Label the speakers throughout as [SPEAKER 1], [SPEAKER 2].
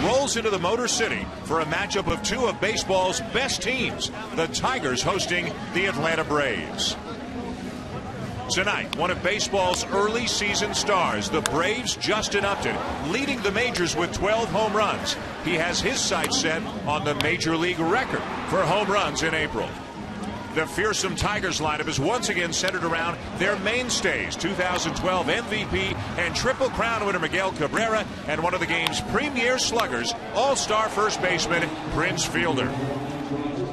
[SPEAKER 1] rolls into the Motor City for a matchup of two of baseball's best teams, the Tigers hosting the Atlanta Braves. Tonight, one of baseball's early season stars, the Braves' Justin Upton, leading the majors with 12 home runs. He has his sights set on the Major League record for home runs in April. The fearsome Tigers lineup is once again centered around their mainstays, 2012 MVP and Triple Crown winner Miguel Cabrera, and one of the game's premier sluggers, all-star first baseman Prince Fielder.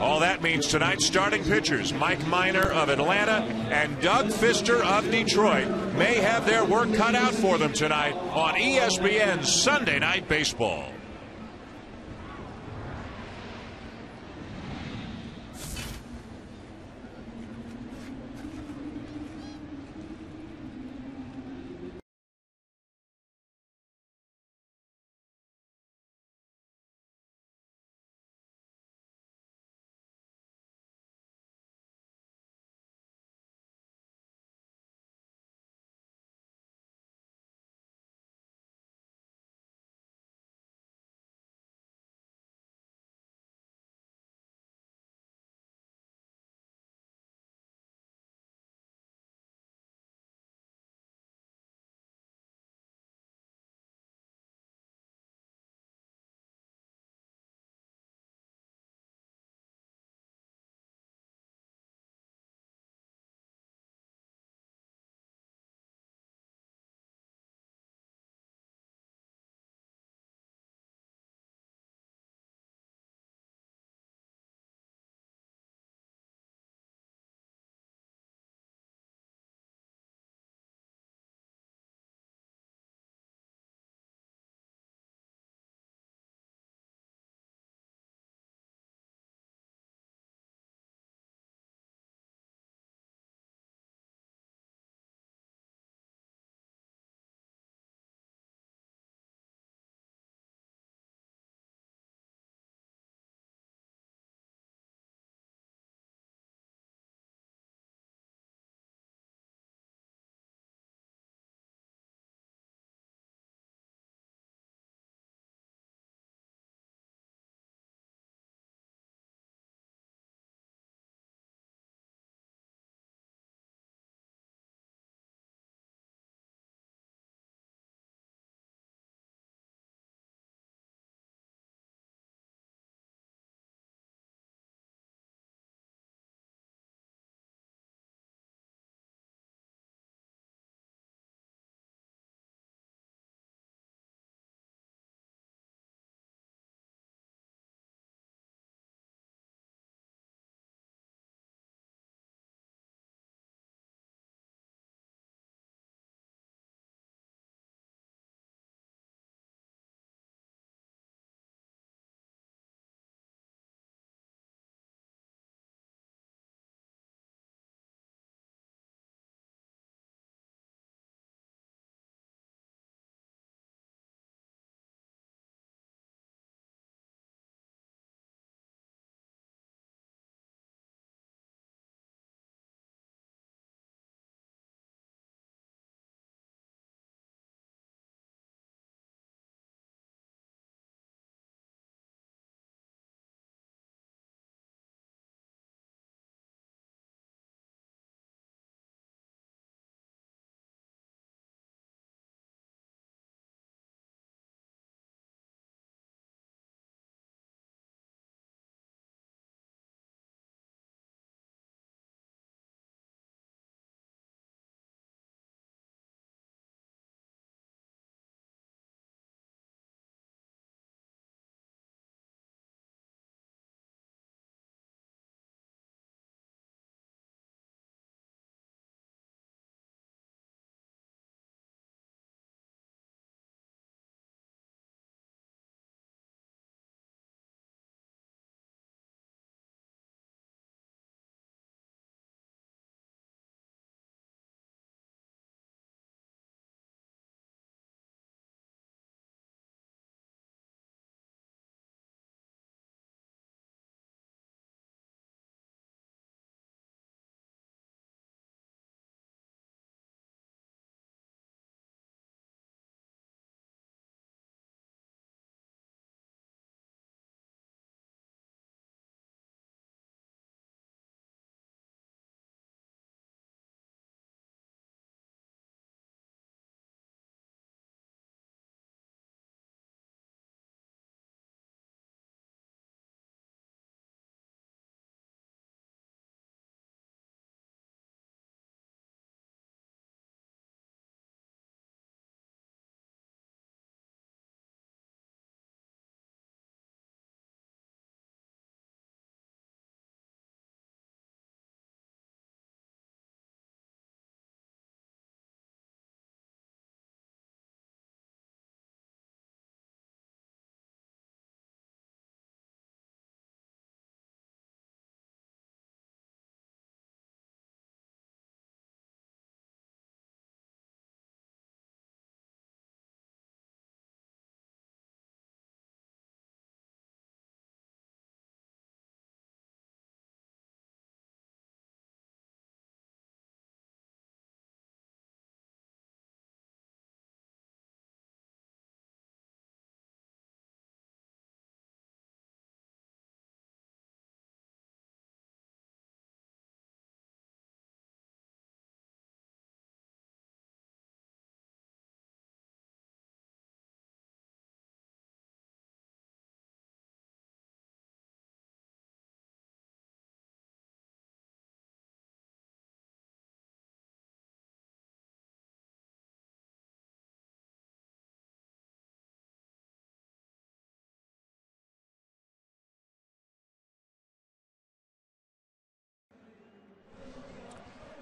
[SPEAKER 1] All that means tonight's starting pitchers, Mike Minor of Atlanta and Doug Fister of Detroit, may have their work cut out for them tonight on ESPN's Sunday Night Baseball.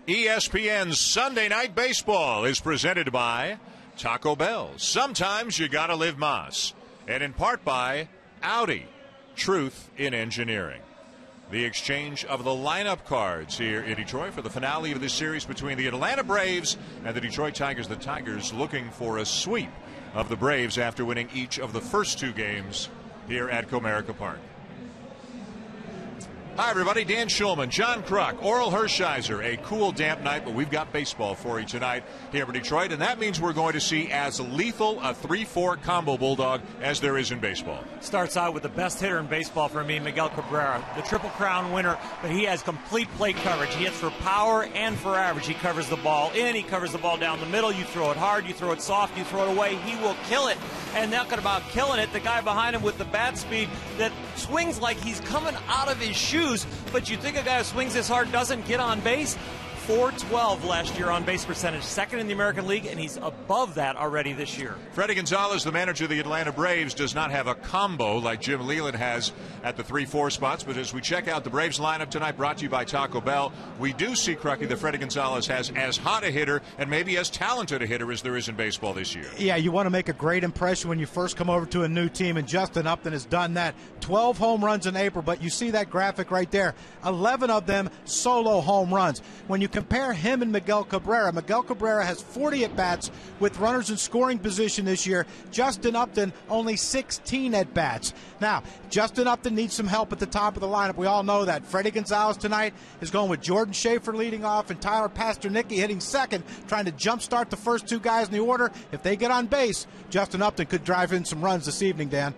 [SPEAKER 1] ESPN's Sunday Night Baseball is presented by Taco Bell. Sometimes you gotta live Mas. And in part by Audi, truth in engineering. The exchange of the lineup cards here in Detroit for the finale of this series between the Atlanta Braves and the Detroit Tigers. The Tigers looking for a sweep of the Braves after winning each of the first two games here at Comerica Park. Hi, everybody. Dan Schulman, John Kruk, Oral Hershiser. A cool, damp night, but we've got baseball for you tonight here in Detroit, and that means we're going to see as lethal a 3-4 combo bulldog as there is in baseball.
[SPEAKER 2] Starts out with the best hitter in baseball for me, Miguel Cabrera, the Triple Crown winner, but he has complete plate coverage. He hits for power and for average. He covers the ball in, he covers the ball down the middle. You throw it hard, you throw it soft, you throw it away, he will kill it. And talking about killing it, the guy behind him with the bat speed that swings like he's coming out of his shoes, but you think a guy who swings this hard doesn't get on base? .412 last year on base percentage, second in the American League, and he's above that already this year.
[SPEAKER 1] Freddie Gonzalez, the manager of the Atlanta Braves, does not have a combo like Jim Leland has at the 3-4 spots, but as we check out the Braves lineup tonight, brought to you by Taco Bell, we do see, Crucky, that Freddie Gonzalez has as hot a hitter and maybe as talented a hitter as there is in baseball this year.
[SPEAKER 3] Yeah, you want to make a great impression when you first come over to a new team, and Justin Upton has done that. 12 home runs in April, but you see that graphic right there. 11 of them solo home runs. When you compare him and Miguel Cabrera has 40 at-bats with runners in scoring position this year. Justin Upton only 16 at-bats. Now, Justin Upton needs some help at the top of the lineup. We all know that. Freddie Gonzalez tonight is going with Jordan Schaefer leading off and Tyler Pasternicki hitting second, trying to jumpstart the first two guys in the order. If they get on base, Justin Upton could drive in some runs this evening, Dan.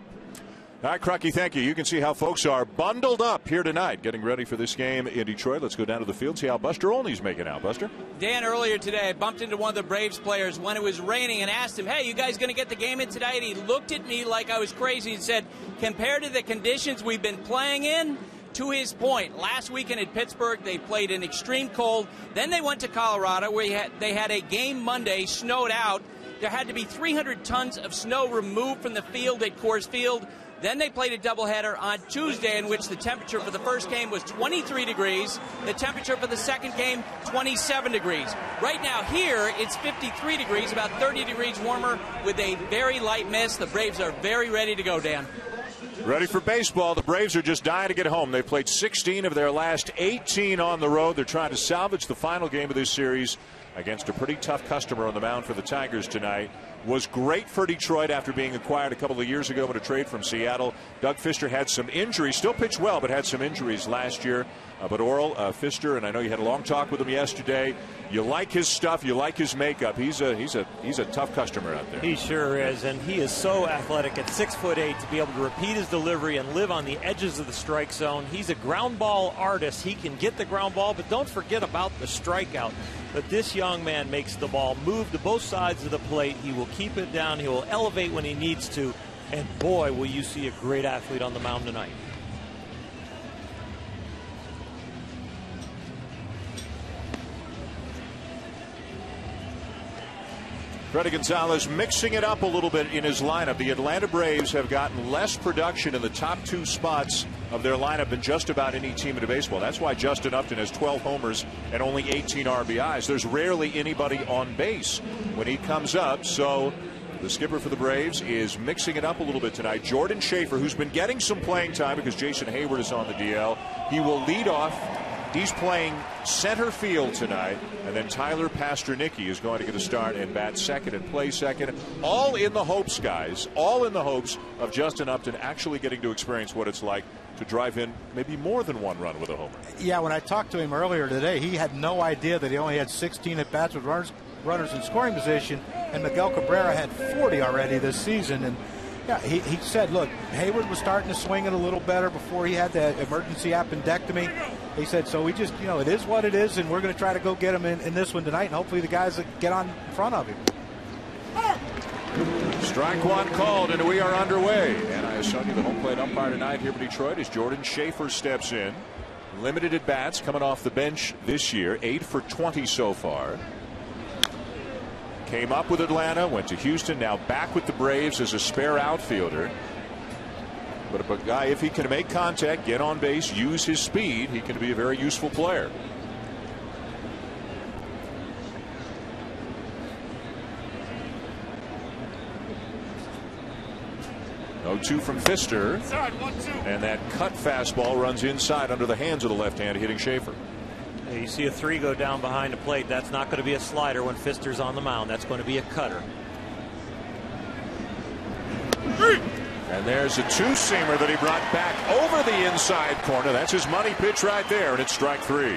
[SPEAKER 1] All right, Crucky, thank you. You can see how folks are bundled up here tonight, getting ready for this game in Detroit. Let's go down to the field, see how Buster Olney's making out. Buster?
[SPEAKER 4] Dan, earlier today, I bumped into one of the Braves players when it was raining and asked him, hey, you guys going to get the game in tonight? And he looked at me like I was crazy and said, compared to the conditions we've been playing in, to his point, last weekend in Pittsburgh, they played in extreme cold. Then they went to Colorado, where they had a game Monday, snowed out. There had to be 300 tons of snow removed from the field at Coors Field. Then they played a doubleheader on Tuesday in which the temperature for the first game was 23 degrees. The temperature for the second game, 27 degrees. Right now here, it's 53 degrees, about 30 degrees warmer with a very light mist. The Braves are very ready to go, Dan.
[SPEAKER 1] Ready for baseball. The Braves are just dying to get home. They've played 16 of their last 18 on the road. They're trying to salvage the final game of this series against a pretty tough customer on the mound for the Tigers tonight. Was great for Detroit after being acquired a couple of years ago in a trade from Seattle. Doug Fister had some injuries, still pitched well, but had some injuries last year. But Oral Fister, and I know you had a long talk with him yesterday. You like his stuff, you like his makeup. He's a tough customer out there.
[SPEAKER 2] He sure is, and he is so athletic at 6'8" to be able to repeat his delivery and live on the edges of the strike zone. He's a ground ball artist. He can get the ground ball, but don't forget about the strikeout. But this young man makes the ball move to both sides of the plate. He will keep it down. He will elevate when he needs to. And boy, will you see a great athlete on the mound tonight.
[SPEAKER 1] Freddie Gonzalez mixing it up a little bit in his lineup. The Atlanta Braves have gotten less production in the top two spots of their lineup than just about any team in baseball. That's why Justin Upton has 12 homers and only 18 RBIs. There's rarely anybody on base when he comes up. So the skipper for the Braves is mixing it up a little bit tonight. Jordan Schaefer, who's been getting some playing time because Jason Hayward is on the DL. He will lead off. He's playing center field tonight, and then Tyler Pasternicki is going to get a start and bat second and play second. All in the hopes, guys, all in the hopes of Justin Upton actually getting to experience what it's like to drive in maybe more than one run with a homer.
[SPEAKER 3] Yeah, when I talked to him earlier today, he had no idea that he only had 16 at-bats with runners in scoring position, and Miguel Cabrera had 40 already this season. And yeah, he said, look, Hayward was starting to swing it a little better before he had the emergency appendectomy. He said, so we just, it is what it is, and we're going to try to go get him in this one tonight, and hopefully the guys that get on in front of him.
[SPEAKER 1] Strike one called, and we are underway. And I assume the home plate umpire tonight here in Detroit as Jordan Schaefer steps in. Limited at bats coming off the bench this year, 8 for 20 so far. Came up with Atlanta, went to Houston, now back with the Braves as a spare outfielder. But if a guy, if he can make contact, get on base, use his speed, he can be a very useful player. 0-2 from Pfister. And that cut fastball runs inside under the hands of the left-hand hitting Schaefer.
[SPEAKER 2] You see a 3 go down behind the plate. That's not going to be a slider when Pfister's on the mound. That's going to be a cutter.
[SPEAKER 1] And there's a two-seamer that he brought back over the inside corner. That's his money pitch right there, and it's strike 3.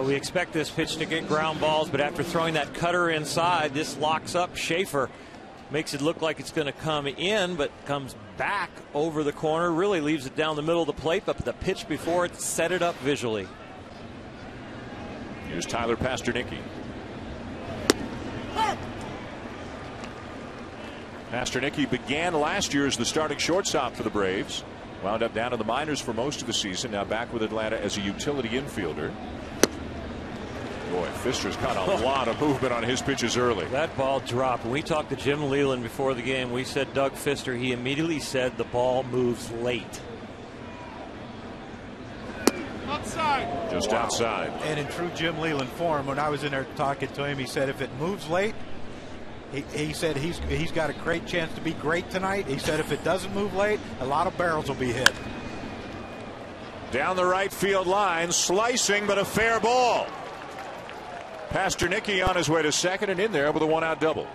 [SPEAKER 2] We expect this pitch to get ground balls, but after throwing that cutter inside, this locks up Schaefer. Makes it look like it's going to come in, but comes back over the corner. Really leaves it down the middle of the plate, but the pitch before it set it up visually.
[SPEAKER 1] Here's Tyler Pasternicki. Pasternicki began last year as the starting shortstop for the Braves. Wound up down in the minors for most of the season. Now back with Atlanta as a utility infielder. Boy, Pfister's got a lot of movement on his pitches early.
[SPEAKER 2] That ball dropped. When we talked to Jim Leland before the game, we said Doug Pfister. He immediately said the ball moves late.
[SPEAKER 3] Outside.
[SPEAKER 1] Just outside.
[SPEAKER 3] And in true Jim Leland form, when I was in there talking to him, he said if it moves late, he said he's got a great chance to be great tonight. He said if it doesn't move late, a lot of barrels will be hit.
[SPEAKER 1] Down the right field line, slicing, but a fair ball. Pasternicki on his way to second and in there with a 1-out double.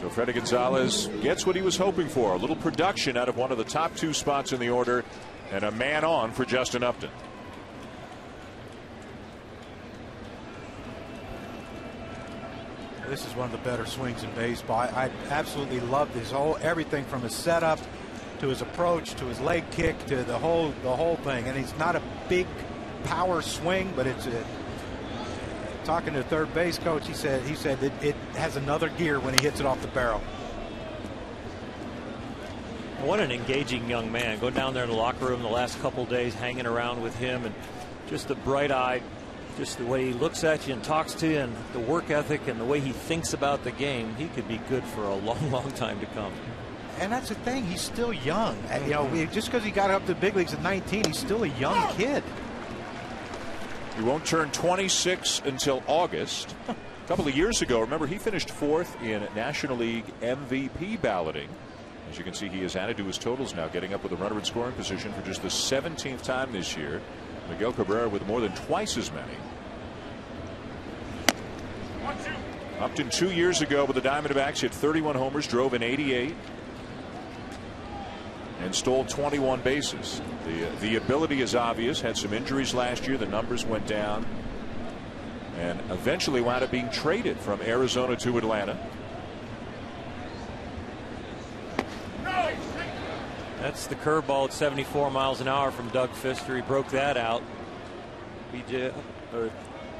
[SPEAKER 1] So Freddy Gonzalez gets what he was hoping for. A little production out of one of the top 2 spots in the order, and a man on for Justin Upton.
[SPEAKER 3] This is one of the better swings in baseball. I absolutely love this everything from his setup to his approach to his leg kick to the whole thing. And he's not a big power swing, but it's talking to the third base coach, he said it has another gear when he hits it off the barrel.
[SPEAKER 2] What an engaging young man. Go down there in the locker room the last couple days, hanging around with him, and just the bright-eyed, just the way he looks at you and talks to you, and the work ethic and the way he thinks about the game. He could be good for a long, long time to come.
[SPEAKER 3] And that's the thing, he's still young. And, you know, just because he got up to the big leagues at 19, he's still a young kid.
[SPEAKER 1] He won't turn 26 until August. A couple of years ago, remember, he finished 4th in National League MVP balloting. As you can see, he has added to his totals now, getting up with a runner in scoring position for just the 17th time this year. Miguel Cabrera with more than twice as many. Upton 2 years ago with the Diamondbacks hit 31 homers, drove in 88, and stole 21 bases. The ability is obvious. Had some injuries last year. The numbers went down, and eventually wound up being traded from Arizona to Atlanta.
[SPEAKER 2] That's the curveball at 74 miles an hour from Doug Pfister. He broke that out.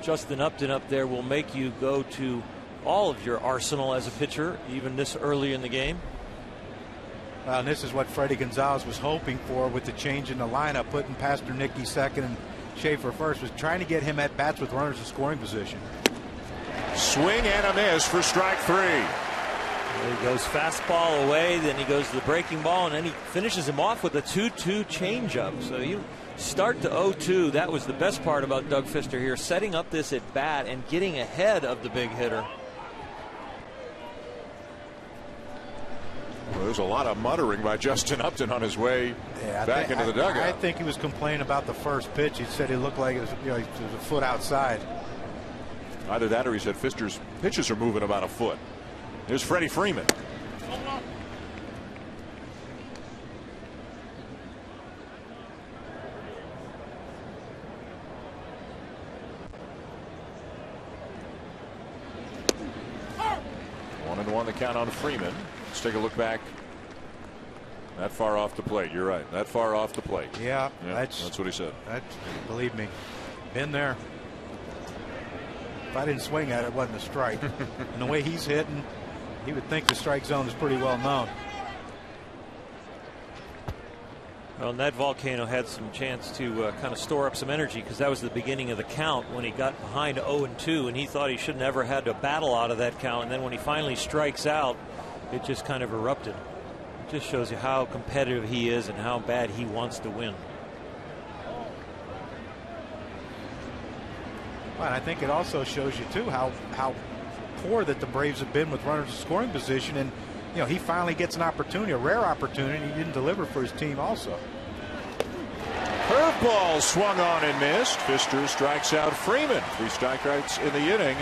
[SPEAKER 2] Justin Upton up there will make you go to all of your arsenal as a pitcher, even this early in the game.
[SPEAKER 3] Well, and this is what Freddy Gonzalez was hoping for with the change in the lineup, putting Pasternicki second and Schaefer first, was trying to get him at bats with runners in scoring position.
[SPEAKER 1] Swing and a miss for strike 3.
[SPEAKER 2] He goes fastball away, then he goes to the breaking ball, and then he finishes him off with a 2-2 changeup. So you start to 0-2. That was the best part about Doug Pfister here, setting up this at bat and getting ahead of the big hitter.
[SPEAKER 1] Well, there's a lot of muttering by Justin Upton on his way back into the dugout.
[SPEAKER 3] I think he was complaining about the first pitch. He said he looked like it was, he was a foot outside.
[SPEAKER 1] Either that or he said Pfister's pitches are moving about a foot. Here's Freddie Freeman. One and one the count on Freeman. Let's take a look back. That far off the plate. You're right. That far off the plate.
[SPEAKER 3] Yeah,
[SPEAKER 1] that's what he said.
[SPEAKER 3] Believe me, been there. If I didn't swing at it, it wasn't a strike. And the way he's hitting, he would think the strike zone is pretty well known.
[SPEAKER 2] Well, Ned Volcano had some chance to kind of store up some energy, because that was the beginning of the count when he got behind 0-2, and he thought he should never had to battle out of that count. And then when he finally strikes out, it just kind of erupted. It just shows you how competitive he is and how bad he wants to win.
[SPEAKER 3] Well, and I think it also shows you too how poor that the Braves have been with runners in scoring position, and you know, he finally gets an opportunity, a rare opportunity. He didn't deliver for his team also.
[SPEAKER 1] Curveball swung on and missed. Pfister strikes out Freeman. 3 strikeouts in the inning,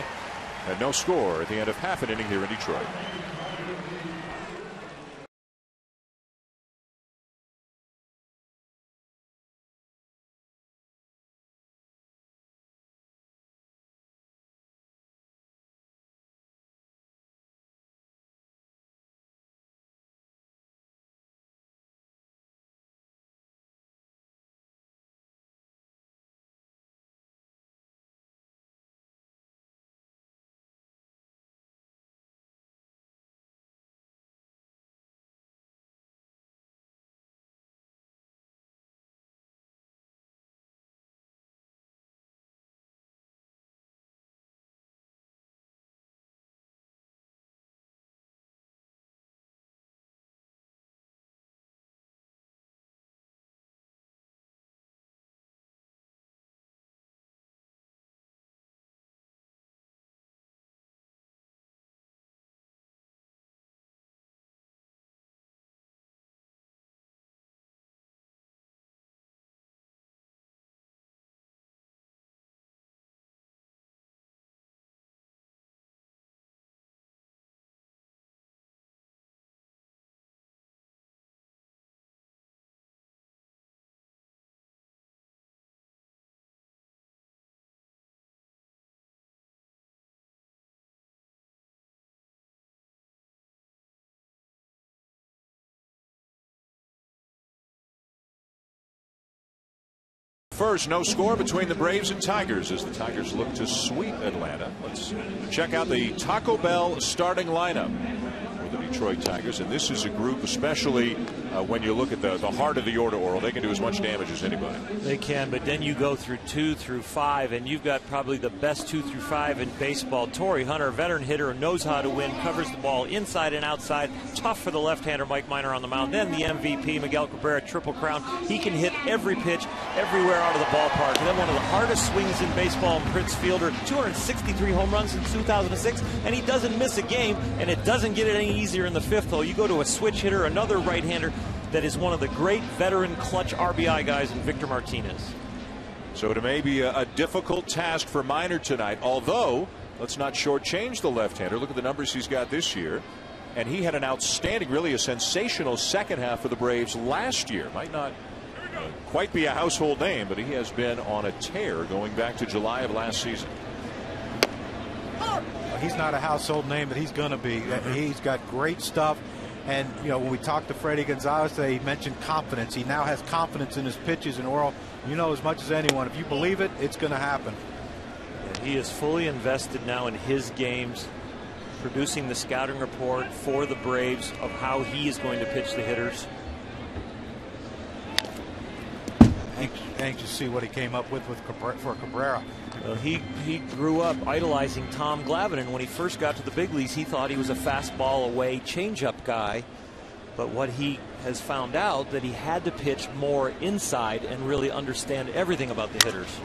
[SPEAKER 1] and no score at the end of half an inning here in Detroit. First, no score between the Braves and Tigers as the Tigers look to sweep Atlanta. Let's check out the Taco Bell starting lineup for the Detroit Tigers. And this is a group, especially when you look at the heart of the order, Oral, they can do as much damage as anybody.
[SPEAKER 2] They can, but then you go through 2 through 5, and you've got probably the best 2 through 5 in baseball. Torrey Hunter, a veteran hitter, knows how to win, covers the ball inside and outside. Tough for the left-hander Mike Minor on the mound. Then the MVP, Miguel Cabrera, Triple Crown. He can hit every pitch, everywhere out of the ballpark. And then one of the hardest swings in baseball, Prince Fielder, 263 home runs in 2006, and he doesn't miss a game, and it doesn't get it any easier in the 5th hole. You go to a switch hitter, another right-hander that is one of the great veteran clutch RBI guys in Victor Martinez.
[SPEAKER 1] So it may be a difficult task for Minor tonight, although let's not shortchange the left-hander. Look at the numbers he's got this year. And he had an outstanding, really a sensational second half for the Braves last year. Might not quite be a household name, but he has been on a tear going back to July of last season.
[SPEAKER 3] He's not a household name, but he's going to be. He's got great stuff. And, you know, when we talked to Freddie Gonzalez, he mentioned confidence. He now has confidence in his pitches. And, Oral, you know as much as anyone, if you believe it, it's going to happen.
[SPEAKER 2] Yeah, he is fully invested now in his games, producing the scouting report for the Braves of how he is going to pitch the hitters.
[SPEAKER 3] Anxious to see what he came up with for Cabrera.
[SPEAKER 2] Well, he grew up idolizing Tom Glavine, and when he first got to the big leagues, he thought he was a fastball away changeup guy. But what he has found out that he had to pitch more inside and really understand everything about the hitters.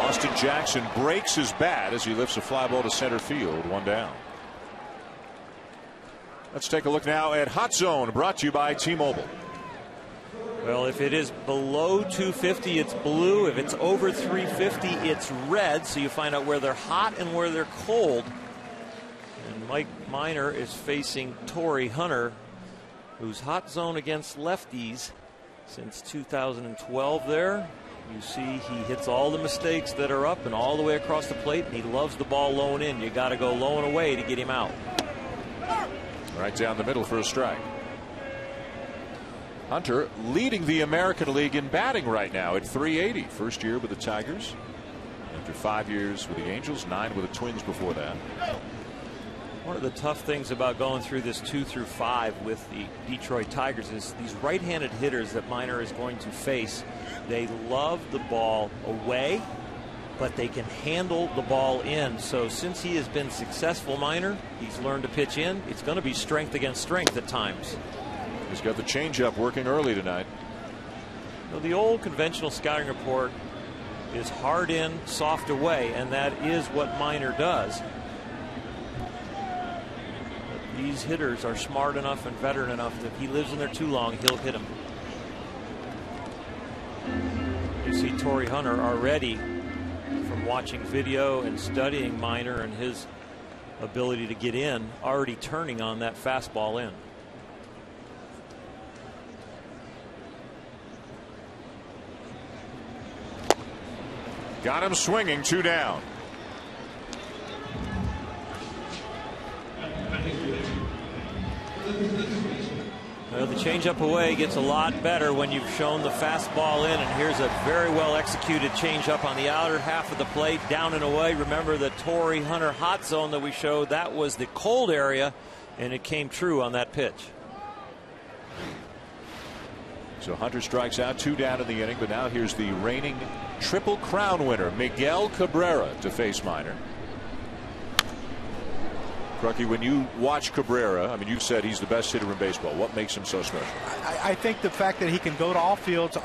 [SPEAKER 1] Austin Jackson breaks his bat as he lifts a fly ball to center field. 1 down. Let's take a look now at Hot Zone, brought to you by T-Mobile.
[SPEAKER 2] Well, if it is below 250, it's blue. If it's over 350, it's red. So you find out where they're hot and where they're cold. And Mike Minor is facing Torrey Hunter, who's hot zone against lefties since 2012 there. You see he hits all the mistakes that are up and all the way across the plate, and he loves the ball low and in. You got to go low and away to get him out.
[SPEAKER 1] Right down the middle for a strike. Hunter leading the American League in batting right now at 380. First year with the Tigers. After 5 years with the Angels, 9 with the Twins before that.
[SPEAKER 2] One of the tough things about going through this 2 through 5 with the Detroit Tigers is these right-handed hitters that Minor is going to face. They love the ball away, but they can handle the ball in. So since he has been successful, Minor, he's learned to pitch in. It's going to be strength against strength at times.
[SPEAKER 1] He's got the changeup working early tonight.
[SPEAKER 2] Well, the old conventional scouting report is hard in, soft away, and that is what Minor does. But these hitters are smart enough and veteran enough that if he lives in there too long, he'll hit him. You see Torrey Hunter already, from watching video and studying Minor and his ability to get in, already turning on that fastball in.
[SPEAKER 1] Got him swinging, 2 down.
[SPEAKER 2] Well, the changeup away gets a lot better when you've shown the fastball in, and here's a very well executed changeup on the outer half of the plate, down and away. Remember the Torrey Hunter hot zone that we showed? That was the cold area, and it came true on that pitch.
[SPEAKER 1] So Hunter strikes out, 2 down in the inning, but now here's the reigning Triple Crown winner, Miguel Cabrera, to face Minor. Crucky, when you watch Cabrera, I mean, you've said he's the best hitter in baseball. What makes him so special?
[SPEAKER 3] I think the fact that he can go to all fields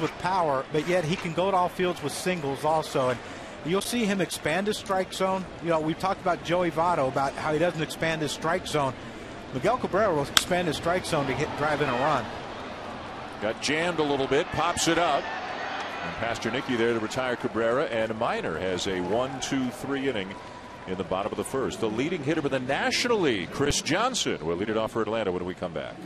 [SPEAKER 3] with power, but yet he can go to all fields with singles also. And you'll see him expand his strike zone. You know, we've talked about Joey Votto about how he doesn't expand his strike zone. Miguel Cabrera will expand his strike zone to drive in a run.
[SPEAKER 1] Got jammed a little bit, pops it up. And Pasternicki there to retire Cabrera, and Minor has a 1-2-3 inning in the bottom of the first. The leading hitter in the National League, Chris Johnson, will lead it off for Atlanta when we come back.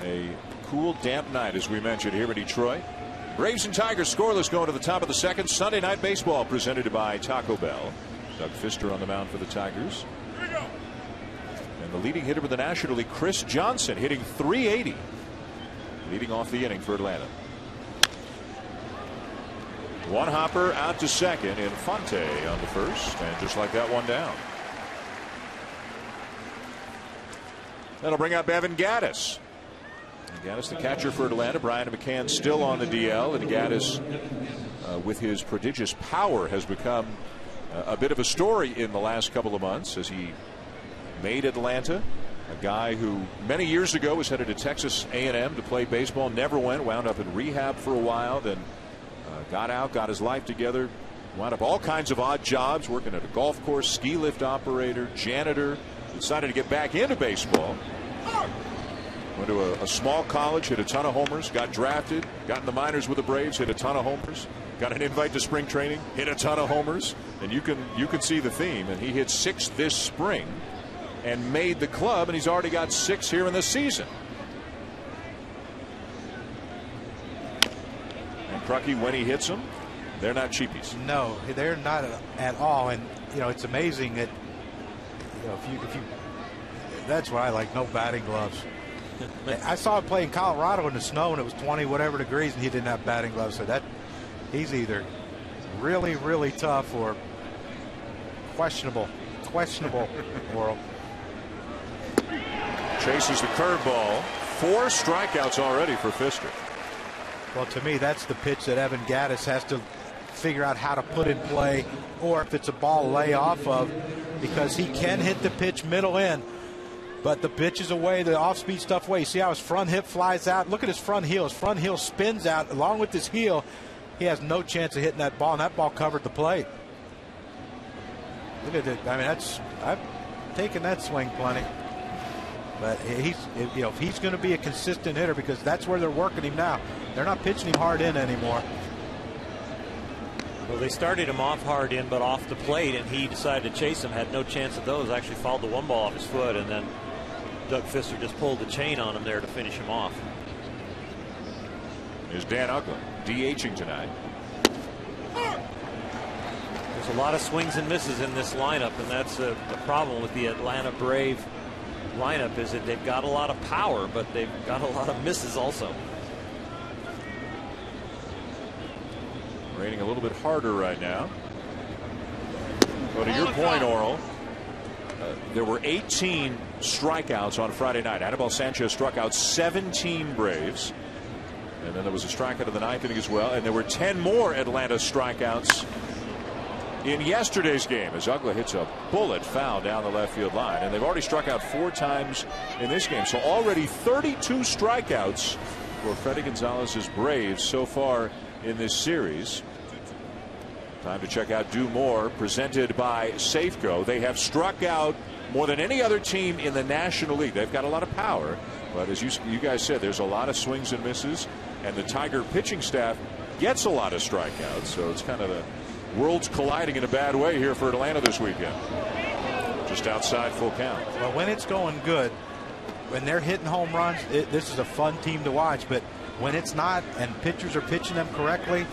[SPEAKER 1] A cool, damp night, as we mentioned here in Detroit. Braves and Tigers scoreless going to the top of the second. Sunday Night Baseball presented by Taco Bell. Doug Fister on the mound for the Tigers. And the leading hitter for the National League, Chris Johnson, hitting .380, leading off the inning for Atlanta. One hopper out to second, Infante on the first, and just like that, one down. That'll bring up Evan Gattis. Gattis, the catcher for Atlanta. Brian McCann still on the DL, and Gattis, with his prodigious power, has become a bit of a story in the last couple of months as he made Atlanta. A guy who many years ago was headed to Texas A&M to play baseball, never went, wound up in rehab for a while, then got out, got his life together, wound up all kinds of odd jobs, working at a golf course, ski lift operator, janitor, decided to get back into baseball. Went to a small college, hit a ton of homers, got drafted, got in the minors with the Braves, hit a ton of homers, got an invite to spring training, hit a ton of homers, and you can see the theme. And he hit 6 this spring and made the club, and he's already got 6 here in the season. And Crucky, when he hits them, they're not cheapies.
[SPEAKER 3] No, they're not at all. And you know, it's amazing that if you that's why I like no batting gloves. I saw him play in Colorado in the snow and it was 20 whatever degrees and he didn't have batting gloves. So that he's either really tough or questionable world.
[SPEAKER 1] Chases the curveball. 4 strikeouts already for Pfister.
[SPEAKER 3] Well, to me, that's the pitch that Evan Gattis has to figure out how to put in play, or if it's a ball lay off of, because he can hit the pitch middle in, but the pitch is away, the off-speed stuff away. You see how his front hip flies out? Look at his front heel. His front heel spins out along with his heel. He has no chance of hitting that ball, and that ball covered the plate. Look at it. I mean, I've taken that swing plenty. But if he's going to be a consistent hitter, because that's where they're working him now. They're not pitching him hard in anymore.
[SPEAKER 2] Well, they started him off hard in, but off the plate, and he decided to chase him. Had no chance of those. Actually fouled the 1 ball off his foot, and then Doug Pfister just pulled the chain on him there to finish him off.
[SPEAKER 1] Here's Dan Uggla, DHing tonight.
[SPEAKER 2] There's a lot of swings and misses in this lineup, and that's the problem with the Atlanta Brave lineup, is that they've got a lot of power, but they've got a lot of misses also.
[SPEAKER 1] Raining a little bit harder right now. But to your point, Oral, there were 18 strikeouts on Friday night. Anibal Sanchez struck out 17 Braves. And then there was a strikeout of the 9th inning as well. And there were 10 more Atlanta strikeouts in yesterday's game as Uggla hits a bullet foul down the left field line. And they've already struck out 4 times in this game. So already 32 strikeouts for Freddie Gonzalez's Braves so far in this series. Time to check out Do More, presented by Safeco. They have struck out more than any other team in the National League. They've got a lot of power, but as you guys said, there's a lot of swings and misses, and the Tiger pitching staff gets a lot of strikeouts, so it's kind of the worlds colliding in a bad way here for Atlanta this weekend. Just outside full count.
[SPEAKER 3] Well, when it's going good, when they're hitting home runs, this is a fun team to watch, but when it's not and pitchers are pitching them correctly,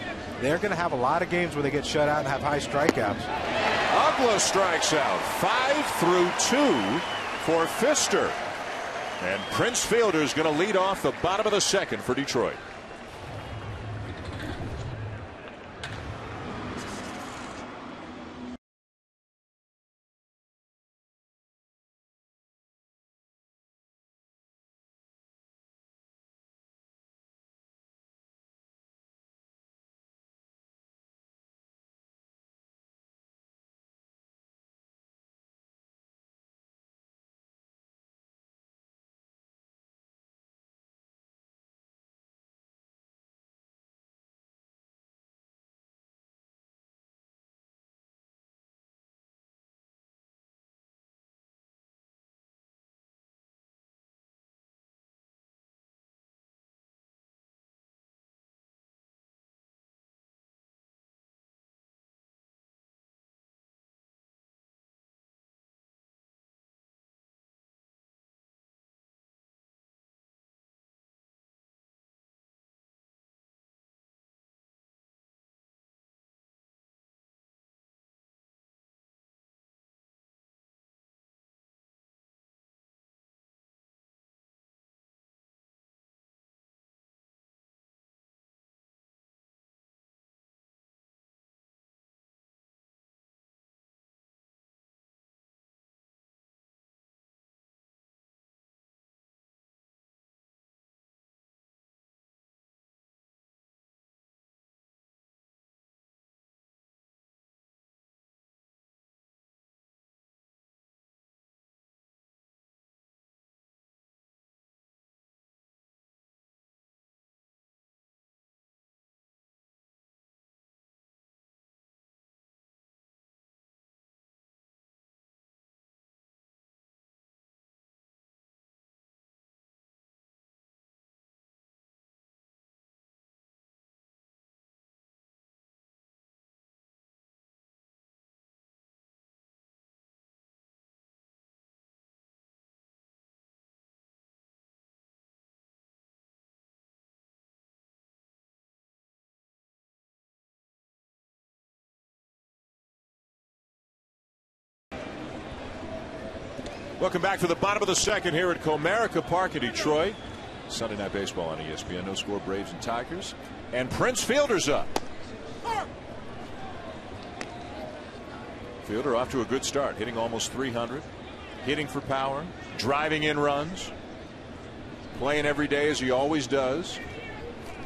[SPEAKER 3] they're going to have a lot of games where they get shut out and have high strikeouts.
[SPEAKER 1] Uggla strikes out 5 through 2 for Pfister. And Prince Fielder's going to lead off the bottom of the 2nd for Detroit. Welcome back to the bottom of the second here at Comerica Park in Detroit. Sunday Night Baseball on ESPN. No score, Braves and Tigers. And Prince Fielder's up. Fielder off to a good start, hitting almost 300, hitting for power, driving in runs, playing every day as he always does,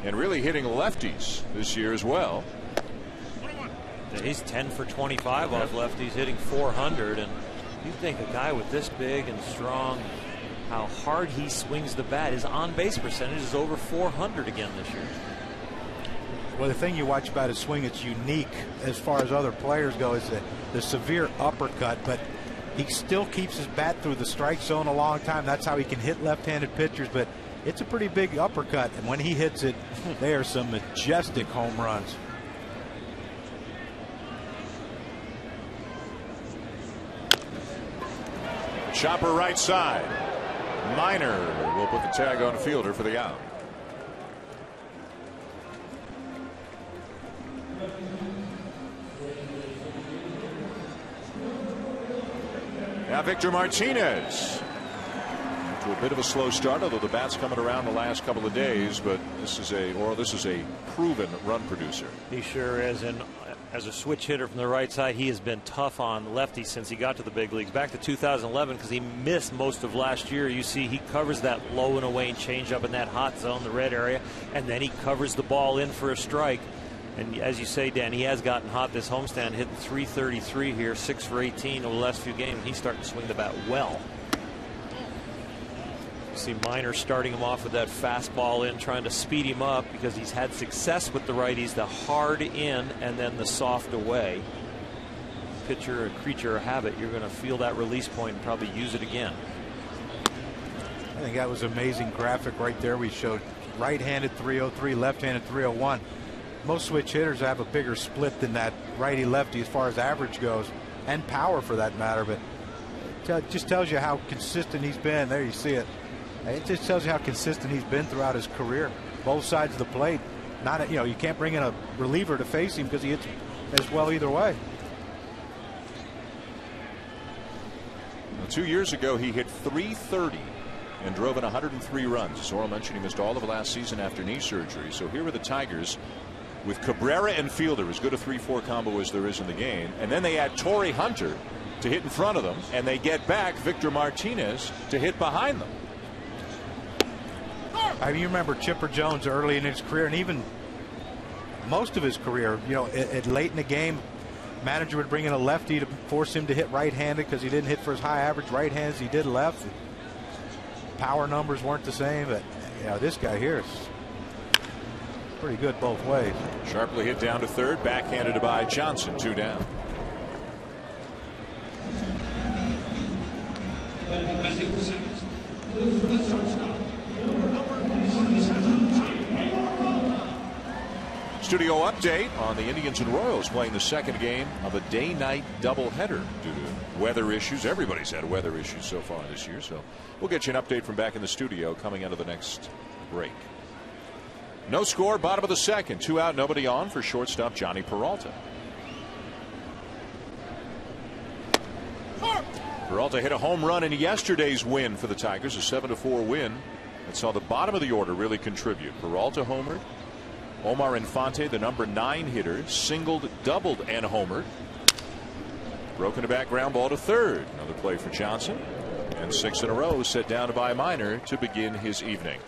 [SPEAKER 1] and really hitting lefties this year as well.
[SPEAKER 2] He's 10 for 25 off lefties, hitting 400, and you think a guy with this big and strong, how hard he swings the bat, his on-base percentage is over 400 again this year.
[SPEAKER 3] Well, the thing you watch about his swing, it's unique as far as other players go, is the severe uppercut, but he still keeps his bat through the strike zone a long time. That's how he can hit left-handed pitchers, but it's a pretty big uppercut, and when he hits it, they are some majestic home runs.
[SPEAKER 1] Chopper right side. Minor will put the tag on Fielder for the out. Now Victor Martinez. To a bit of a slow start, although the bat's coming around the last couple of days, but this is a proven run producer.
[SPEAKER 2] He sure is, and as a switch hitter from the right side, he has been tough on lefties since he got to the big leagues. Back to 2011, because he missed most of last year. You see, he covers that low and away changeup in that hot zone, the red area, and then he covers the ball in for a strike. And as you say, Dan, he has gotten hot this homestand, hitting 333 here, 6 for 18 over the last few games. He's starting to swing the bat well. You see Minor starting him off with that fastball in, trying to speed him up because he's had success with the righties, the hard in and then the soft away. Pitcher, a creature of habit, you're going to feel that release point and probably use it again.
[SPEAKER 3] I think that was an amazing graphic right there. We showed right-handed 303, left-handed 301. Most switch hitters have a bigger split than that righty-lefty as far as average goes, and power for that matter, but it just tells you how consistent he's been. There you see it. It just tells you how consistent he's been throughout his career, both sides of the plate. Not, you can't bring in a reliever to face him because he hits as well either way.
[SPEAKER 1] Well, 2 years ago, he hit 330 and drove in 103 runs. As Oral mentioned, he missed all of last season after knee surgery. So here are the Tigers with Cabrera and Fielder, as good a 3-4 combo as there is in the game, and then they add Torrey Hunter to hit in front of them, and they get back Victor Martinez to hit behind them.
[SPEAKER 3] I mean, you remember Chipper Jones early in his career, and even most of his career, late in the game, manager would bring in a lefty to force him to hit right-handed because he didn't hit for his high average right hands. He did left. Power numbers weren't the same, but this guy here is pretty good both ways.
[SPEAKER 1] Sharply hit down to third, backhanded by Johnson, 2 down. Studio update on the Indians and Royals playing the second game of a day-night doubleheader due to weather issues. Everybody's had weather issues so far this year, so we'll get you an update from back in the studio coming out of the next break. No score, bottom of the second. 2 out, nobody on for shortstop Johnny Peralta. Peralta hit a home run in yesterday's win for the Tigers, a 7-4 win. And saw the bottom of the order really contribute. Peralta homered. Omar Infante, the number 9 hitter, singled, doubled, and homered. Broken to back ground ball to third. Another play for Johnson. And 6 in a row set down by Minor to begin his evening.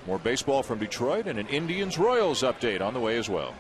[SPEAKER 1] More baseball from Detroit and an Indians Royals update on the way as well.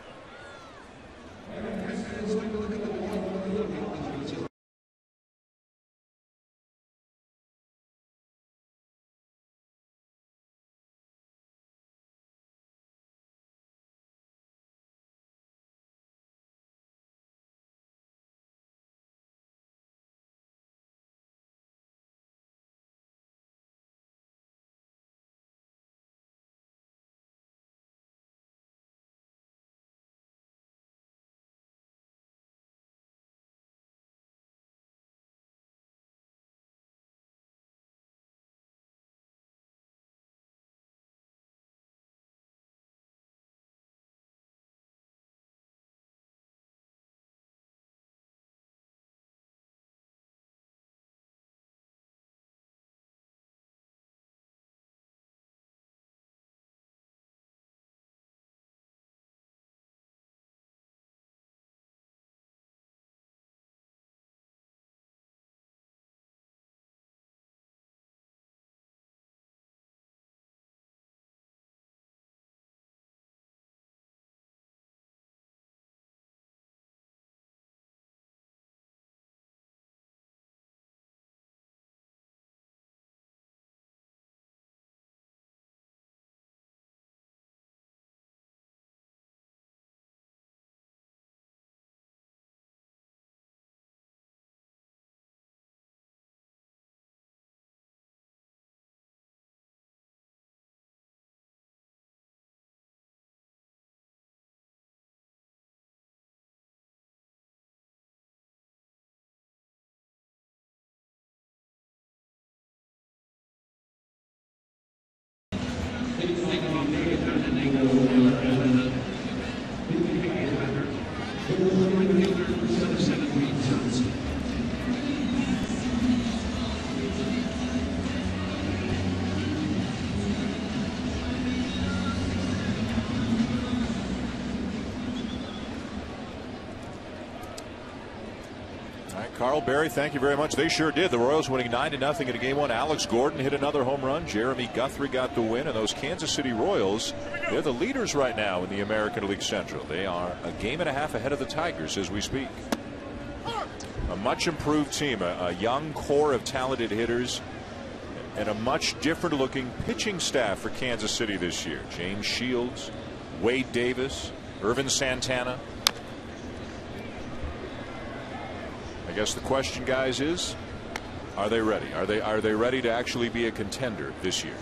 [SPEAKER 1] All right, Carl, Barry, thank you very much. They sure did. The Royals winning 9-0 in game one. Alex Gordon hit another home run. Jeremy Guthrie got the win. And those Kansas City Royals, they're the leaders right now in the American League Central. They are a game and a half ahead of the Tigers as we speak. A much improved team, a young core of talented hitters, and a much different looking pitching staff for Kansas City this year. James Shields, Wade Davis, Irvin Santana. I guess the question, guys, is, are they ready? Are they ready to actually be a contender this year?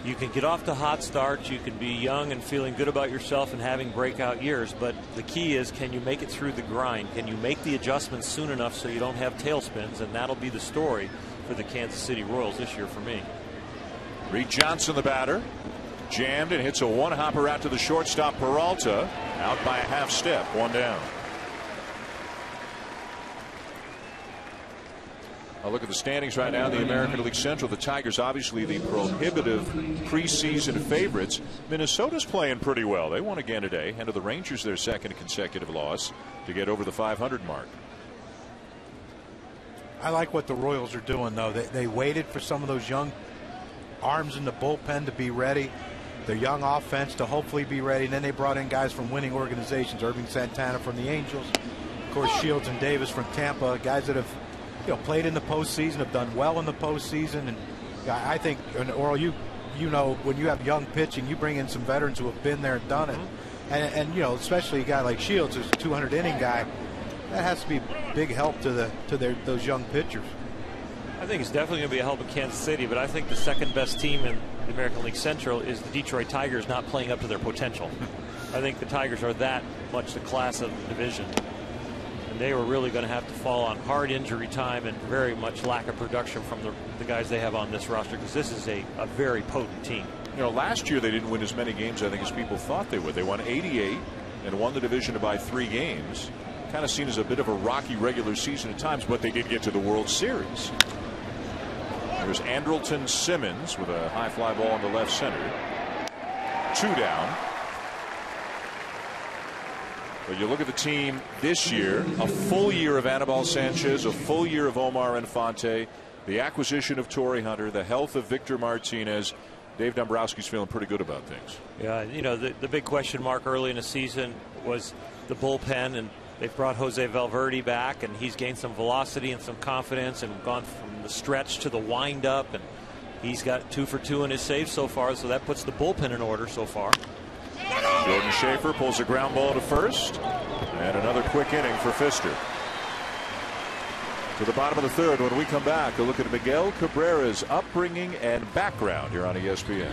[SPEAKER 2] You can get off to hot starts. You can be young and feeling good about yourself and having breakout years. But the key is, can you make it through the grind? Can you make the adjustments soon enough so you don't have tailspins? And that'll be the story for the Kansas City Royals this year for me.
[SPEAKER 1] Reed Johnson, the batter, jammed and hits a one-hopper out to the shortstop. Peralta out by a half step, one down. I'll look at the standings right now in the American League Central. The Tigers obviously the prohibitive preseason favorites. Minnesota's playing pretty well. They won again today. Hand of the Rangers their second consecutive loss to get over the 500 mark.
[SPEAKER 3] I like what the Royals are doing, though. They waited for some of those young arms in the bullpen to be ready. Their young offense to hopefully be ready. And then they brought in guys from winning organizations. Irving Santana from the Angels. Of course, Shields and Davis from Tampa. Guys that have played in the postseason, have done well in the postseason. And I think, and Oral, you know, when you have young pitching, you bring in some veterans who have been there and done it. And especially a guy like Shields, who's a 200-inning guy, that has to be a big help to those young pitchers.
[SPEAKER 2] I think it's definitely going to be a help in Kansas City, but I think the second best team in the American League Central is the Detroit Tigers not playing up to their potential. I think the Tigers are that much the class of the division. And they were really going to have to fall on hard injury time and very much lack of production from the guys they have on this roster, because this is a very potent team.
[SPEAKER 1] Last year they didn't win as many games, I think, as people thought they would. They won 88 and won the division by 3 games. Kind of seen as a bit of a rocky regular season at times, but they did get to the World Series. There's Andrelton Simmons with a high fly ball in the left center. 2 down. But you look at the team this year, a full year of Anibal Sanchez, a full year of Omar Infante, the acquisition of Torrey Hunter, the health of Victor Martinez. Dave Dombrowski's feeling pretty good about things. Yeah,
[SPEAKER 2] the big question mark early in the season was the bullpen, and they've brought Jose Valverde back, and he's gained some velocity and some confidence and gone from the stretch to the windup, and he's got 2 for 2 in his saves so far, so that puts the bullpen in order so far.
[SPEAKER 1] Jordan Schaefer pulls a ground ball to first, and another quick inning for Pfister. To the bottom of the third. When we come back, a look at Miguel Cabrera's upbringing and background here on ESPN.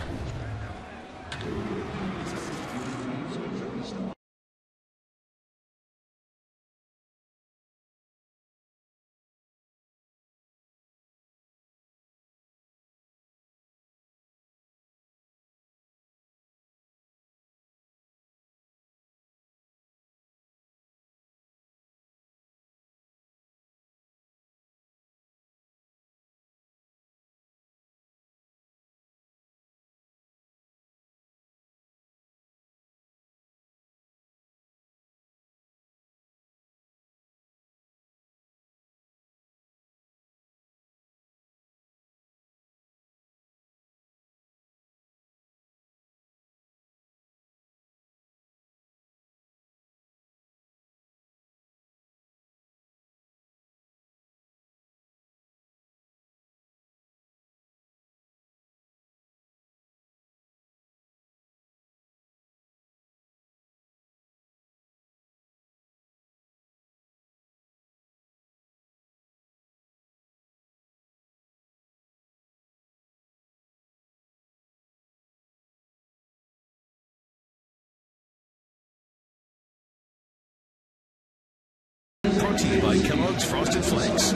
[SPEAKER 5] Brought to you by Kellogg's Frosted Flakes.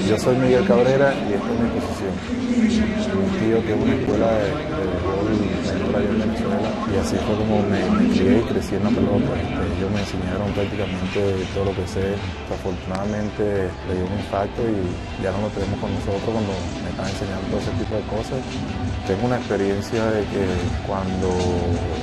[SPEAKER 6] Yo soy Miguel Cabrera y esta es mi posición. Mi tío tiene una escuela de béisbol allá en Venezuela y así fue como me crié y crecí en la pelota. Ellos me enseñaron prácticamente todo lo que sé. Afortunadamente le dio un impacto y ya no lo tenemos con nosotros cuando me están enseñando todo ese tipo de cosas. Tengo una experiencia de que cuando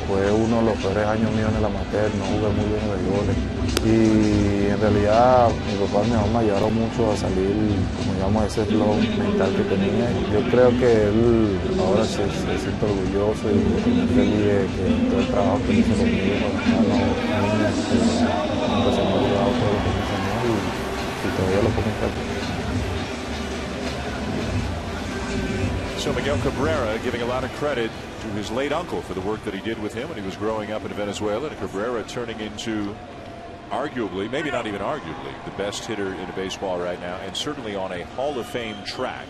[SPEAKER 6] fue uno de los peores años míos en el amateur, no jugué muy bien de goles. Y en realidad mi papá y mi mamá me ayudaron mucho a salir, como digamos, ese flow mental que tenía. Yo creo que él ahora se siente orgulloso y muy feliz de que todo el trabajo que hizo conmigo cuando estaba niños, se me ha ayudado todo lo que me enseñó y todavía lo pongo en práctica.
[SPEAKER 1] So Miguel Cabrera giving a lot of credit to his late uncle for the work that he did with him when he was growing up in Venezuela. And Cabrera turning into arguably, maybe not even arguably, the best hitter in baseball right now, and certainly on a Hall of Fame track.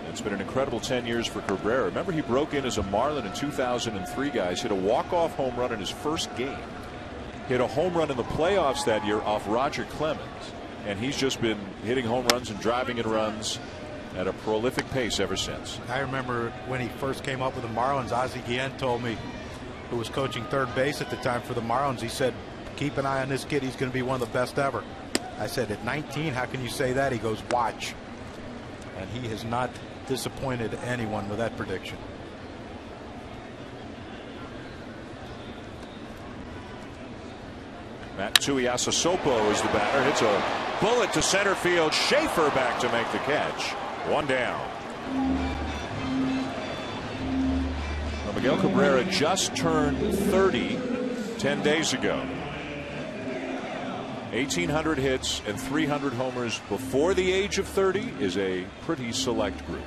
[SPEAKER 1] It's been an incredible 10 years for Cabrera. Remember, he broke in as a Marlin in 2003, guys, hit a walk-off home run in his first game. Hit a home run in the playoffs that year off Roger Clemens. And he's just been hitting home runs and driving in runs at a prolific pace ever since.
[SPEAKER 3] I remember when he first came up with the Marlins, Ozzie Guillen told me, who was coaching third base at the time for the Marlins, he said, keep an eye on this kid, he's going to be one of the best ever. I said, at 19, how can you say that? He goes, watch. And he has not disappointed anyone with that prediction.
[SPEAKER 1] Matt Tuiasosopo is the batter. Hits a bullet to center field. Schaefer back to make the catch. One down. Well, Miguel Cabrera just turned 30 10 days ago. 1,800 hits and 300 homers before the age of 30 is a pretty select group.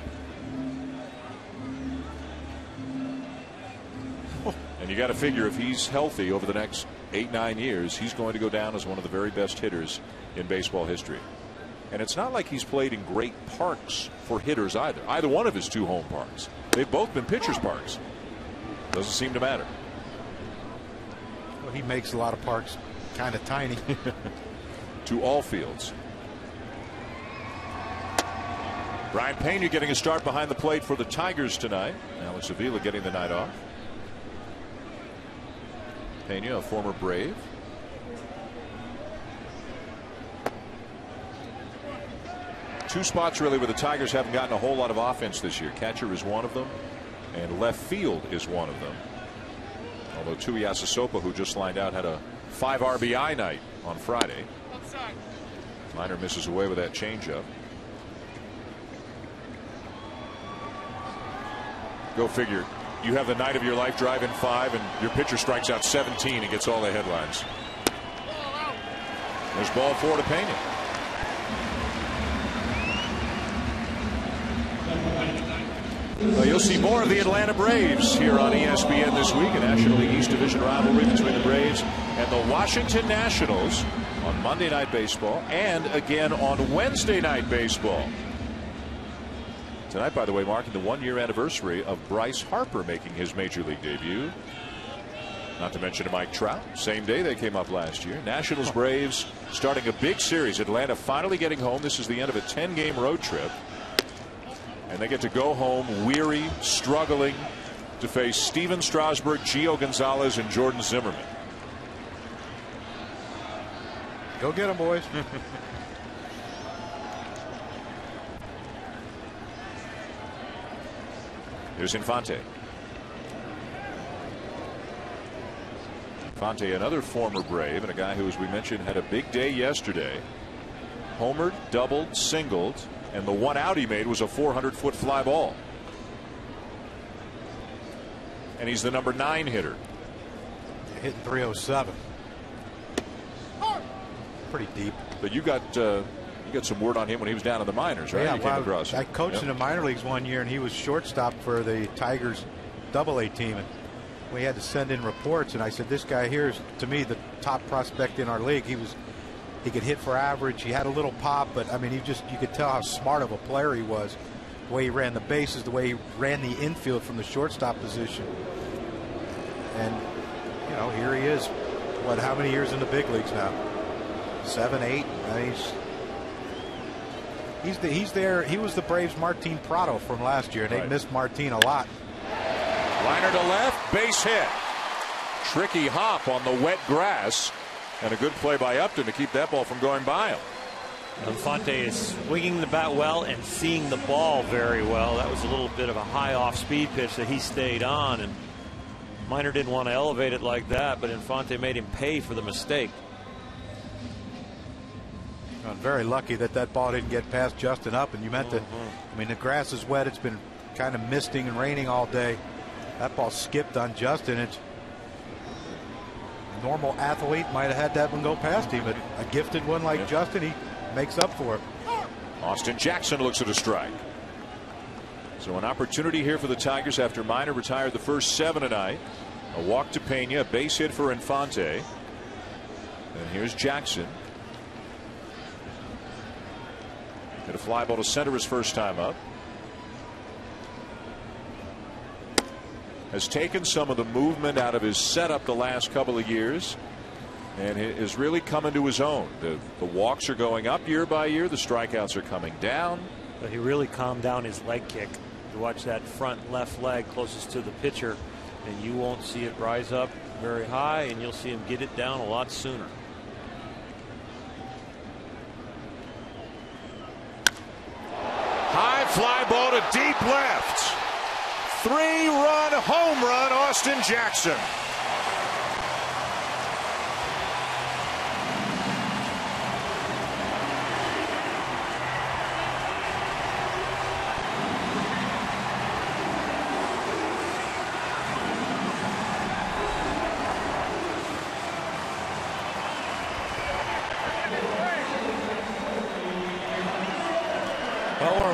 [SPEAKER 1] And you got to figure if he's healthy over the next 8-9 years, he's going to go down as one of the very best hitters in baseball history. And it's not like he's played in great parks for hitters either. Either one of his two home parks. They've both been pitchers' parks. Doesn't seem to matter.
[SPEAKER 3] Well, he makes a lot of parks kind of tiny.
[SPEAKER 1] To all fields. Brian Pena getting a start behind the plate for the Tigers tonight. Alex Avila getting the night off. Pena, a former Brave. Two spots really where the Tigers haven't gotten a whole lot of offense this year. Catcher is one of them, and left field is one of them. Although Tuiasosopo, who just lined out, had a 5 RBI night on Friday. Minor misses away with that changeup. Go figure. You have the night of your life driving 5, and your pitcher strikes out 17 and gets all the headlines. There's ball 4 to Pena. Well, you'll see more of the Atlanta Braves here on ESPN this week. A National League East Division rivalry between the Braves and the Washington Nationals on Monday Night Baseball and again on Wednesday Night Baseball. Tonight, by the way, marking the 1-year anniversary of Bryce Harper making his Major League debut. Not to mention Mike Trout. Same day they came up last year. Nationals Braves starting a big series. Atlanta finally getting home. This is the end of a 10-game road trip. And they get to go home weary, struggling to face Steven Strasburg, Gio Gonzalez, and Jordan Zimmerman.
[SPEAKER 3] Go get them, boys.
[SPEAKER 1] Here's Infante. Infante, another former Brave, and a guy who, as we mentioned, had a big day yesterday. Homered, doubled, singled, and the one out he made was a 400-foot fly ball. And he's the number 9 hitter.
[SPEAKER 3] Hitting 307. Pretty deep.
[SPEAKER 1] But you got some word on him when he was down in the minors, right?
[SPEAKER 3] Yeah,
[SPEAKER 1] you came across him.
[SPEAKER 3] I coached in the minor leagues one year, and he was shortstop for the Tigers AA team. And we had to send in reports, and I said, this guy here is, to me, the top prospect in our league. He could hit for average. He had a little pop, but I mean, you could tell how smart of a player he was. The way he ran the bases, the way he ran the infield from the shortstop position. And, you know, here he is. What, how many years in the big leagues now? 7, 8. I mean, he's there. He was the Braves' Martin Prado from last year, and they missed Martin a lot.
[SPEAKER 1] Liner to left, base hit. Tricky hop on the wet grass, and a good play by Upton to keep that ball from going by him.
[SPEAKER 2] Infante is swinging the bat well and seeing the ball very well. That was a little bit of a high off speed pitch that he stayed on, and Minor didn't want to elevate it like that, but Infante made him pay for the mistake.
[SPEAKER 3] I'm very lucky that that ball didn't get past Justin Up, and you meant to. I mean, the grass is wet. It's been kind of misting and raining all day. That ball skipped on Justin. It's a normal athlete might have had that one go past him, but a gifted one like Justin, he makes up for it.
[SPEAKER 1] Austin Jackson looks at a strike. So an opportunity here for the Tigers after Minor retired the first 7 tonight. A walk to Pena, a base hit for Infante. And here's Jackson. Hit a fly ball to center his first time up. Has taken some of the movement out of his setup the last couple of years and is really coming to his own. The walks are going up year by year. The strikeouts are coming down.
[SPEAKER 2] But he really calmed down his leg kick. You watch that front left leg closest to the pitcher, and you won't see it rise up very high, and you'll see him get it down a lot sooner.
[SPEAKER 1] High fly ball to deep left. 3-run home run, Austin Jackson.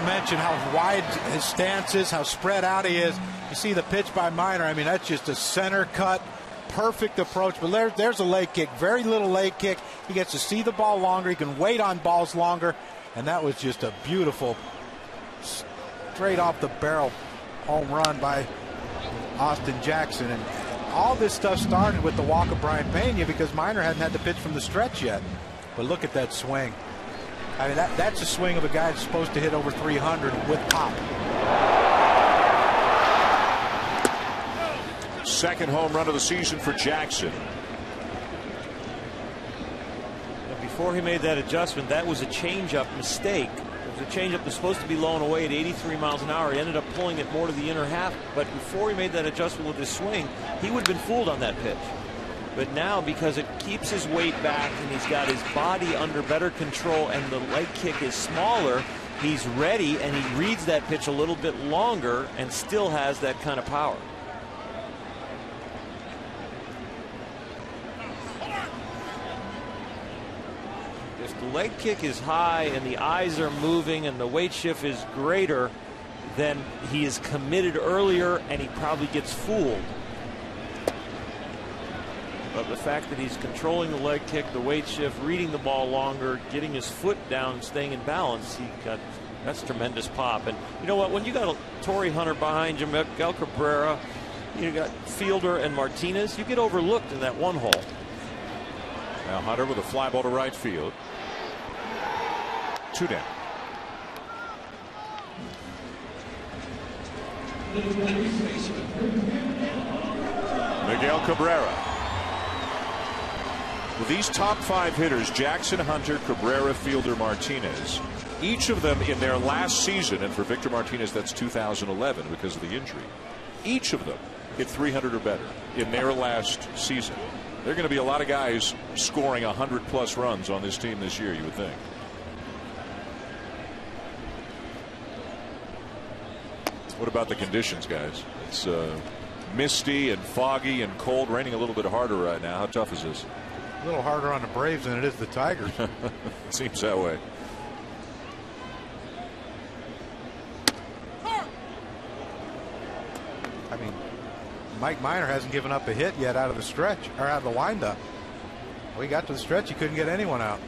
[SPEAKER 3] Mention how wide his stance is, how spread out he is. You see the pitch by Minor. I mean, that's just a center cut, perfect approach. But there's a leg kick, very little leg kick. He gets to see the ball longer. He can wait on balls longer. And that was just a beautiful, straight off the barrel home run by Austin Jackson. And all this stuff started with the walk of Brian Pena because Minor hadn't had the pitch from the stretch yet. But look at that swing. I mean, that's a swing of a guy that's supposed to hit over 300 with pop.
[SPEAKER 1] Second home run of the season for Jackson.
[SPEAKER 2] Before he made that adjustment, that was a changeup mistake. It was a changeup that's supposed to be low and away at 83 miles an hour. He ended up pulling it more to the inner half. But before he made that adjustment with his swing, he would have been fooled on that pitch. But now, because it keeps his weight back and he's got his body under better control and the leg kick is smaller, he's ready and he reads that pitch a little bit longer and still has that kind of power. If the leg kick is high and the eyes are moving and the weight shift is greater, then he is committed earlier and he probably gets fooled. But the fact that he's controlling the leg kick, the weight shift, reading the ball longer, getting his foot down, staying in balance, that's tremendous pop. And you know what? When you got a Torrey Hunter behind you, Miguel Cabrera, you got Fielder and Martinez, you get overlooked in that one hole.
[SPEAKER 1] Now Hunter with a fly ball to right field. 2 down. Miguel Cabrera. With these top 5 hitters, Jackson, Hunter, Cabrera, Fielder, Martinez, each of them in their last season, and for Victor Martinez that's 2011 because of the injury, each of them hit 300 or better in their last season. There are going to be a lot of guys scoring 100+ runs on this team this year, you would think. What about the conditions, guys? It's misty and foggy and cold, raining a little bit harder right now. How tough is this?
[SPEAKER 3] A little harder on the Braves than it is the Tigers.
[SPEAKER 1] Seems that way.
[SPEAKER 3] I mean, Mike Minor hasn't given up a hit yet out of the stretch, or out of the windup. We got to the stretch, he couldn't get anyone out.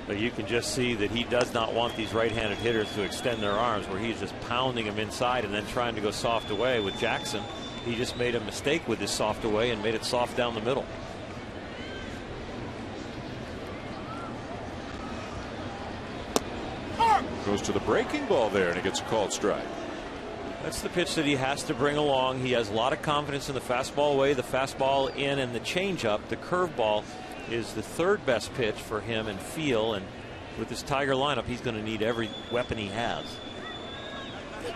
[SPEAKER 2] But you can just see that he does not want these right-handed hitters to extend their arms, where he's just pounding them inside and then trying to go soft away. With Jackson, he just made a mistake with his soft away and made it soft down the middle.
[SPEAKER 1] Goes to the breaking ball there, and he gets a called strike.
[SPEAKER 2] That's the pitch that he has to bring along. He has a lot of confidence in the fastball away, the fastball in, and the changeup. The curveball is the 3rd best pitch for him in feel, and with this Tiger lineup, he's going to need every weapon he has.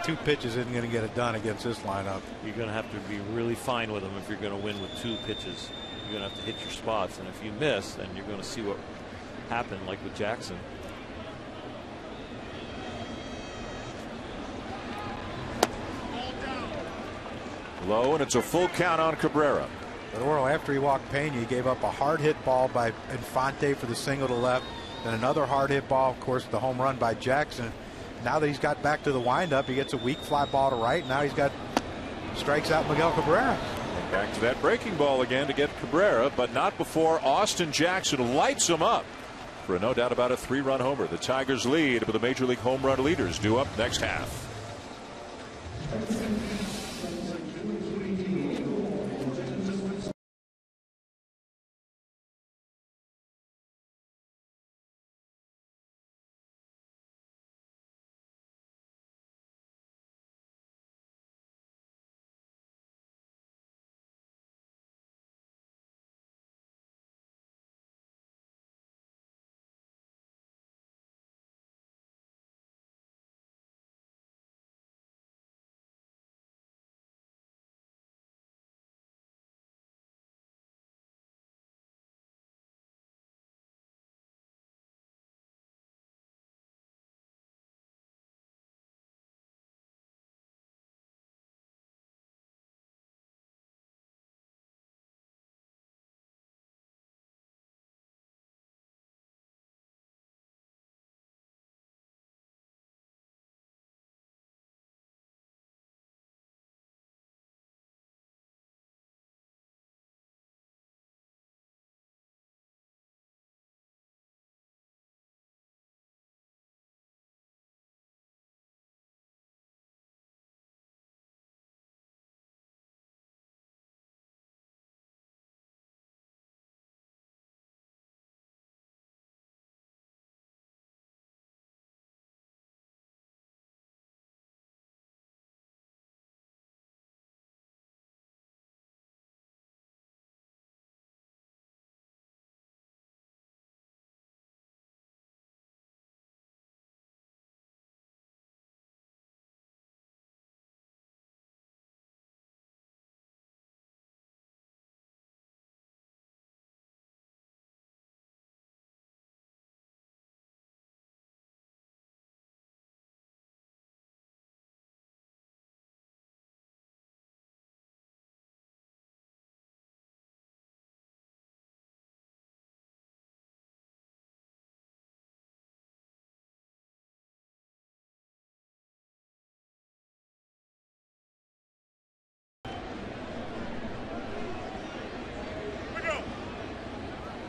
[SPEAKER 3] 2 pitches isn't going to get it done against this lineup.
[SPEAKER 7] You're going to have to be really fine with them if you're going to win with 2 pitches. You're going to have to hit your spots, and if you miss, then you're going to see what happened, like with Jackson.
[SPEAKER 1] Low, and it's a full count on Cabrera.
[SPEAKER 3] But Orel, after he walked Pena, he gave up a hard hit ball by Infante for the single to left, then another hard hit ball, of course, the home run by Jackson. Now that he's got back to the windup, he gets a weak fly ball to right. Now he's got strikes out Miguel Cabrera.
[SPEAKER 1] And back to that breaking ball again to get Cabrera, but not before Austin Jackson lights him up for no doubt about a 3-run homer. The Tigers lead, but the Major League home run leaders due up next half.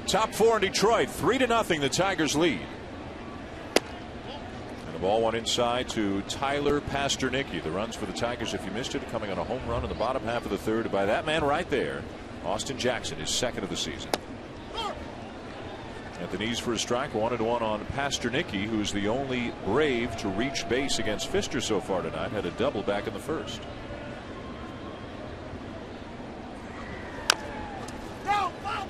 [SPEAKER 1] Top 4 in Detroit, 3-0. The Tigers lead. And the ball went inside to Tyler Pasternicki. The runs for the Tigers, if you missed it, coming on a home run in the bottom half of the third by that man right there, Austin Jackson, his second of the season. At the knees for a strike, 1-1 on Pasternicki, who's the only Brave to reach base against Pfister so far tonight. Had a double back in the first.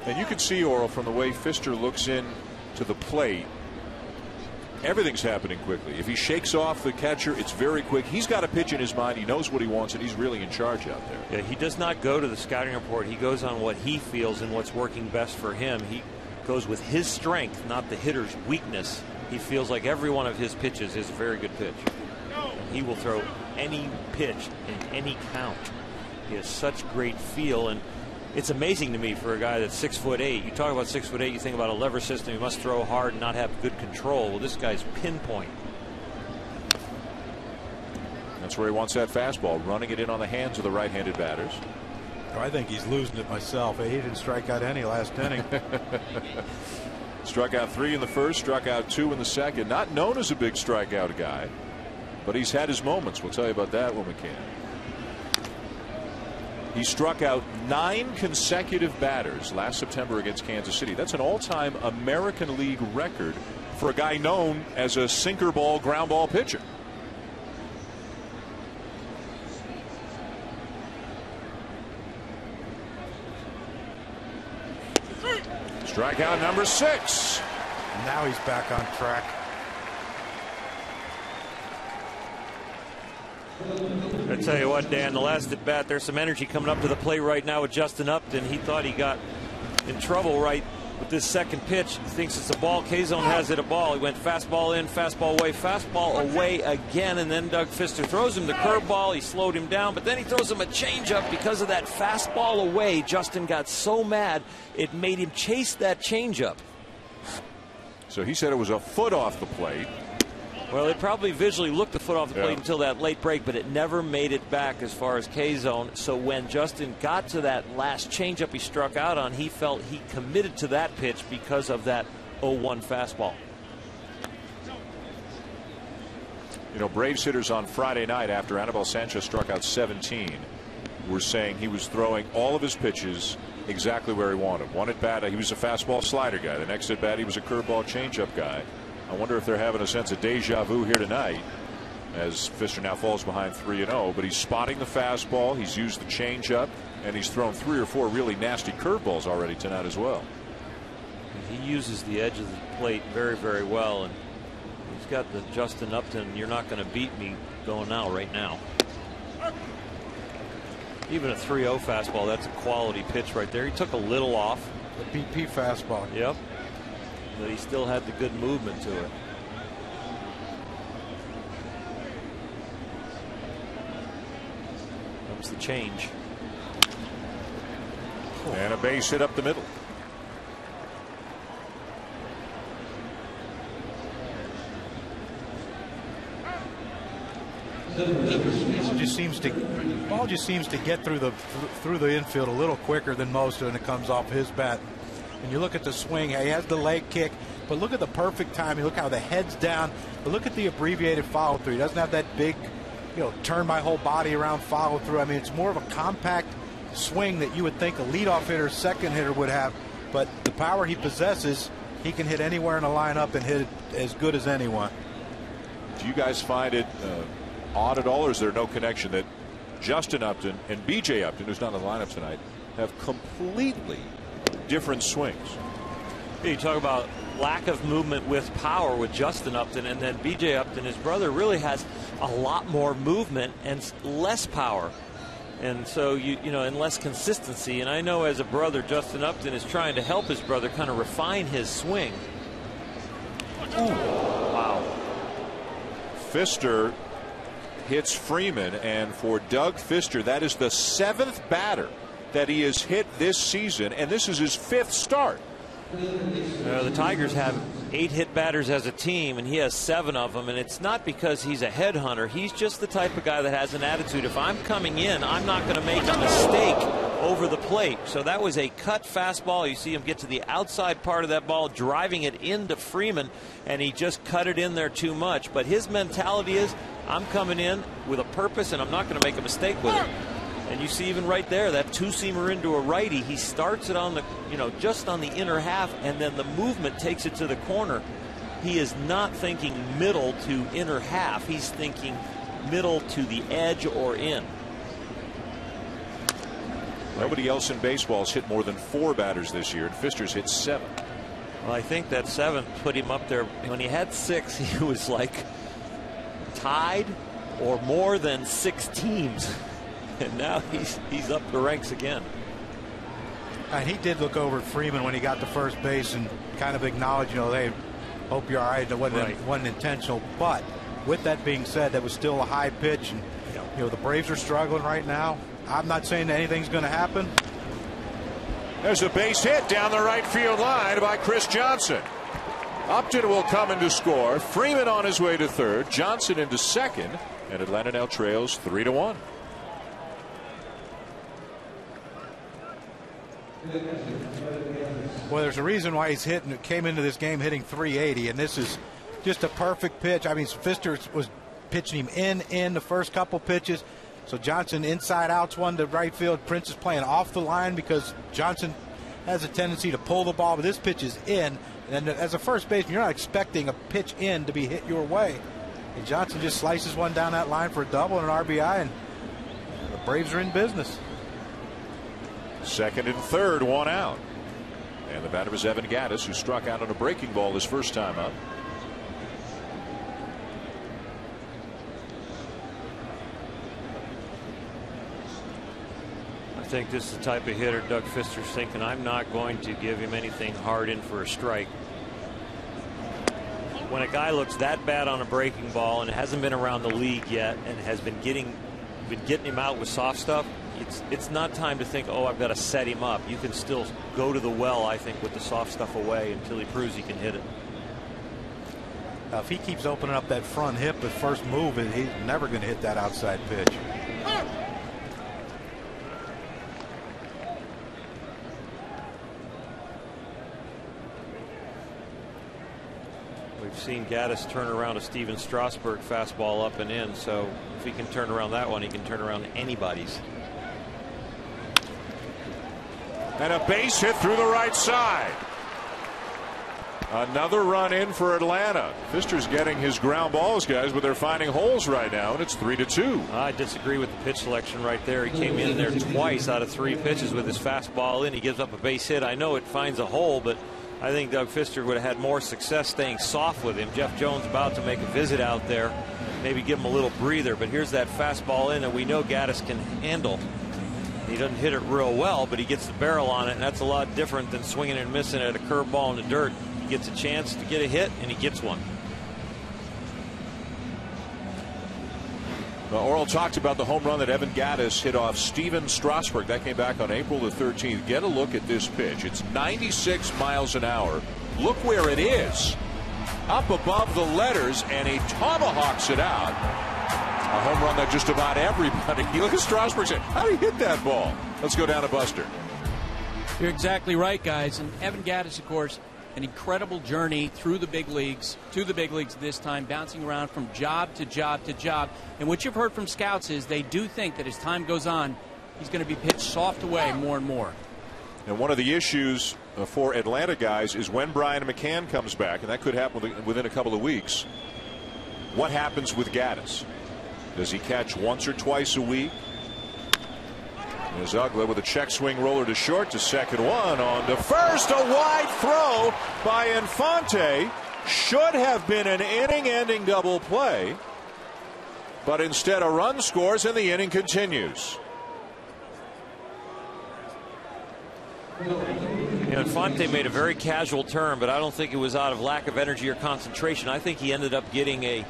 [SPEAKER 1] And you can see, Orel, from the way Pfister looks in to the plate, everything's happening quickly. If he shakes off the catcher, it's very quick. He's got a pitch in his mind. He knows what he wants, and he's really in charge out there.
[SPEAKER 7] Yeah, he does not go to the scouting report. He goes on what he feels and what's working best for him. He goes with his strength, not the hitter's weakness. He feels like every one of his pitches is a very good pitch. And he will throw any pitch in any count. He has such great feel, and it's amazing to me for a guy that's 6'8". You talk about 6'8", you think about a lever system. He must throw hard and not have good control. Well, this guy's pinpoint.
[SPEAKER 1] That's where he wants that fastball, running it in on the hands of the right-handed batters.
[SPEAKER 3] I think he's losing it myself. He didn't strike out any last inning.
[SPEAKER 1] Struck out 3 in the first, struck out 2 in the second. Not known as a big strikeout guy, but he's had his moments. We'll tell you about that when we can. He struck out 9 consecutive batters last September against Kansas City. That's an all-time American League record for a guy known as a sinker ball, ground ball pitcher. Strikeout number 6.
[SPEAKER 3] Now he's back on track.
[SPEAKER 7] I tell you what, Dan, the last at bat, there's some energy coming up to the plate right now with Justin Upton. He thought he got in trouble right with this second pitch. He thinks it's a ball. K-Zone has it a ball. He went fastball in, fastball away again, and then Doug Fister throws him the curveball. He slowed him down, but then he throws him a changeup. Because of that fastball away, Justin got so mad it made him chase that changeup.
[SPEAKER 1] So he said it was a foot off the plate.
[SPEAKER 7] Well, it probably visually looked the foot off the plate until that late break, but it never made it back as far as K-Zone. So when Justin got to that last changeup he struck out on, he felt he committed to that pitch because of that 0-1 fastball.
[SPEAKER 1] You know, Braves hitters on Friday night after Anibal Sanchez struck out 17 were saying he was throwing all of his pitches exactly where he wanted. One at bat, he was a fastball slider guy. The next at bat, he was a curveball changeup guy. I wonder if they're having a sense of deja vu here tonight as Fister now falls behind 3-0. But he's spotting the fastball. He's used the changeup, and he's thrown 3 or 4 really nasty curveballs already tonight as well.
[SPEAKER 7] He uses the edge of the plate very, very well, and he's got the Justin Upton, you're not going to beat me going now right now. Even a 3-0 fastball, that's a quality pitch right there. He took a little off.
[SPEAKER 3] The BP fastball.
[SPEAKER 7] Yep. But he still had the good movement to it. Comes the change.
[SPEAKER 1] And a base hit up the middle.
[SPEAKER 3] It just seems to, ball just seems to get through the infield a little quicker than most when it comes off his bat. And you look at the swing, he has the leg kick, but look at the perfect timing. Look how the head's down, but look at the abbreviated follow through. He doesn't have that big, turn my whole body around follow through. I mean, it's more of a compact swing that you would think a leadoff hitter, second hitter would have, but the power he possesses, he can hit anywhere in the lineup and hit it as good as anyone.
[SPEAKER 1] Do you guys find it odd at all, or is there no connection that Justin Upton and B.J. Upton, who's not in the lineup tonight, have completely different swings?
[SPEAKER 7] You talk about lack of movement with power with Justin Upton, and then B.J. Upton, his brother, really has a lot more movement and less power, and so and less consistency. And I know as a brother, Justin Upton is trying to help his brother kind of refine his swing. Ooh. Wow.
[SPEAKER 1] Fister hits Freeman, and for Doug Fister, that is the 7th batter that he has hit this season, and this is his 5th start.
[SPEAKER 7] The Tigers have 8 hit batters as a team, and he has 7 of them, and it's not because he's a headhunter. He's just the type of guy that has an attitude. If I'm coming in, I'm not going to make a mistake over the plate. So that was a cut fastball. You see him get to the outside part of that ball, driving it into Freeman, and he just cut it in there too much. But his mentality is, I'm coming in with a purpose, and I'm not going to make a mistake with it. And you see even right there, that two-seamer into a righty, he starts it on the, just on the inner half, and then the movement takes it to the corner. He is not thinking middle to inner half. He's thinking middle to the edge or in.
[SPEAKER 1] Nobody else in baseball has hit more than 4 batters this year, and Fister's hit 7.
[SPEAKER 7] Well, I think that 7 put him up there. When he had 6, he was like tied or more than 6 teams. And now he's up the ranks again.
[SPEAKER 3] And he did look over at Freeman when he got to first base and kind of acknowledged, hey, hope you're all right. It wasn't intentional. But with that being said, that was still a high pitch. And, the Braves are struggling right now. I'm not saying that anything's going to happen.
[SPEAKER 1] There's a base hit down the right field line by Chris Johnson. Upton will come in to score. Freeman on his way to third. Johnson into second. And Atlanta now trails 3-1.
[SPEAKER 3] Well, there's a reason why he's came into this game hitting 380, and this is just a perfect pitch. I mean, Fister was pitching him in the first couple pitches. So Johnson inside outs one to right field. Prince is playing off the line because Johnson has a tendency to pull the ball, but this pitch is in. And as a first baseman, you're not expecting a pitch in to be hit your way. And Johnson just slices one down that line for a double and an RBI, and the Braves are in business.
[SPEAKER 1] Second and third, 1 out. And the batter is Evan Gattis, who struck out on a breaking ball his first time up.
[SPEAKER 7] think this is the type of hitter Doug Fister's thinking, I'm not going to give him anything hard in for a strike. When a guy looks that bad on a breaking ball and hasn't been around the league yet and has been getting him out with soft stuff, it's not time to think, oh, I've got to set him up. You can still go to the well, I think, with the soft stuff away until he proves he can hit it.
[SPEAKER 3] If he keeps opening up that front hip at first move, he's never going to hit that outside pitch.
[SPEAKER 7] We've seen Gaddis turn around a Steven Strasburg fastball up and in, so if he can turn around that one, he can turn around anybody's.
[SPEAKER 1] And a base hit through the right side. Another run in for Atlanta. Fister's getting his ground balls, guys, but they're finding holes right now, and it's 3-2.
[SPEAKER 7] I disagree with the pitch selection right there. He came in there twice out of 3 pitches with his fastball in. He gives up a base hit. I know it finds a hole, but I think Doug Fister would have had more success staying soft with him. Jeff Jones about to make a visit out there, maybe give him a little breather, but here's that fastball in that we know Gaddis can handle. He doesn't hit it real well, but he gets the barrel on it, and that's a lot different than swinging and missing at a curveball in the dirt. He gets a chance to get a hit, and he gets one.
[SPEAKER 1] Orel talked about the home run that Evan Gaddis hit off Steven Strasburg. That came back on April the 13th. Get a look at this pitch. It's 96 miles an hour. Look where it is. Up above the letters, and he tomahawks it out. A home run that just about everybody. You look at Strasburg saying, how do you hit that ball? Let's go down to Buster.
[SPEAKER 4] You're exactly right, guys. And Evan Gaddis, of course, an incredible journey through the big leagues, to the big leagues this time, bouncing around from job to job to job. And what you've heard from scouts is they do think that as time goes on, he's going to be pitched soft away more and more.
[SPEAKER 1] And one of the issues for Atlanta guys is when Brian McCann comes back, and that could happen within a couple of weeks, what happens with Gaddis? Does he catch once or twice a week? There's Ugla with a check swing roller to short, to second one, on to first. A wide throw by Infante. Should have been an inning-ending double play, but instead a run scores and the inning continues.
[SPEAKER 7] Infante made a very casual turn, but I don't think it was out of lack of energy or concentration. I think he ended up getting a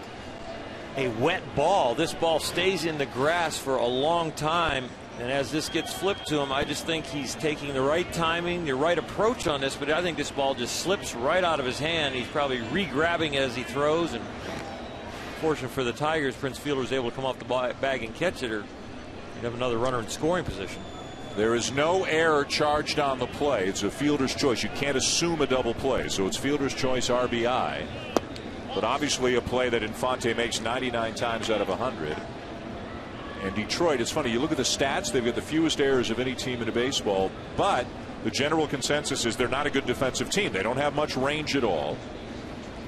[SPEAKER 7] wet ball. This ball stays in the grass for a long time, and as this gets flipped to him, I just think he's taking the right timing, the right approach on this, but I think this ball just slips right out of his hand. He's probably re-grabbing as he throws, and fortunate for the Tigers, Prince Fielder was able to come off the bag and catch it, or you'd have another runner in scoring position.
[SPEAKER 1] There is no error charged on the play. It's a fielder's choice. You can't assume a double play, so it's fielder's choice RBI. But obviously a play that Infante makes 99 times out of 100. And Detroit, it's funny, you look at the stats, they've got the fewest errors of any team in a baseball, but the general consensus is they're not a good defensive team. They don't have much range at all.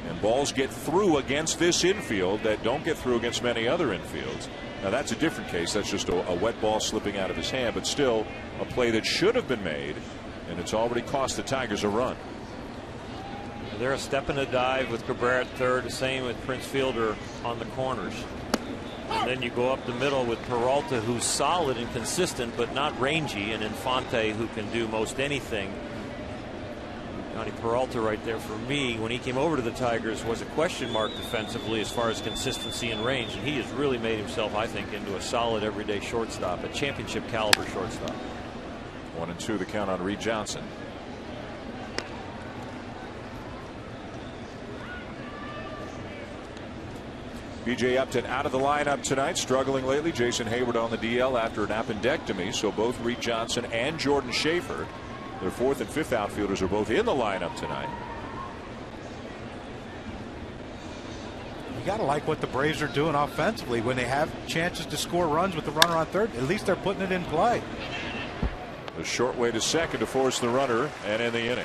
[SPEAKER 1] And balls get through against this infield that don't get through against many other infields. Now that's a different case. That's just a wet ball slipping out of his hand, but still a play that should have been made, and it's already cost the Tigers a run.
[SPEAKER 7] They're a step and a dive with Cabrera at third, the same with Prince Fielder on the corners. And then you go up the middle with Peralta, who's solid and consistent but not rangy, and Infante, who can do most anything. Johnny Peralta right there for me, when he came over to the Tigers, was a question mark defensively as far as consistency and range, and he has really made himself, I think, into a solid everyday shortstop, a championship caliber shortstop.
[SPEAKER 1] 1-2 the count on Reed Johnson. B.J. Upton out of the lineup tonight, struggling lately. Jason Hayward on the DL after an appendectomy, so both Reed Johnson and Jordan Schaefer, their fourth and fifth outfielders, are both in the lineup tonight.
[SPEAKER 3] You got to like what the Braves are doing offensively when they have chances to score runs with the runner on third. At least they're putting it in play.
[SPEAKER 1] A short way to second to force the runner and end the inning.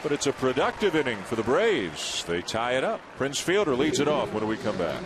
[SPEAKER 1] But it's a productive inning for the Braves. They tie it up. Prince Fielder leads it off when we come back.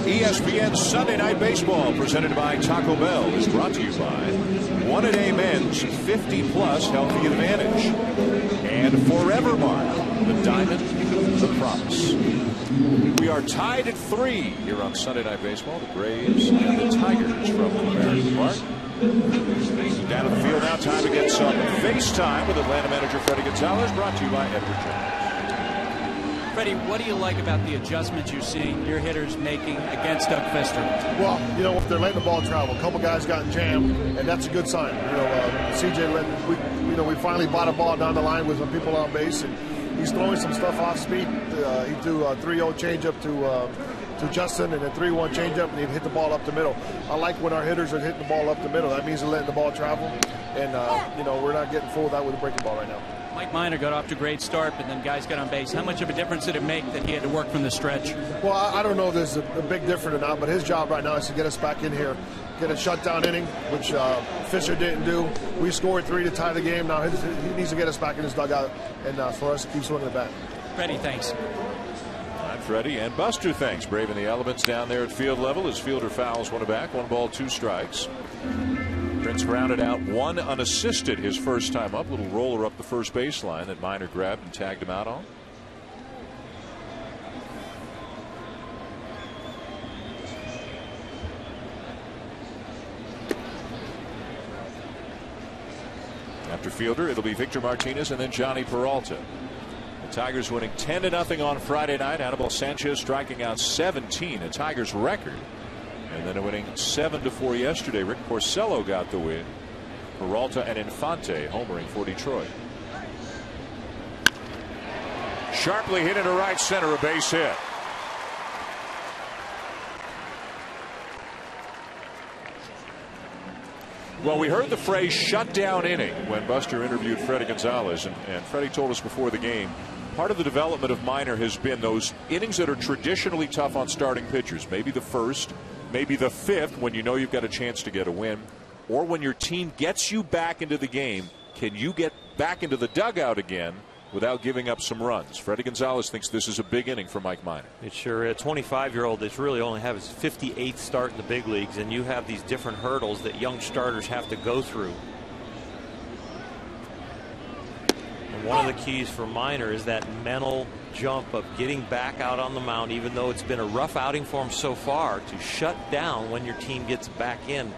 [SPEAKER 1] ESPN Sunday Night Baseball, presented by Taco Bell, is brought to you by 1-A Men's 50-plus Healthy Advantage and Forever Mark, the diamond, the promise. We are tied at 3 here on Sunday Night Baseball. The Braves and the Tigers from American Park. Down to the field now. Time to get some FaceTime with Atlanta manager Fredi Gonzalez. Brought to you by Edward Jones.
[SPEAKER 4] Freddie, what do you like about the adjustments you're seeing your hitters making against Doug Fister?
[SPEAKER 8] Well, you know, they're letting the ball travel. A couple guys got jammed, and that's a good sign. You know, CJ, we finally bought a ball down the line with some people on base, and he's throwing some stuff off speed. He threw a 3-0 changeup to Justin, and a 3-1 changeup, and he hit the ball up the middle. I like when our hitters are hitting the ball up the middle. That means they're letting the ball travel, and you know, we're not getting fooled out with a breaking ball right now.
[SPEAKER 4] Mike Minor got off to a great start, but then guys got on base. How much of a difference did it make that he had to work from the stretch?
[SPEAKER 8] Well, I don't know if there's a big difference or not, but his job right now is to get us back in here, get a shutdown inning, which Fisher didn't do. We scored 3 to tie the game. Now he needs to get us back in his dugout, and for us to keep swinging the bat.
[SPEAKER 4] Freddie, thanks.
[SPEAKER 1] I'm Freddie and Buster, thanks. Braving the elements down there at field level as Fielder fouls one back. 1 ball, 2 strikes. Prince grounded out 1 unassisted his first time up. Little roller up the first baseline that Minor grabbed and tagged him out on. After Fielder, it'll be Victor Martinez and then Johnny Peralta. The Tigers winning 10-0 on Friday night. Anibal Sanchez striking out 17, a Tigers record. And then winning 7-4 yesterday. Rick Porcello got the win. Peralta and Infante homering for Detroit. Sharply hit into right center, a base hit. Well, we heard the phrase shutdown inning when Buster interviewed Fredi Gonzalez, and Fredi told us before the game, part of the development of Minor has been those innings that are traditionally tough on starting pitchers. Maybe the first, maybe the 5th, when you know you've got a chance to get a win, or when your team gets you back into the game. Can you get back into the dugout again without giving up some runs? Fredi Gonzalez thinks this is a big inning for Mike Minor.
[SPEAKER 7] It sure is. 25-year-old that's really only have his 58th start in the big leagues, and you have these different hurdles that young starters have to go through. And one of the keys for Minor is that mental jump of getting back out on the mound, even though it's been a rough outing for him so far, to shut down when your team gets back in.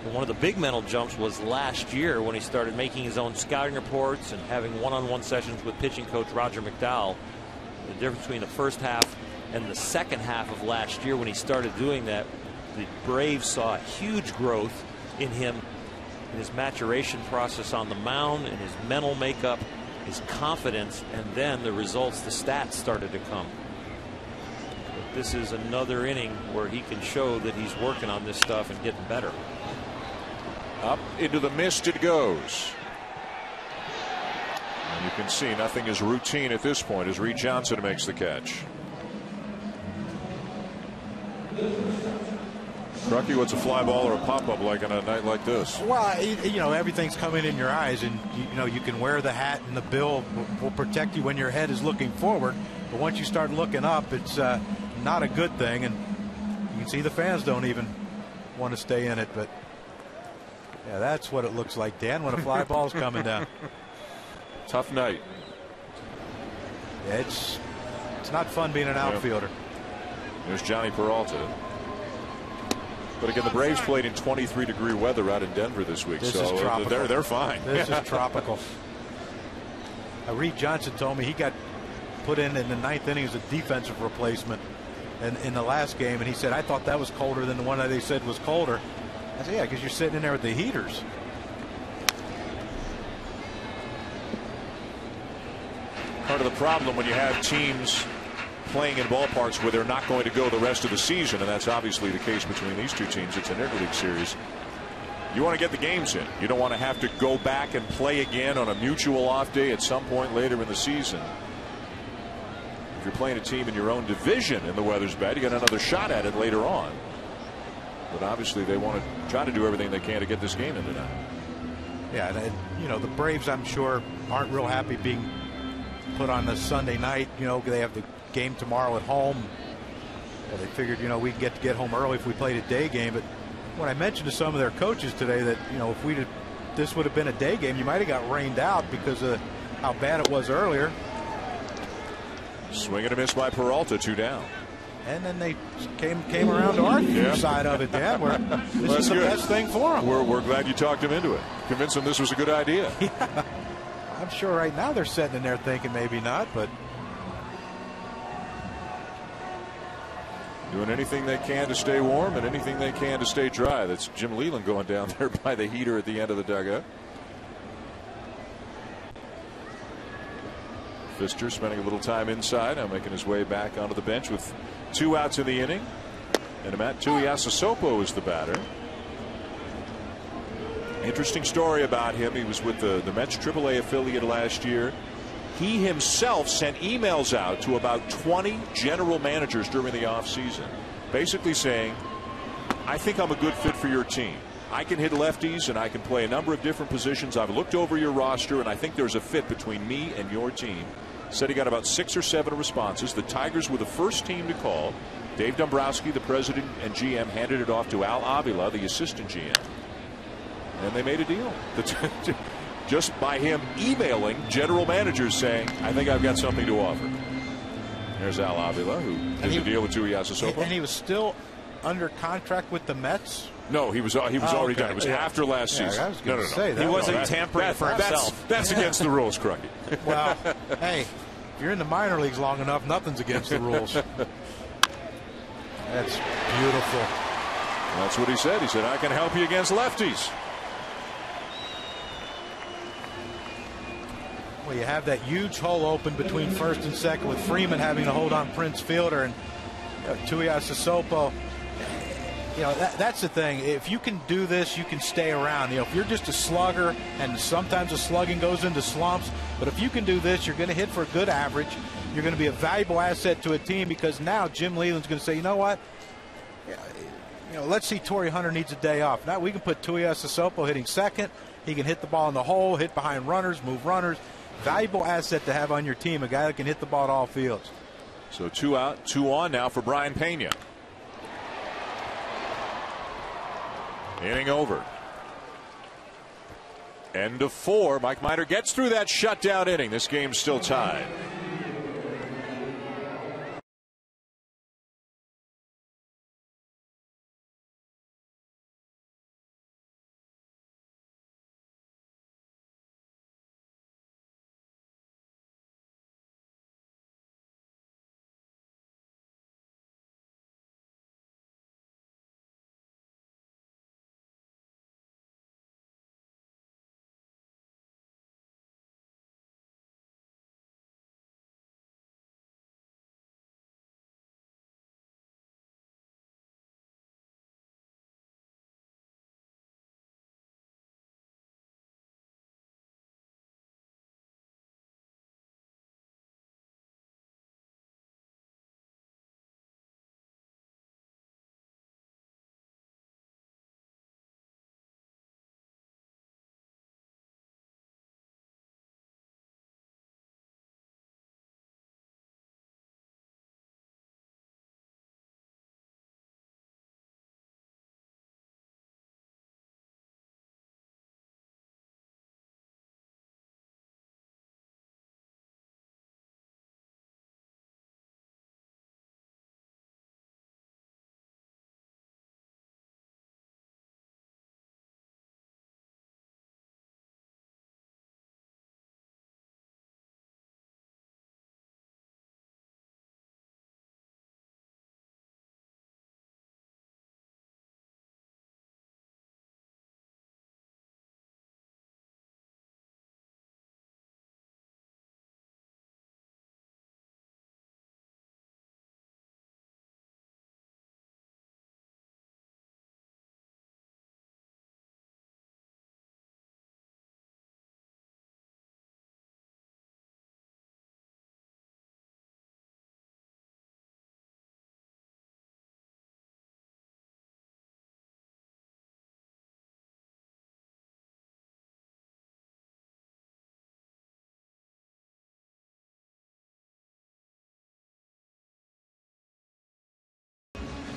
[SPEAKER 7] And one of the big mental jumps was last year when he started making his own scouting reports and having one-on-one sessions with pitching coach Roger McDowell. The difference between the first half and the second half of last year, when he started doing that, the Braves saw a huge growth in him, in his maturation process on the mound, and his mental makeup, his confidence, and then the results, the stats started to come. But this is another inning where he can show that he's working on this stuff and getting better.
[SPEAKER 1] Up into the mist it goes. And you can see nothing is routine at this point as Reed Johnson makes the catch. Crucky, what's a fly ball or a pop-up like on a night like this?
[SPEAKER 3] Well, you know, everything's coming in your eyes, and you know, you can wear the hat, and the bill will protect you when your head is looking forward. But once you start looking up, it's not a good thing, and you can see the fans don't even want to stay in it. But yeah, that's what it looks like, Dan, when a fly ball's coming down.
[SPEAKER 1] Tough night.
[SPEAKER 3] Yeah, it's not fun being an outfielder.
[SPEAKER 1] There's Johnny Peralta. But again, the Braves played in 23-degree weather out in Denver this week,
[SPEAKER 3] this
[SPEAKER 1] so
[SPEAKER 3] is tropical.
[SPEAKER 1] They're fine.
[SPEAKER 3] This is tropical. Reed Johnson told me he got put in the 9th inning as a defensive replacement in the last game, and he said, I thought that was colder than the one that they said was colder. I said, yeah, because you're sitting in there with the heaters.
[SPEAKER 1] Part of the problem when you have teams playing in ballparks where they're not going to go the rest of the season, and that's obviously the case between these two teams. It's an interleague series. You want to get the games in. You don't want to have to go back and play again on a mutual off day at some point later in the season. If you're playing a team in your own division and the weather's bad, you got another shot at it later on. But obviously they want to try to do everything they can to get this game in tonight.
[SPEAKER 3] Yeah, and you know, the Braves, I'm sure, aren't real happy being put on a Sunday night. You know, they have the game tomorrow at home. Yeah, they figured, we'd get home early if we played a day game. But when I mentioned to some of their coaches today that, if this would have been a day game, you might have got rained out because of how bad it was earlier.
[SPEAKER 1] Swing and a miss by Peralta, 2 down.
[SPEAKER 3] And then they came around to our side of it, Dan, where this is the best thing for them.
[SPEAKER 1] We're glad you talked them into it. Convinced them this was a good idea.
[SPEAKER 3] Yeah. I'm sure right now they're sitting in there thinking maybe not, but
[SPEAKER 1] doing anything they can to stay warm and anything they can to stay dry. That's Jim Leyland going down there by the heater at the end of the dugout. Pfister spending a little time inside, now making his way back onto the bench with 2 outs in the inning. And Matt Tuiasosopo is the batter. Interesting story about him. He was with the Mets AAA affiliate last year. He himself sent emails out to about 20 general managers during the offseason, basically saying, I think I'm a good fit for your team. I can hit lefties and I can play a number of different positions. I've looked over your roster and I think there's a fit between me and your team. Said he got about 6 or 7 responses. The Tigers were the first team to call. Dave Dombrowski, the president and GM, handed it off to Al Avila, the assistant GM. And they made a deal. Just by him emailing general managers saying, I think I've got something to offer. There's Al Avila, who did the deal with Tuiasosopo.
[SPEAKER 3] And he was still under contract with the Mets?
[SPEAKER 1] No, he was already done. It was after last season.
[SPEAKER 3] I was going to say that.
[SPEAKER 2] He wasn't tampering for himself.
[SPEAKER 1] That's against the rules, Crunky.
[SPEAKER 3] Well, hey, if you're in the minor leagues long enough, nothing's against the rules. That's beautiful.
[SPEAKER 1] That's what he said. He said, I can help you against lefties.
[SPEAKER 3] Well, you have that huge hole open between first and second with Freeman having to hold on Prince Fielder and Tuiasosopo. That's the thing. If you can do this, you can stay around. If you're just a slugger, and sometimes the slugging goes into slumps, but if you can do this, you're going to hit for a good average. You're going to be a valuable asset to a team because now Jim Leyland's going to say, you know what? Let's see, Torrey Hunter needs a day off. Now we can put Tuiasosopo hitting second. He can hit the ball in the hole, hit behind runners, move runners. Valuable asset to have on your team, a guy that can hit the ball at all fields.
[SPEAKER 1] So 2 out, 2 on now for Brian Pena. Inning over. End of 4. Mike Minor gets through that shutdown inning. This game's still tied.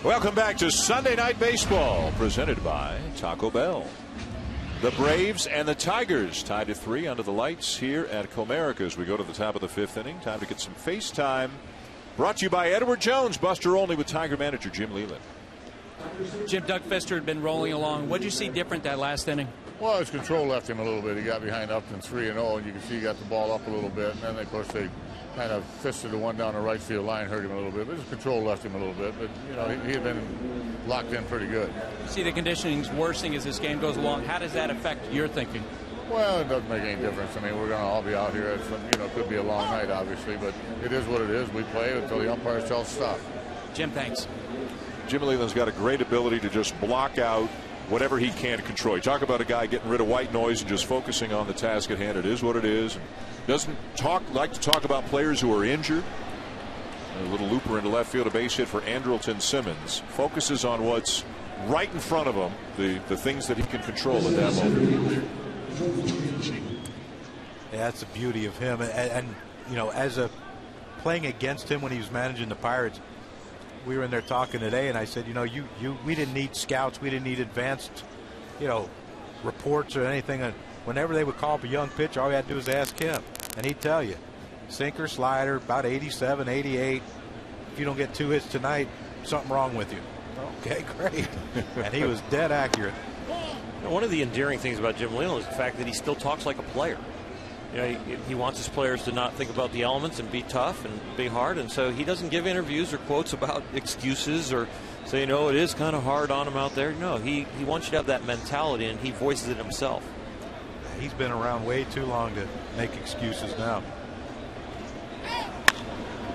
[SPEAKER 1] Welcome back to Sunday Night Baseball, presented by Taco Bell. The Braves and the Tigers tied to 3 under the lights here at Comerica as we go to the top of the 5th inning. Time to get some FaceTime. Brought to you by Edward Jones, Buster Olney with Tiger manager Jim Leland.
[SPEAKER 4] Jim, Doug Fister had been rolling along. What did you see different that last inning?
[SPEAKER 9] Well, his control left him a little bit. He got behind Upton 3-0, and you can see he got the ball up a little bit. And then, of course, they kind of fisted the one down the right field line, hurt him a little bit. But his control left him a little bit. But, you know, he had been locked in pretty good.
[SPEAKER 4] See the conditioning's worsening as this game goes along. How does that affect your thinking?
[SPEAKER 9] Well, it doesn't make any difference. I mean, we're going to all be out here. It's, you know, it could be a long night, obviously. But it is what it is. We play until the umpires tell us to stop.
[SPEAKER 4] Jim, thanks.
[SPEAKER 1] Jim Leland's got a great ability to just block out whatever he can't control. You talk about a guy getting rid of white noise and just focusing on the task at hand. It is what it is. Doesn't like to talk about players who are injured. A little looper into left field, a base hit for Andrelton Simmons. Focuses on what's right in front of him, the things that he can control at that moment.
[SPEAKER 3] Yeah, that's the beauty of him. And you know, as a playing against him when he was managing the Pirates, we were in there talking today, and I said, you know, we didn't need scouts, we didn't need advanced, you know, reports or anything. And whenever they would call up a young pitcher, all we had to do was ask him, and he'd tell you, sinker, slider, about 87, 88. If you don't get 2 hits tonight, something wrong with you. Okay, great. And he was dead accurate.
[SPEAKER 7] One of the endearing things about Jim Leland is the fact that he still talks like a player. You know, he wants his players to not think about the elements and be tough and be hard, and so he doesn't give interviews or quotes about excuses or say, you know, it is kind of hard on him out there. No, he wants you to have that mentality, and he voices it himself.
[SPEAKER 3] He's been around way too long to make excuses now.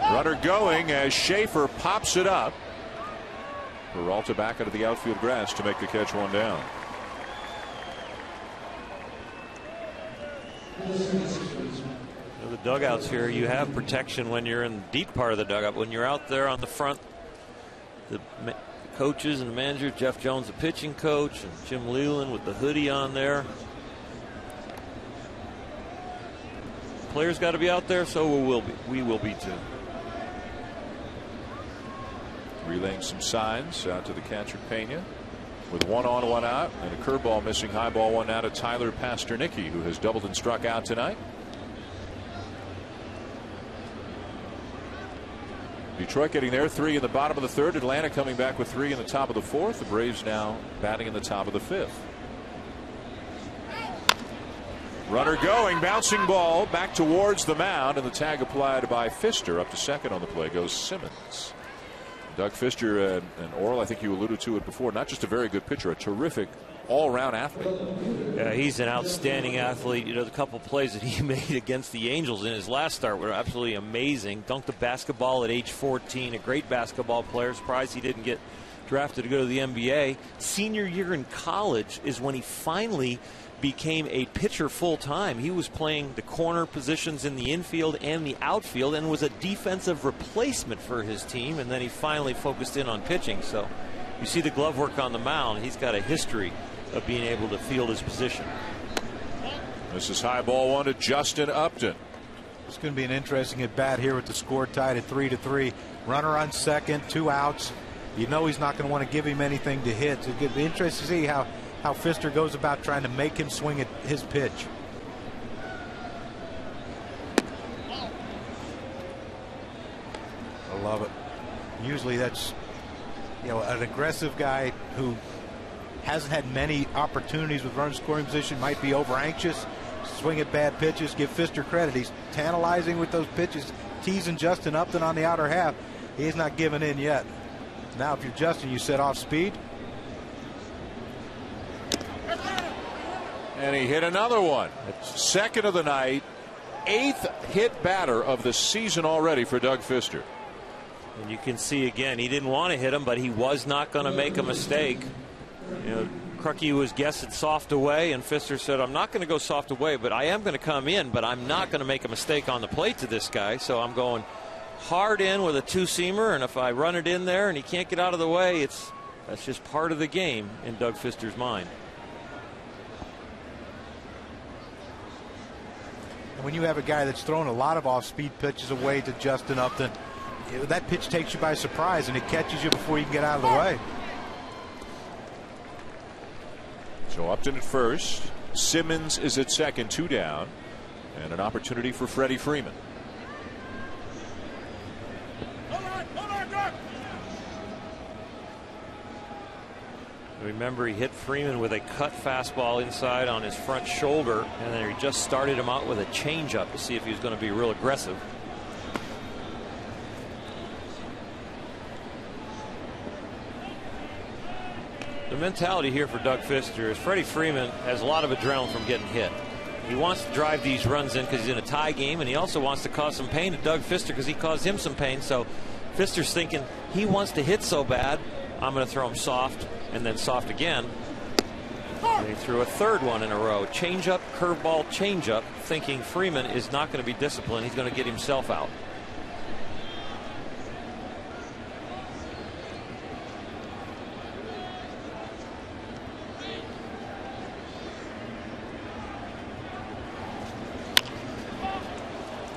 [SPEAKER 1] Runner going as Schaefer pops it up. Peralta back into the outfield grass to make the catch, 1 down.
[SPEAKER 7] The dugouts here, you have protection when you're in the deep part of the dugout. When you're out there on the front, the coaches and the manager, Jeff Jones, the pitching coach, and Jim Leland with the hoodie on there. Players got to be out there, so we will be too.
[SPEAKER 1] Relaying some signs out to the catcher Pena with 1 on, 1 out, and a curveball missing. High ball 1 out to Tyler Pasternicki, who has doubled and struck out tonight. Detroit getting their 3 in the bottom of the 3rd. Atlanta coming back with 3 in the top of the 4th. The Braves now batting in the top of the 5th. Runner going, bouncing ball back towards the mound, and the tag applied by Fister. Up to second on the play goes Simmons. Doug Fister and Orel, I think you alluded to it before, not just a very good pitcher, a terrific all-around athlete.
[SPEAKER 7] Yeah, he's an outstanding athlete. You know, the couple plays that he made against the Angels in his last start were absolutely amazing. Dunked a basketball at age 14, a great basketball player. Surprised he didn't get drafted to go to the NBA. Senior year in college is when he finally became a pitcher full-time. He was playing the corner positions in the infield and the outfield and was a defensive replacement for his team, and then he finally focused in on pitching. So you see the glove work on the mound. He's got a history of being able to field his position.
[SPEAKER 1] This is high ball 1 to Justin Upton.
[SPEAKER 3] It's going to be an interesting at bat here with the score tied at 3-3. Runner on second, 2 outs. You know he's not going to want to give him anything to hit. So it'll be interesting to see how Fister goes about trying to make him swing at his pitch. I love it. Usually that's, you know, an aggressive guy who hasn't had many opportunities with runners scoring position, might be over anxious, swing at bad pitches. Give Fister credit. He's tantalizing with those pitches, teasing Justin Upton on the outer half. He's not giving in yet. Now if you're Justin, you set off speed.
[SPEAKER 1] And he hit another one. Second of the night, 8th hit batter of the season already for Doug Fister.
[SPEAKER 7] And you can see again, he didn't want to hit him, but he was not going to make a mistake. You know, Crucky was guessing soft away, and Fister said, I'm not going to go soft away, but I am going to come in, but I'm not going to make a mistake on the plate to this guy. So I'm going hard in with a 2-seamer, and if I run it in there and he can't get out of the way, that's just part of the game in Doug Fister's mind.
[SPEAKER 3] And when you have a guy that's thrown a lot of off-speed pitches away to Justin Upton, that pitch takes you by surprise and it catches you before you can get out of the way.
[SPEAKER 1] So Upton at first. Simmons is at second, 2 down, and an opportunity for Freddie Freeman.
[SPEAKER 7] Remember, he hit Freeman with a cut fastball inside on his front shoulder, and then he just started him out with a changeup to see if he was going to be real aggressive. The mentality here for Doug Fister is Freddie Freeman has a lot of adrenaline from getting hit. He wants to drive these runs in because he's in a tie game, and he also wants to cause some pain to Doug Fister because he caused him some pain. So Fister's thinking he wants to hit so bad, I'm going to throw him soft and then soft again. And he threw a third one in a row. Changeup, curveball, changeup, thinking Freeman is not going to be disciplined. He's going to get himself out.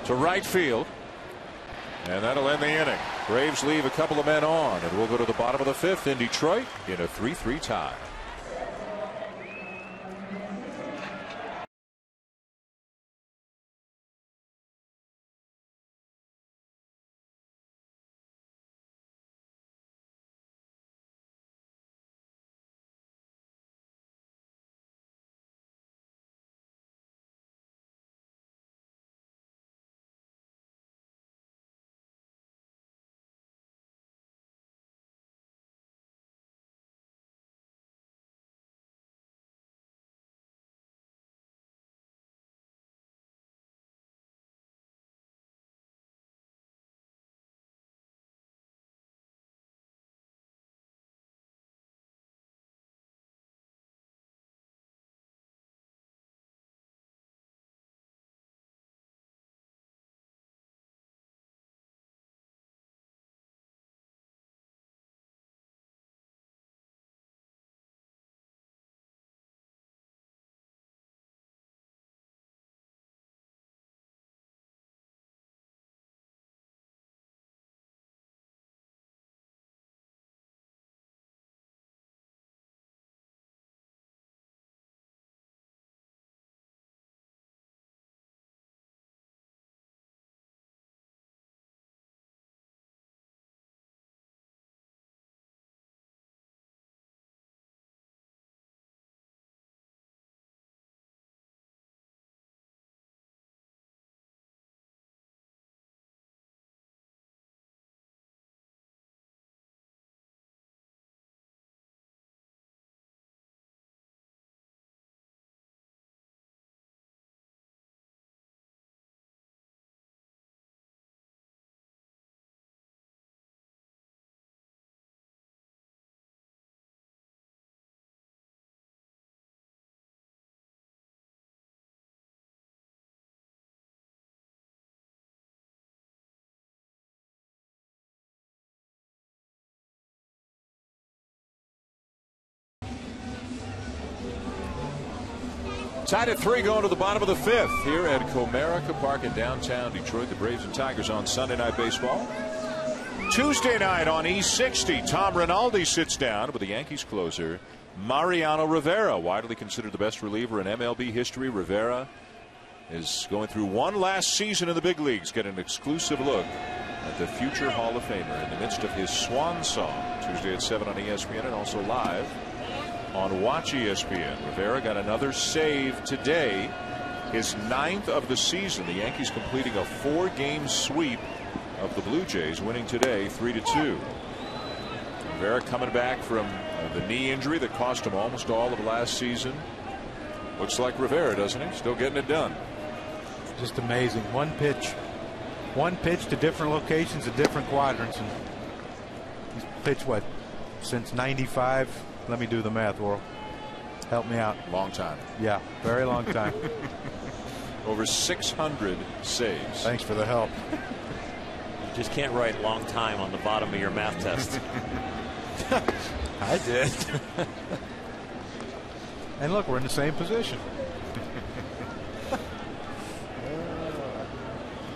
[SPEAKER 1] To right field, and that'll end the inning. Braves leave a couple of men on, and we'll go to the bottom of the 5th in Detroit in a 3-3 tie. Tied at 3 going to the bottom of the 5th here at Comerica Park in downtown Detroit. The Braves and Tigers on Sunday Night Baseball. Tuesday night on E60, Tom Rinaldi sits down with the Yankees closer Mariano Rivera, widely considered the best reliever in MLB history. Rivera is going through one last season in the big leagues. Get an exclusive look at the future Hall of Famer in the midst of his swan song. Tuesday at 7 on ESPN and also live on Watch ESPN. Rivera got another save today, his 9th of the season. The Yankees completing a 4-game sweep of the Blue Jays, winning today 3-2. Rivera coming back from the knee injury that cost him almost all of last season. Looks like Rivera, doesn't he? Still getting it done.
[SPEAKER 3] Just amazing. One pitch to different locations at different quadrants, and he's pitched what, since '95? Let me do the math, World. Help me out.
[SPEAKER 1] Long time.
[SPEAKER 3] Yeah, very long time.
[SPEAKER 1] Over 600 saves.
[SPEAKER 3] Thanks for the help.
[SPEAKER 7] You just can't write long time on the bottom of your math test.
[SPEAKER 3] I did. And look, we're in the same position.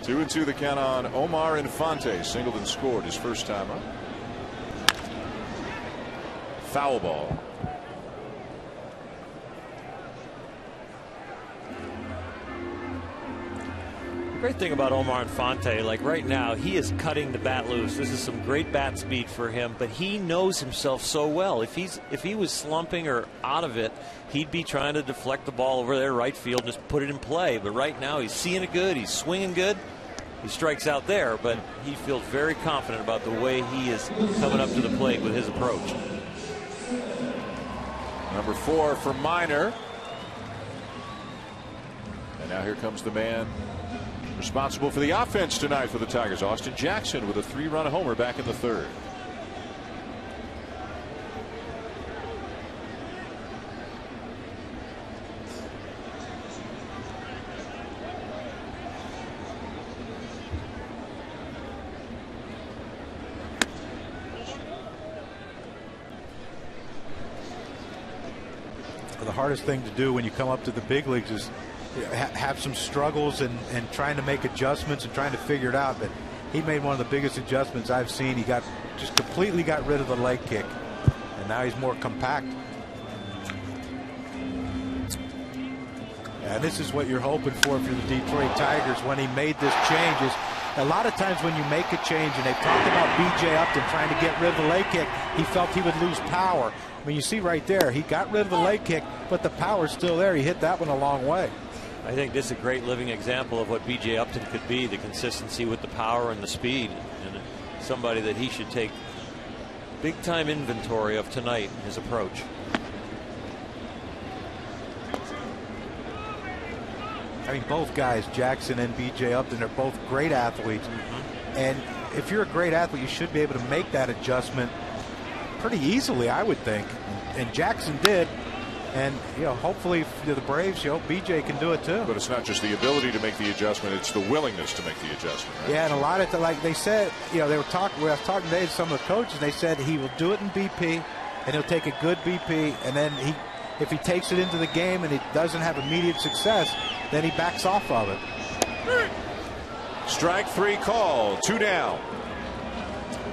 [SPEAKER 1] 2-2 the count on Omar Infante. Singled and scored his first time up. Foul ball.
[SPEAKER 7] The great thing about Omar Infante, like right now, he is cutting the bat loose. This is some great bat speed for him, but he knows himself so well. If he was slumping or out of it, he'd be trying to deflect the ball over there right field and just put it in play. But right now he's seeing it good, he's swinging good. He strikes out there, but he feels very confident about the way he is coming up to the plate with his approach.
[SPEAKER 1] Number 4 for Minor. And now here comes the man responsible for the offense tonight for the Tigers, Austin Jackson, with a 3-run homer back in the 3rd.
[SPEAKER 3] The hardest thing to do when you come up to the big leagues is have some struggles and trying to make adjustments and trying to figure it out. But he made one of the biggest adjustments I've seen. He just completely got rid of the leg kick, and now he's more compact. And this is what you're hoping for if you're the Detroit Tigers when he made this change. Is a lot of times when you make a change, and they've talked about B.J. Upton trying to get rid of the leg kick, he felt he would lose power. I mean, you see right there, he got rid of the leg kick, but the power's still there. He hit that one a long way.
[SPEAKER 7] I think this is a great living example of what B.J. Upton could be, the consistency with the power and the speed, and somebody that he should take big time inventory of tonight in his approach.
[SPEAKER 3] I mean, both guys, Jackson and B.J. Upton, are both great athletes. And if you're a great athlete, you should be able to make that adjustment pretty easily, I would think. And Jackson did. And, hopefully the Braves, B.J. can do it too.
[SPEAKER 1] But it's not just the ability to make the adjustment, it's the willingness to make the adjustment. Right?
[SPEAKER 3] Yeah, and a lot of like they said, they were talking. I was talking today to some of the coaches. They said he will do it in BP, and he'll take a good BP, and then if he takes it into the game and he doesn't have immediate success, then he backs off of it.
[SPEAKER 1] Strike 3 call, 2 down.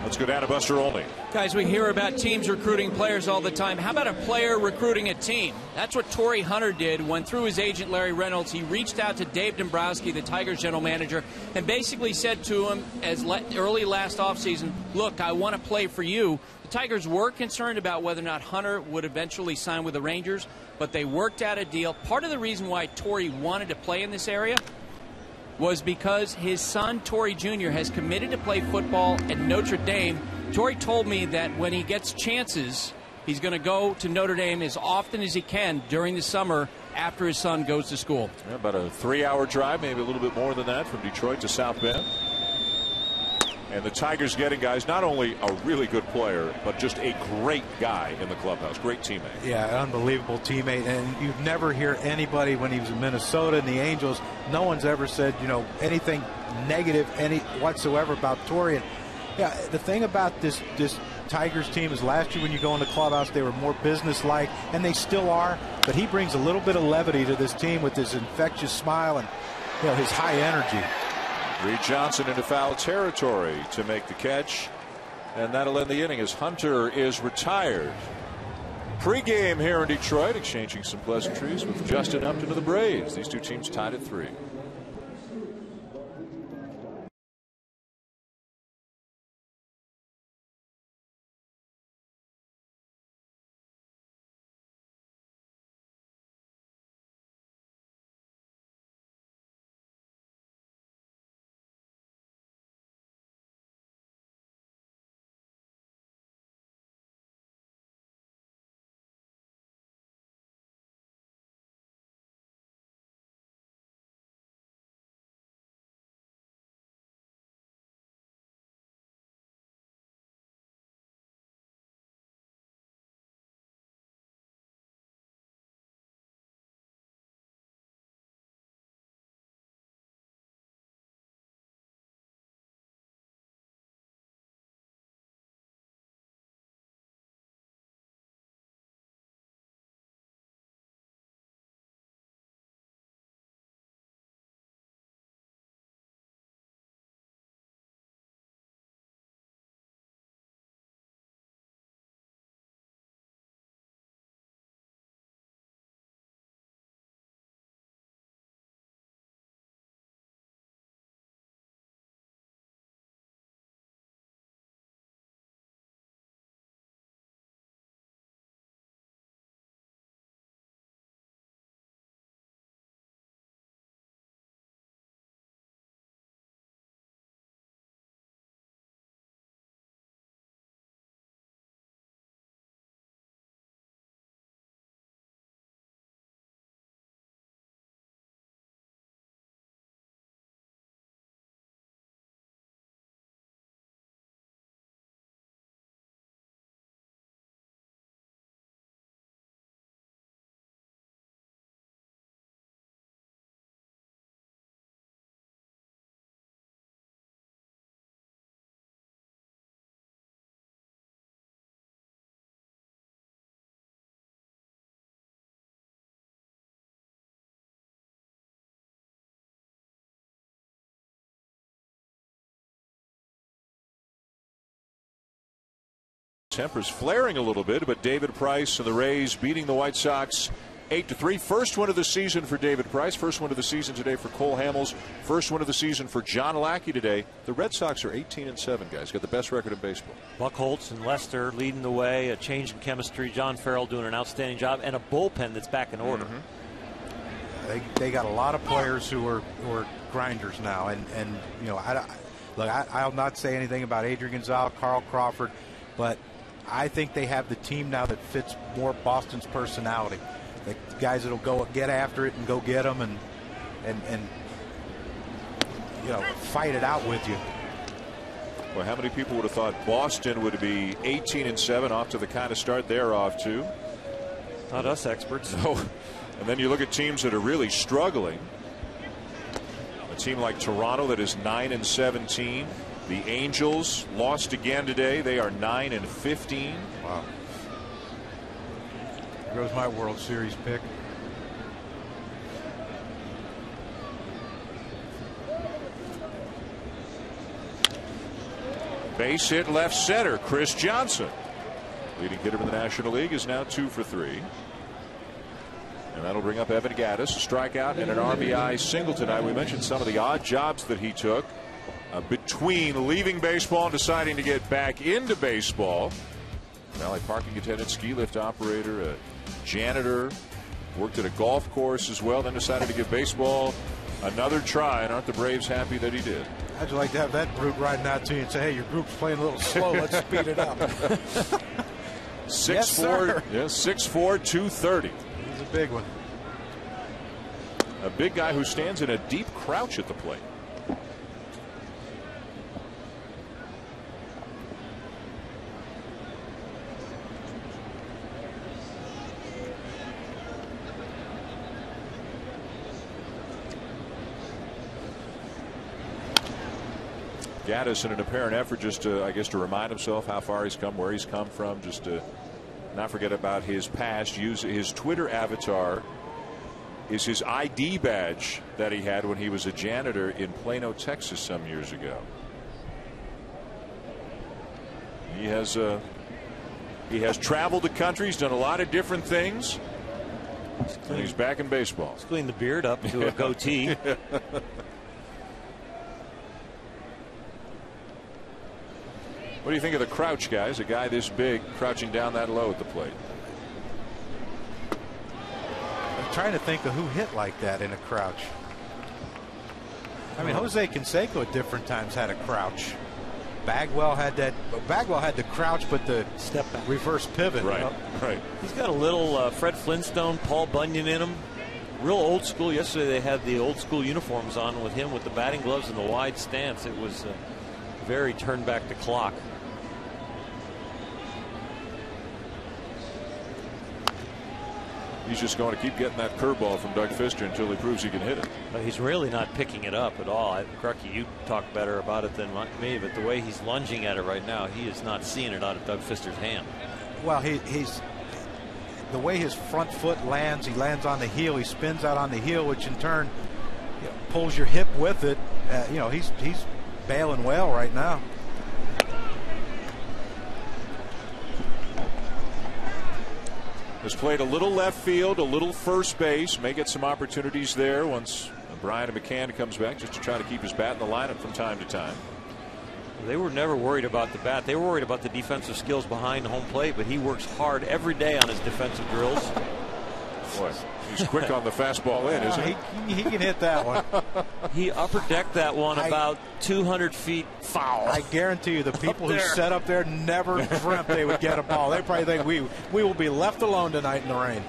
[SPEAKER 1] Let's go down to Buster Olney.
[SPEAKER 4] Guys, we hear about teams recruiting players all the time. How about a player recruiting a team? That's what Torrey Hunter did when, through his agent Larry Reynolds, he reached out to Dave Dombrowski, the Tigers general manager, and basically said to him early last offseason, look, I want to play for you. The Tigers were concerned about whether or not Hunter would eventually sign with the Rangers, but they worked out a deal. Part of the reason why Torrey wanted to play in this area was because his son, Torrey Jr., has committed to play football at Notre Dame. Torrey told me that when he gets chances, he's going to go to Notre Dame as often as he can during the summer after his son goes to school.
[SPEAKER 1] Yeah, about a 3-hour drive, maybe a little bit more than that, from Detroit to South Bend. And the Tigers getting guys, not only a really good player, but just a great guy in the clubhouse. Great teammate.
[SPEAKER 3] Yeah, unbelievable teammate. And you'd never hear anybody when he was in Minnesota and the Angels, no one's ever said, anything negative whatsoever about Torrey. And yeah, the thing about this Tigers team is last year when you go in the clubhouse, they were more businesslike, and they still are. But he brings a little bit of levity to this team with his infectious smile and his high energy.
[SPEAKER 1] Reed Johnson into foul territory to make the catch, and that'll end the inning as Hunter is retired. Pre-game here in Detroit, exchanging some pleasantries with Justin Upton of the Braves. These two teams tied at 3. Tempers flaring a little bit, but David Price and the Rays beating the White Sox 8-3. First win of the season for David Price. First win of the season today for Cole Hamels. First win of the season for John Lackey today. The Red Sox are 18-7, guys. Got the best record in baseball.
[SPEAKER 7] Buck Holtz and Lester leading the way. A change in chemistry. John Farrell doing an outstanding job, and a bullpen that's back in order.
[SPEAKER 3] They got a lot of players who are grinders now, and you know, I'll not say anything about Adrian Gonzalez, Carl Crawford, but I think they have the team now that fits more Boston's personality. The guys that'll go get after it and go get them and you know, fight it out with you.
[SPEAKER 1] Well, how many people would have thought Boston would be 18-7 off to the kind of start they're off to?
[SPEAKER 7] Not us experts.
[SPEAKER 1] No. And then you look at teams that are really struggling. A team like Toronto that is 9-17. The Angels lost again today. They are 9-15.
[SPEAKER 3] Wow. There goes my World Series pick.
[SPEAKER 1] Base hit left center. Chris Johnson, leading hitter in the National League, is now 2 for 3. And that'll bring up Evan Gattis, a strikeout and an RBI single tonight. We mentioned some of the odd jobs that he took between leaving baseball and deciding to get back into baseball. Valley parking attendant, ski lift operator, a janitor, worked at a golf course as well, then decided to give baseball another try. And aren't the Braves happy that he did?
[SPEAKER 3] I'd like to have that brute riding out to you and say, hey, your group's playing a little slow. Let's speed it up.
[SPEAKER 1] 6'4", yeah, 6'4", 230.
[SPEAKER 3] He's a big one.
[SPEAKER 1] A big guy who stands in a deep crouch at the plate. Gattis in an apparent effort just to, I guess, to remind himself how far he's come, where he's come from, just to not forget about his past. Use his Twitter avatar is his ID badge that he had when he was a janitor in Plano, Texas some years ago. He has traveled the country. He's done a lot of different things. And he's back in baseball.
[SPEAKER 7] He's cleaned the beard up to a goatee.
[SPEAKER 1] What do you think of the crouch, guys? A guy this big crouching down that low at the plate.
[SPEAKER 3] I'm trying to think of who hit like that in a crouch. I mean, Jose Canseco at different times had a crouch. Bagwell had that. Bagwell had the crouch, but the
[SPEAKER 7] step back,
[SPEAKER 3] reverse pivot.
[SPEAKER 1] Right, right.
[SPEAKER 7] He's got a little Fred Flintstone, Paul Bunyan in him. Real old school. Yesterday they had the old school uniforms on with him with the batting gloves and the wide stance. It was very turned back the clock.
[SPEAKER 1] He's just going to keep getting that curveball from Doug Fister until he proves he can hit it.
[SPEAKER 7] But he's really not picking it up at all. Crucky, you talk better about it than me, but the way he's lunging at it right now, he is not seeing it out of Doug Fister's hand.
[SPEAKER 3] Well, he's the way his front foot lands. He lands on the heel. He spins out on the heel, which in turn pulls your hip with it. You know, he's bailing well right now.
[SPEAKER 1] Has played a little left field, a little first base. May get some opportunities there once Brian McCann comes back, just to try to keep his bat in the lineup from time to time.
[SPEAKER 7] They were never worried about the bat. They were worried about the defensive skills behind home plate, but he works hard every day on his defensive drills.
[SPEAKER 1] Boy, he's quick on the fastball in, isn't he?
[SPEAKER 3] He can hit that one.
[SPEAKER 7] He upper decked that one about 200 feet foul.
[SPEAKER 3] I guarantee you the people who set up there never dreamt they would get a ball. They probably think we will be left alone tonight in the rain.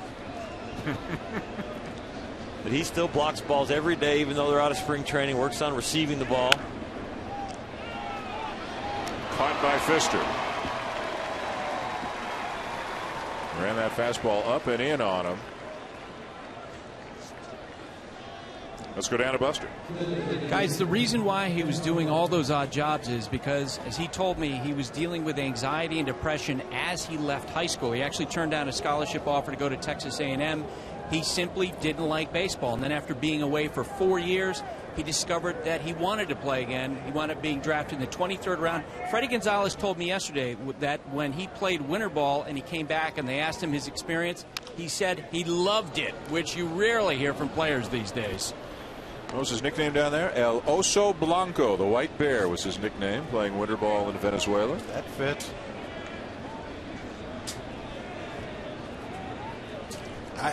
[SPEAKER 7] But he still blocks balls every day, even though they're out of spring training, works on receiving the ball.
[SPEAKER 1] Caught by Fister. Ran that fastball up and in on him. Let's go down to Buster.
[SPEAKER 4] Guys, the reason why he was doing all those odd jobs is because, as he told me, he was dealing with anxiety and depression as he left high school. He actually turned down a scholarship offer to go to Texas A&M. He simply didn't like baseball. And then after being away for 4 years, he discovered that he wanted to play again. He wound up being drafted in the 23rd round. Freddie Gonzalez told me yesterday that when he played winter ball and he came back and they asked him his experience, he said he loved it, which you rarely hear from players these days.
[SPEAKER 1] What was his nickname down there? El Oso Blanco, the White Bear was his nickname, playing winter ball in Venezuela.
[SPEAKER 3] That fits.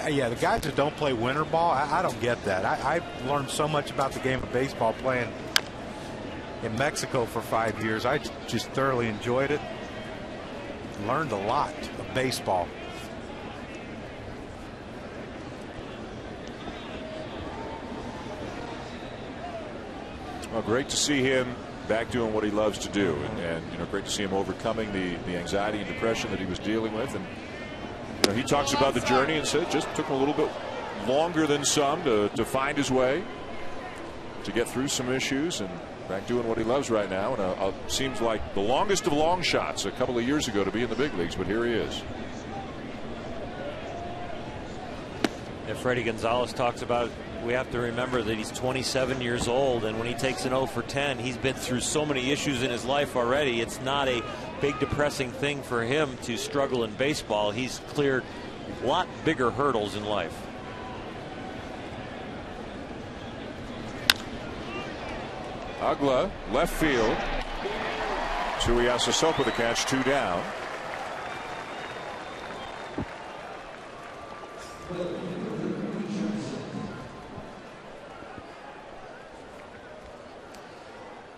[SPEAKER 3] Yeah, the guys that don't play winter ball, I don't get that. I've learned so much about the game of baseball playing in Mexico for 5 years. I just thoroughly enjoyed it. Learned a lot of baseball.
[SPEAKER 1] Well, great to see him back doing what he loves to do, and you know, great to see him overcoming the anxiety and depression that he was dealing with. And you know, he talks about the journey and said it just took him a little bit longer than some to find his way, to get through some issues, and back doing what he loves right now. And seems like the longest of long shots a couple of years ago to be in the big leagues, but here he is.
[SPEAKER 7] And Freddie Gonzalez talks about, we have to remember that he's 27 years old, and when he takes an 0 for 10, he's been through so many issues in his life already. It's not a big depressing thing for him to struggle in baseball. He's cleared a lot bigger hurdles in life.
[SPEAKER 1] Ugla, left field. Tuiasosopo with the catch, 2 down.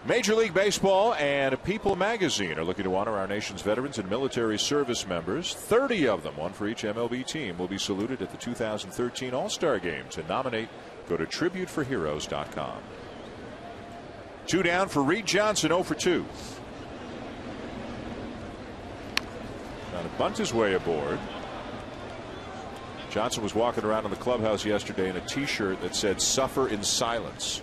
[SPEAKER 1] Major League Baseball and People magazine are looking to honor our nation's veterans and military service members. 30 of them, one for each MLB team, will be saluted at the 2013 All-Star Game. To nominate, go to tributeforheroes.com. 2 down for Reed Johnson, 0 for 2. Trying to bunt his way aboard. Johnson was walking around in the clubhouse yesterday in a T-shirt that said "Suffer in Silence."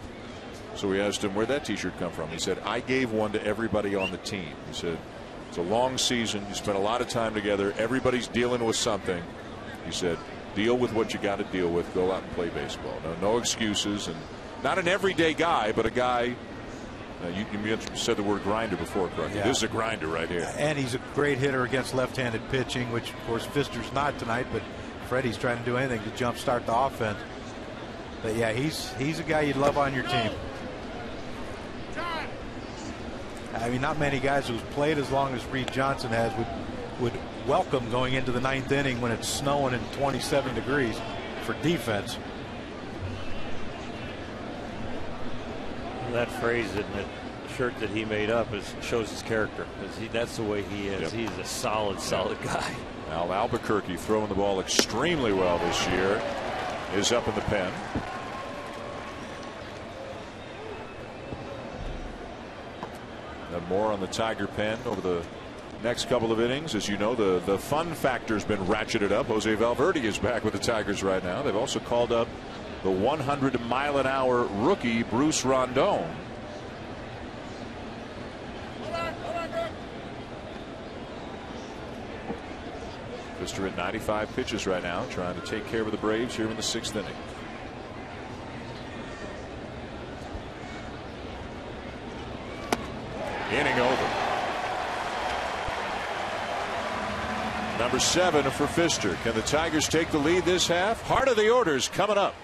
[SPEAKER 1] So we asked him where'd that T-shirt come from. He said, "I gave one to everybody on the team." He said, "It's a long season. You spent a lot of time together. Everybody's dealing with something." He said, "Deal with what you got to deal with. Go out and play baseball. No excuses." And not an everyday guy, but a guy. You said the word grinder before, correct? Yeah. This is a grinder right here.
[SPEAKER 3] And he's a great hitter against left-handed pitching, which, of course, Fister's not tonight, but Freddie's trying to do anything to jumpstart the offense. But, yeah, he's a guy you'd love on your team. I mean, not many guys who's played as long as Reed Johnson has would welcome going into the 9th inning when it's snowing and 27 degrees for defense.
[SPEAKER 7] That phrase in the shirt that he made up shows his character. That's the way he is. Yep. He's a solid guy.
[SPEAKER 1] Al Albuquerque, throwing the ball extremely well this year, is up in the pen. And more on the Tiger pen over the next couple of innings. As you know, the fun factor's been ratcheted up. Jose Valverde is back with the Tigers right now. They've also called up the 100-mile-an-hour rookie Bruce Rondon. Fister at 95 pitches right now, trying to take care of the Braves here in the 6th inning. Inning over. Number 7 for Fister. Can the Tigers take the lead this half? Heart of the order's coming up.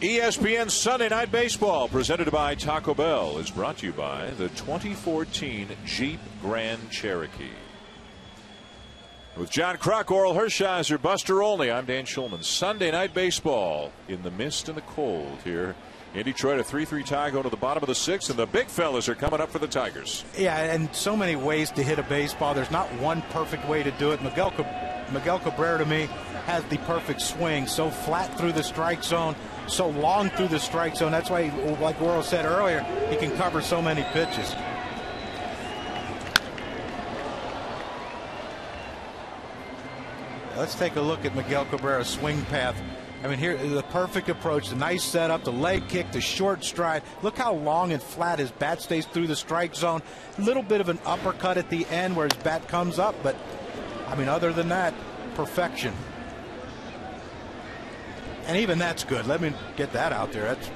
[SPEAKER 1] ESPN Sunday Night Baseball, presented by Taco Bell, is brought to you by the 2014 Jeep Grand Cherokee. With John Kruk, Oral Hershiser, Buster Olney, I'm Dan Schulman. Sunday Night Baseball in the mist and the cold here in Detroit. A 3-3 tie going to the bottom of the sixth, and the big fellas are coming up for the Tigers.
[SPEAKER 3] Yeah, and so many ways to hit a baseball. There's not one perfect way to do it. Miguel Cabrera, to me, has the perfect swing. So flat through the strike zone, so long through the strike zone. That's why, like Oral said earlier, he can cover so many pitches. Let's take a look at Miguel Cabrera's swing path. I mean, here the perfect approach, the nice setup, the leg kick, the short stride. Look how long and flat his bat stays through the strike zone. A little bit of an uppercut at the end where his bat comes up, but I mean, other than that, perfection. And even that's good. Let me get that out there. That's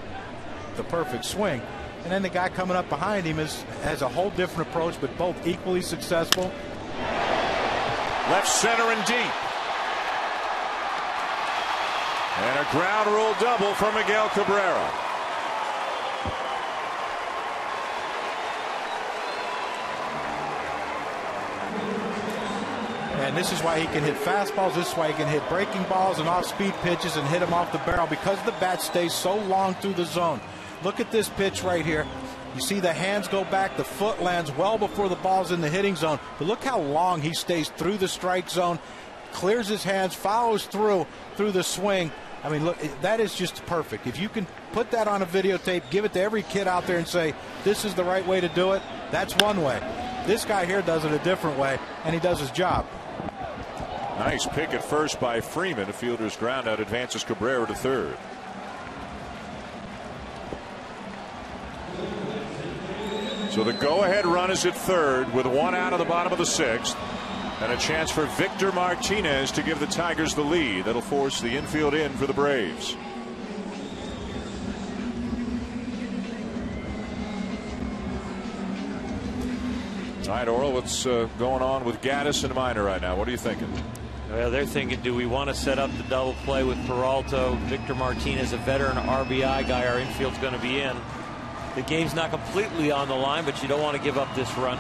[SPEAKER 3] the perfect swing. And then the guy coming up behind him has a whole different approach, but both equally successful.
[SPEAKER 1] Left center and deep. And a ground rule double for Miguel Cabrera.
[SPEAKER 3] And this is why he can hit fastballs. This is why he can hit breaking balls and off-speed pitches and hit them off the barrel, because the bat stays so long through the zone. Look at this pitch right here. You see the hands go back, the foot lands well before the ball's in the hitting zone. But look how long he stays through the strike zone, clears his hands, follows through the swing. I mean, look, that is just perfect. If you can put that on a videotape, give it to every kid out there and say, this is the right way to do it, that's one way. This guy here does it a different way, and he does his job.
[SPEAKER 1] Nice pick at first by Freeman. A fielder's ground out advances Cabrera to third. So the go-ahead run is at third with one out of the bottom of the sixth. And a chance for Victor Martinez to give the Tigers the lead. That'll force the infield in for the Braves. All right, Oral, what's going on with Gaddis and Minor right now? What are you thinking?
[SPEAKER 7] Well, they're thinking, do we want to set up the double play with Peralta? Victor Martinez, a veteran RBI guy, our infield's going to be in. The game's not completely on the line, but you don't want to give up this run.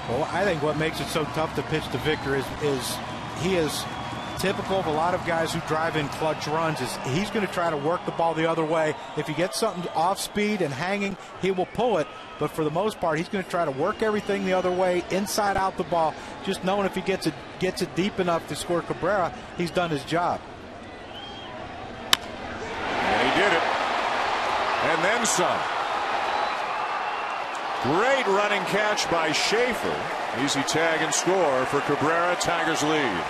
[SPEAKER 3] Well, I think what makes it so tough to pitch to Victor is he is typical of a lot of guys who drive in clutch runs. He's going to try to work the ball the other way. If he gets something off speed and hanging, he will pull it. But for the most part, he's going to try to work everything the other way, inside out the ball, just knowing if he gets it deep enough to score Cabrera, he's done his job.
[SPEAKER 1] And he did it. And then some. Great running catch by Schaefer. Easy tag and score for Cabrera. Tigers lead.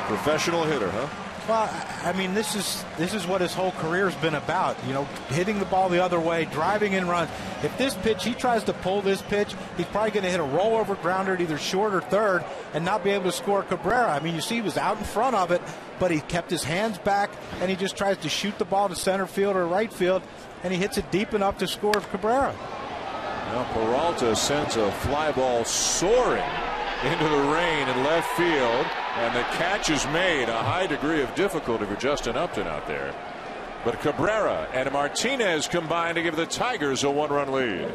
[SPEAKER 1] Professional hitter, huh?
[SPEAKER 3] Well, I mean, this is what his whole career's been about. You know, hitting the ball the other way, driving in runs. If this pitch, he tries to pull this pitch, he's probably going to hit a rollover grounder at either short or third and not be able to score Cabrera. I mean, you see he was out in front of it, but he kept his hands back, and he just tries to shoot the ball to center field or right field, and he hits it deep enough to score Cabrera.
[SPEAKER 1] Well, Peralta sends a fly ball soaring into the rain in left field, and the catch is made. A high degree of difficulty for Justin Upton out there. But Cabrera and Martinez combine to give the Tigers a one-run lead.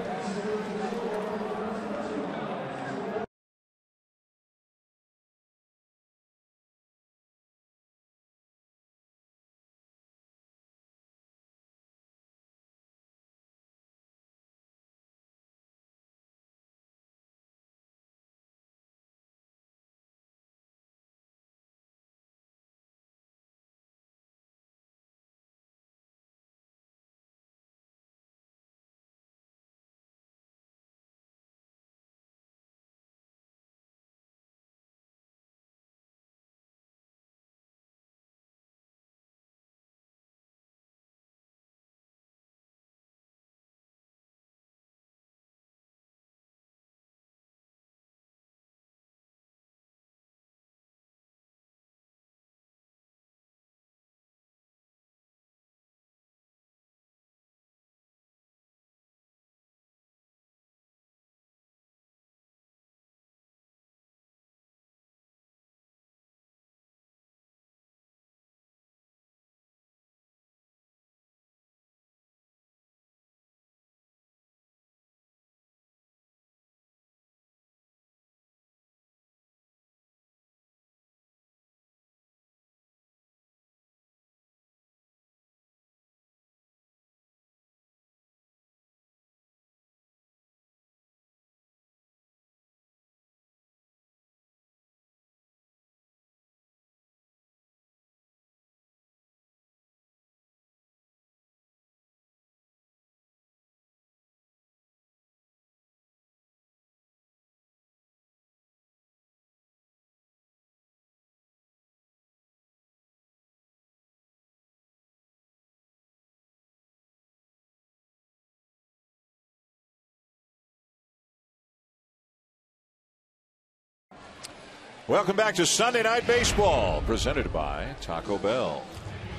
[SPEAKER 1] Welcome back to Sunday Night Baseball, presented by Taco Bell.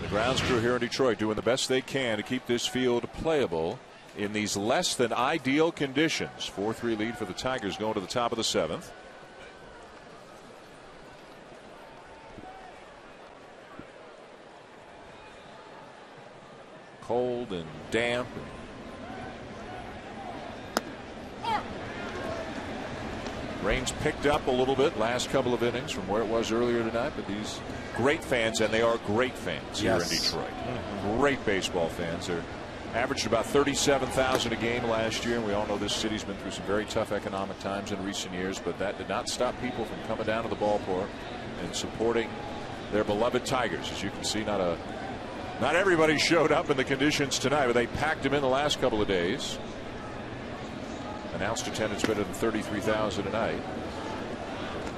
[SPEAKER 1] The grounds crew here in Detroit doing the best they can to keep this field playable in these less than ideal conditions. 4-3 lead for the Tigers going to the top of the 7th. Cold and damp. Rain's picked up a little bit last couple of innings from where it was earlier tonight, but these great fans, and they are great fans here in Detroit. Great baseball fans. They're averaged about 37,000 a game last year, and we all know this city's been through some very tough economic times in recent years, but that did not stop people from coming down to the ballpark and supporting their beloved Tigers. As you can see, not everybody showed up in the conditions tonight, but they packed them in the last couple of days. Announced attendance better than 33,000 a night.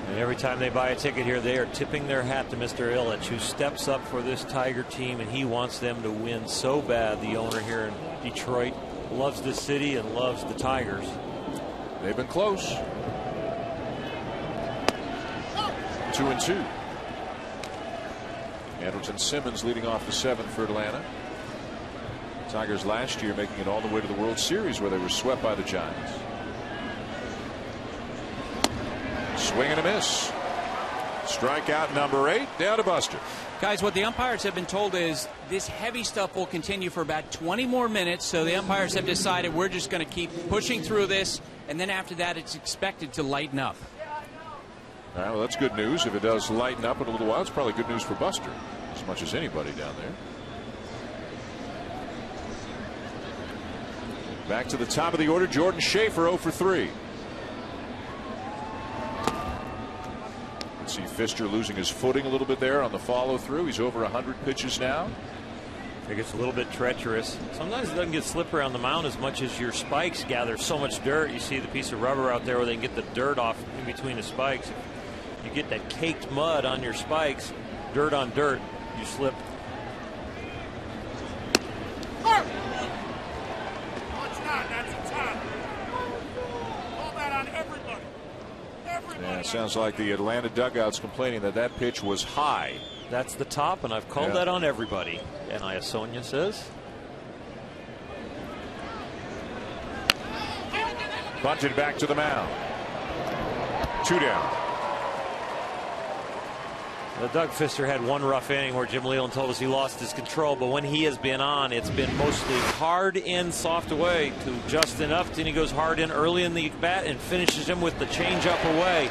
[SPEAKER 7] And every time they buy a ticket here, they are tipping their hat to Mr. Ilitch, who steps up for this Tiger team, and he wants them to win so bad. The owner here in Detroit loves the city and loves the Tigers.
[SPEAKER 1] They've been close. 2-2. Andrelton Simmons leading off the 7th for Atlanta. Tigers last year making it all the way to the World Series, where they were swept by the Giants. Swing and a miss. Strikeout number 8, down to Buster.
[SPEAKER 4] Guys, what the umpires have been told is this heavy stuff will continue for about 20 more minutes. So the umpires have decided we're just going to keep pushing through this, and then after that it's expected to lighten up.
[SPEAKER 1] All right, well, that's good news. If it does lighten up in a little while, it's probably good news for Buster as much as anybody down there. Back to the top of the order, Jordan Schaefer 0 for 3. Let's see Pfister losing his footing a little bit there on the follow through. He's over 100 pitches now.
[SPEAKER 7] It gets a little bit treacherous. Sometimes it doesn't get slippery on the mound as much as your spikes gather so much dirt. You see the piece of rubber out there where they can get the dirt off in between the spikes. If you get that caked mud on your spikes, dirt on dirt, you slip.
[SPEAKER 1] Yeah, it sounds like the Atlanta dugout's complaining that that pitch was high.
[SPEAKER 7] That's the top, and I've called that on everybody. And Sonia says.
[SPEAKER 1] Bunted back to the mound. 2 down.
[SPEAKER 7] Doug Pfister had one rough inning where Jim Leland told us he lost his control, but when he has been on, it's been mostly hard in, soft away to Justin Upton. He goes hard in early in the bat and finishes him with the changeup away.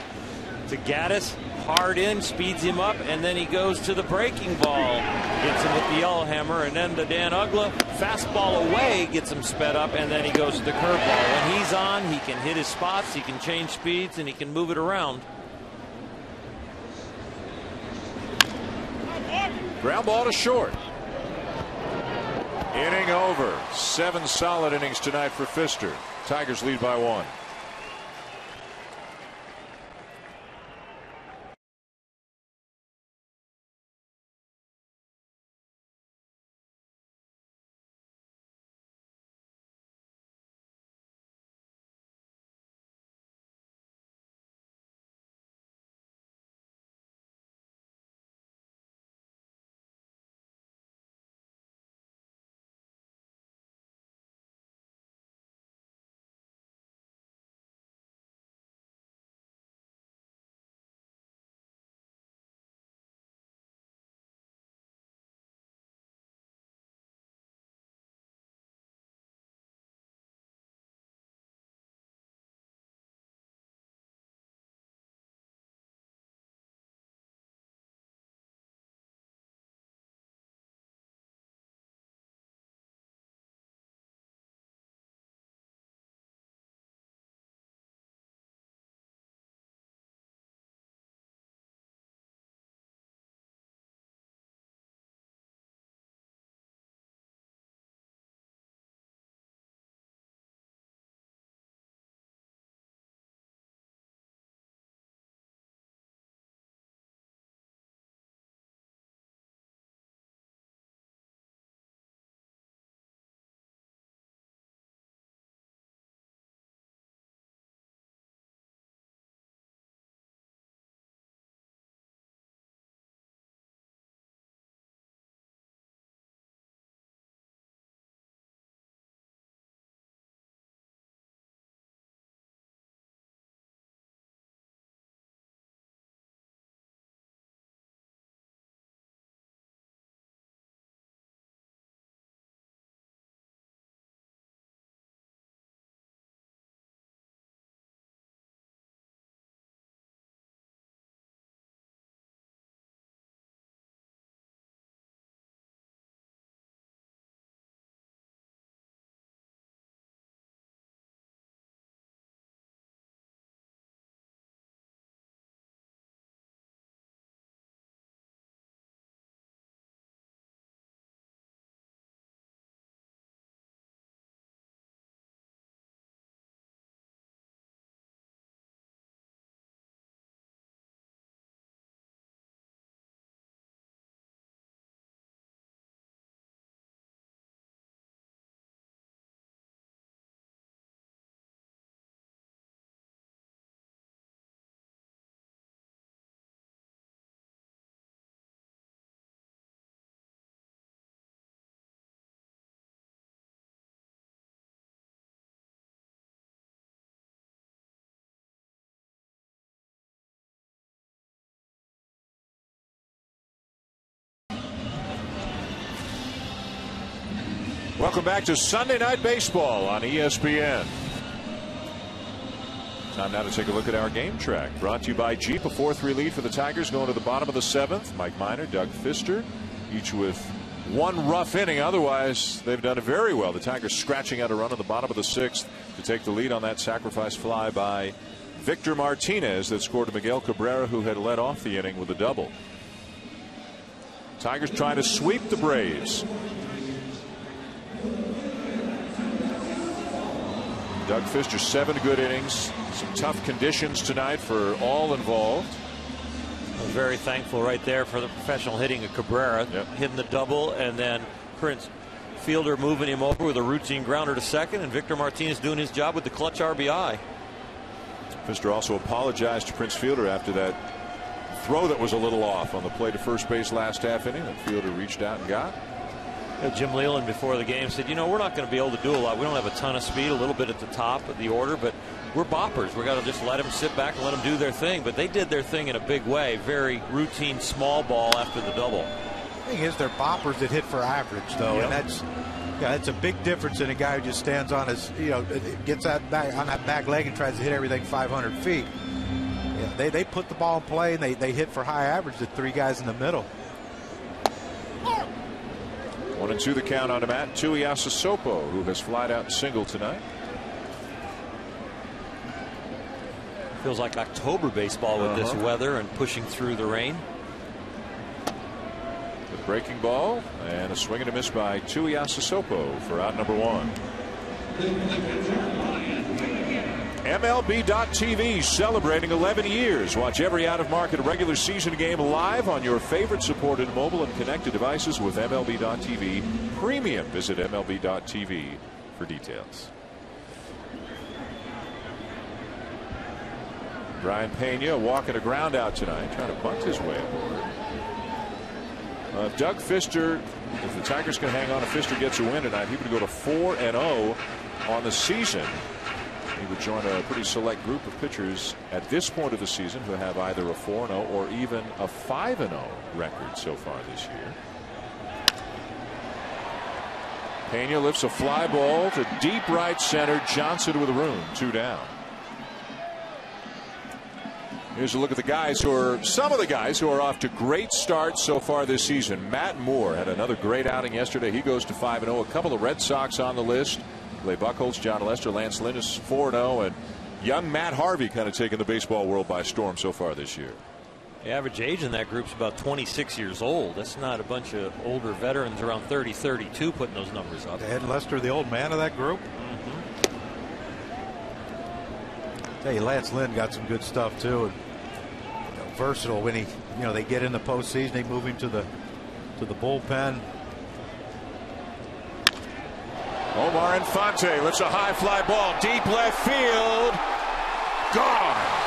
[SPEAKER 7] To Gaddis, hard in, speeds him up, and then he goes to the breaking ball, gets him with the yellow hammer, and then to Dan Uggla, fastball away, gets him sped up, and then he goes to the curveball. When he's on, he can hit his spots, he can change speeds, and he can move it around.
[SPEAKER 1] Ground ball to short. Inning over. 7 solid innings tonight for Pfister. Tigers lead by 1. Welcome back to Sunday Night Baseball on ESPN. Time now to take a look at our game track. Brought to you by Jeep. A 4-3 lead for the Tigers going to the bottom of the 7th. Mike Minor, Doug Fister, each with one rough inning. Otherwise, they've done it very well. The Tigers scratching out a run in the bottom of the 6th to take the lead on that sacrifice fly by Victor Martinez that scored to Miguel Cabrera, who had led off the inning with a double. Tigers trying to sweep the Braves. Doug Fister, 7 good innings. Some tough conditions tonight for all involved.
[SPEAKER 7] I was very thankful right there for the professional hitting of Cabrera.
[SPEAKER 1] Yep.
[SPEAKER 7] Hitting the double, and then Prince Fielder moving him over with a routine grounder to second, and Victor Martinez doing his job with the clutch RBI.
[SPEAKER 1] Fister also apologized to Prince Fielder after that throw that was a little off on the play to first base last half inning that Fielder reached out and got.
[SPEAKER 7] Jim Leyland before the game said, we're not going to be able to do a lot. We don't have a ton of speed, a little bit at the top of the order, but we're boppers. We're going to just let them sit back and let them do their thing. But they did their thing in a big way. Very routine small ball after the double.
[SPEAKER 3] The thing is, they're boppers that hit for average, though, and that's a big difference in a guy who just stands on his, gets that back on that back leg and tries to hit everything 500 feet. Yeah, they put the ball in play and they hit for high average. The 3 guys in the middle.
[SPEAKER 1] 1-2 the count on him at Tuiasa Sopo, who has flied out and single tonight.
[SPEAKER 7] Feels like October baseball with this weather and pushing through the rain.
[SPEAKER 1] The breaking ball and a swing and a miss by Tuiasa Sopo for out number 1. MLB.TV celebrating 11 years. Watch every out-of-market regular season game live on your favorite supported mobile and connected devices with MLB.TV Premium. Visit MLB.TV for details. Brian Pena walking a ground out tonight, trying to bunt his way aboard. Doug Fister, if the Tigers can hang on, if Fister gets a win tonight, he would go to 4-0 on the season. He would join a pretty select group of pitchers at this point of the season who have either a 4-0 or even a 5-0 record so far this year. Pena lifts a fly ball to deep right center. Johnson with a room, 2 down. Here's a look at the guys who are some of the guys who are off to great starts so far this season. Matt Moore had another great outing yesterday. He goes to 5-0. A couple of Red Sox on the list. Clay Buchholz, John Lester, Lance Lynn is 4-0, and young Matt Harvey kind of taking the baseball world by storm so far this year.
[SPEAKER 7] The average age in that group is about 26 years old. That's not a bunch of older veterans around 30, 32 putting those numbers up.
[SPEAKER 3] Ed Lester, the old man of that group. Tell you, Lance Lynn got some good stuff too, and versatile when he, they get in the postseason, they move him to the bullpen.
[SPEAKER 1] Omar Infante lifts a high fly ball deep left field. Gone.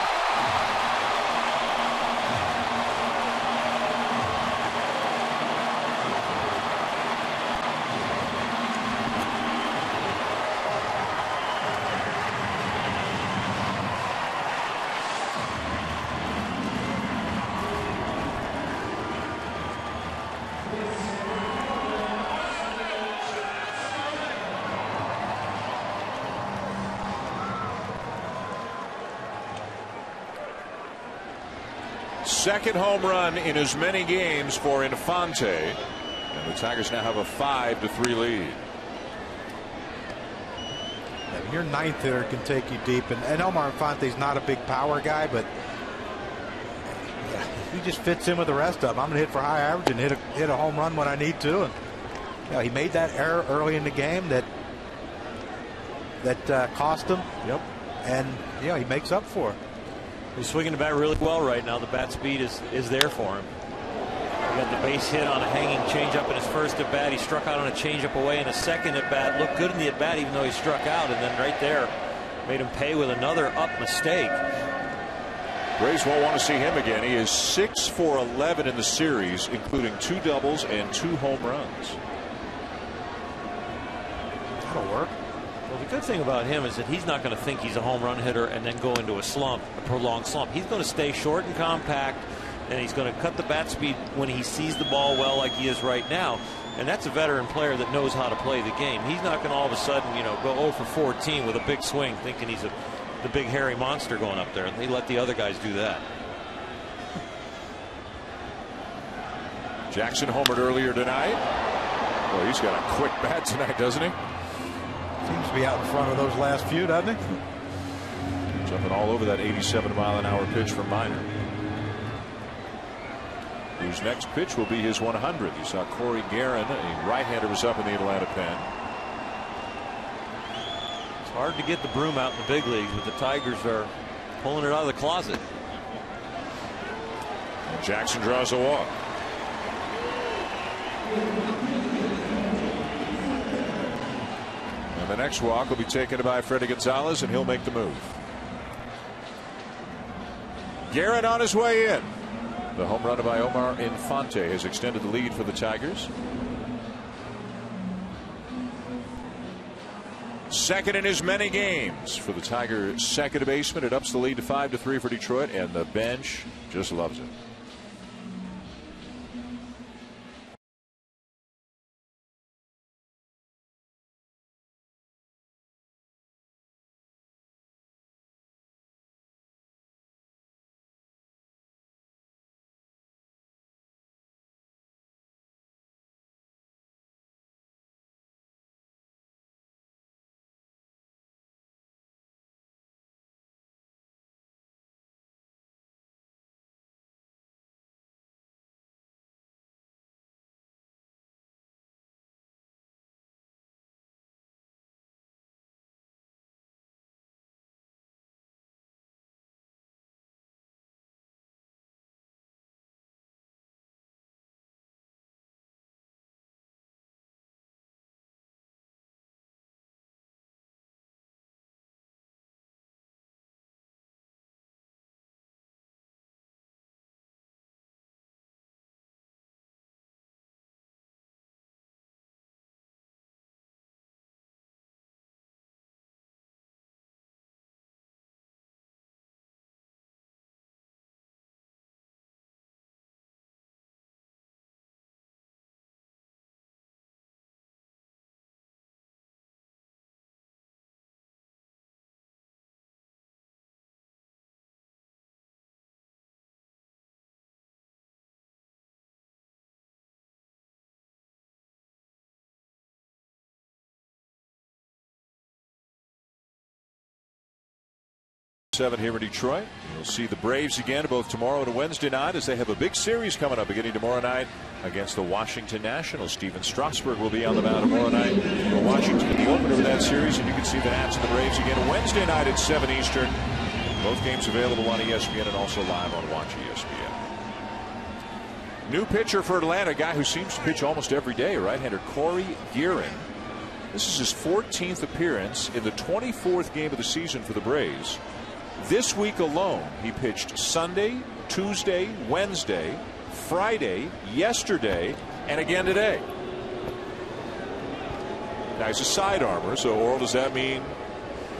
[SPEAKER 1] Second home run in as many games for Infante, and the Tigers now have a 5-3 lead.
[SPEAKER 3] Yeah, your 9th hitter can take you deep, and Omar Infante's not a big power guy, but he just fits in with the rest of them. I'm going to hit for high average and hit a home run when I need to. And he made that error early in the game that cost him.
[SPEAKER 1] Yep.
[SPEAKER 3] And he makes up for it.
[SPEAKER 7] He's swinging the bat really well right now. The bat speed is there for him. He got the base hit on a hanging changeup in his first at bat. He struck out on a changeup away in a second at bat. Looked good in the at bat even though he struck out, and then right there made him pay with another up mistake.
[SPEAKER 1] Braves won't want to see him again. He is 6 for 11 in the series, including 2 doubles and 2 home runs.
[SPEAKER 3] That'll work.
[SPEAKER 7] Well, the good thing about him is that he's not going to think he's a home run hitter and then go into a slump, a prolonged slump. He's going to stay short and compact, and he's going to cut the bat speed when he sees the ball well like he is right now. And that's a veteran player that knows how to play the game. He's not going to all of a sudden, you know, go 0 for 14 with a big swing thinking he's the big hairy monster going up there. They let the other guys do that.
[SPEAKER 1] Jackson homered earlier tonight. Well, he's got a quick bat tonight, doesn't he?
[SPEAKER 3] Seems to be out in front of those last few, doesn't he?
[SPEAKER 1] Jumping all over that 87-mile-an-hour pitch from Minor. Whose next pitch will be his 100. You saw Corey Guerin, a right-hander, was up in the Atlanta pen.
[SPEAKER 7] It's hard to get the broom out in the big leagues, but the Tigers are pulling it out of the closet.
[SPEAKER 1] And Jackson draws a walk. And the next walk will be taken by Freddie Gonzalez, and he'll make the move. Guerin on his way in. The home run by Omar Infante has extended the lead for the Tigers. Second in as many games for the Tigers' second baseman. It ups the lead to 5-3 for Detroit, and the bench just loves it. Seven here in Detroit. You'll see the Braves again both tomorrow and Wednesday night as they have a big series coming up beginning tomorrow night against the Washington Nationals. Steven Strasburg will be on the mound tomorrow night for Washington in the opener of that series, and you can see the Nats and the Braves again Wednesday night at 7 Eastern. Both games available on ESPN and also live on Watch ESPN. New pitcher for Atlanta, a guy who seems to pitch almost every day, right-hander Corey Guerin. This is his 14th appearance in the 24th game of the season for the Braves. This week alone, he pitched Sunday, Tuesday, Wednesday, Friday, yesterday, and again today. Now he's a side armor, so Oral, does that mean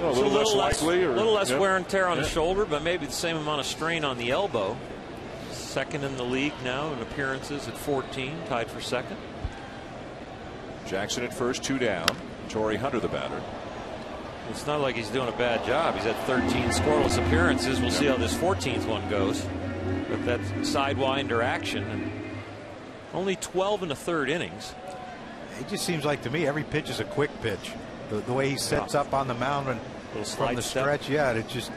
[SPEAKER 1] a little less likely? Or,
[SPEAKER 7] a little less wear and tear on the shoulder, but maybe the same amount of strain on the elbow. Second in the league now in appearances at 14, tied for second.
[SPEAKER 1] Jackson at first, 2 down. Torrey Hunter the batter.
[SPEAKER 7] It's not like he's doing a bad job. He's had 13 scoreless appearances. We'll see how this 14th one goes. But that sidewinder action, and only 12 1/3 innings.
[SPEAKER 3] It just seems like to me every pitch is a quick pitch. The way he sets up on the mound and from the stretch, yeah, it just.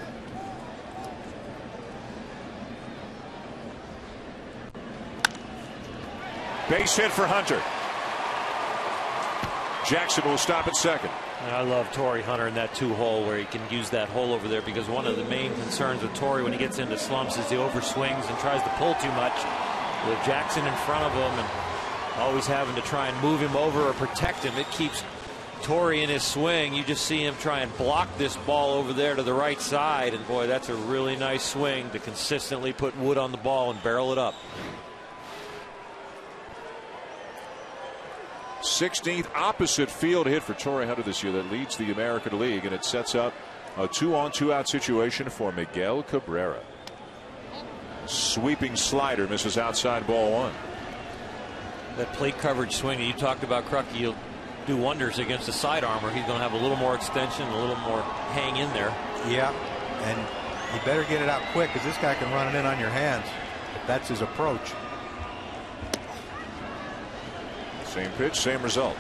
[SPEAKER 1] Base hit for Hunter. Jackson will stop at second.
[SPEAKER 7] I love Torrey Hunter in that 2-hole where he can use that hole over there, because one of the main concerns with Torrey when he gets into slumps is he overswings and tries to pull too much. With Jackson in front of him and always having to try and move him over or protect him, it keeps Torrey in his swing. You just see him try and block this ball over there to the right side, and boy, that's a really nice swing to consistently put wood on the ball and barrel it up.
[SPEAKER 1] 16th opposite field hit for Torrey Hunter this year that leads the American League, and it sets up a 2-on 2-out situation for Miguel Cabrera. Sweeping slider misses outside, ball 1.
[SPEAKER 7] That plate coverage swing that you talked about, Crucky, he'll do wonders against a side armor. He's going to have a little more extension, a little more hang in there.
[SPEAKER 3] Yeah, and you better get it out quick because this guy can run it in on your hands. That's his approach.
[SPEAKER 1] Same pitch, same result.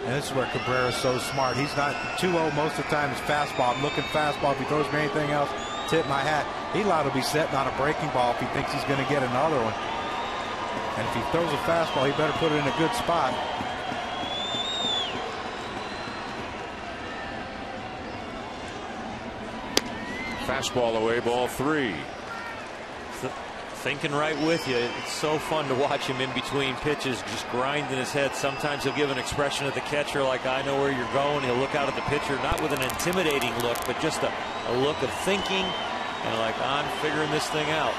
[SPEAKER 3] And this is where Cabrera is so smart. He's not 2-0 most of the time. His fastball. I'm looking fastball. If he throws me anything else, tip my hat. He's allowed to be sitting on a breaking ball if he thinks he's going to get another one. And if he throws a fastball, he better put it in a good spot.
[SPEAKER 1] Fastball away, ball 3.
[SPEAKER 7] Thinking right with you. It's so fun to watch him in between pitches, just grinding his head. Sometimes he'll give an expression at the catcher like, I know where you're going. He'll look out at the pitcher, not with an intimidating look, but just a look of thinking and like, I'm figuring this thing out.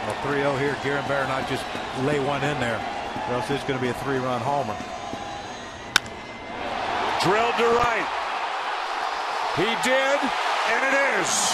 [SPEAKER 3] Well, 3-0 here. Guerin better not just lay one in there, or else it's going to be a 3-run homer.
[SPEAKER 1] Drilled to right. He did, and it is.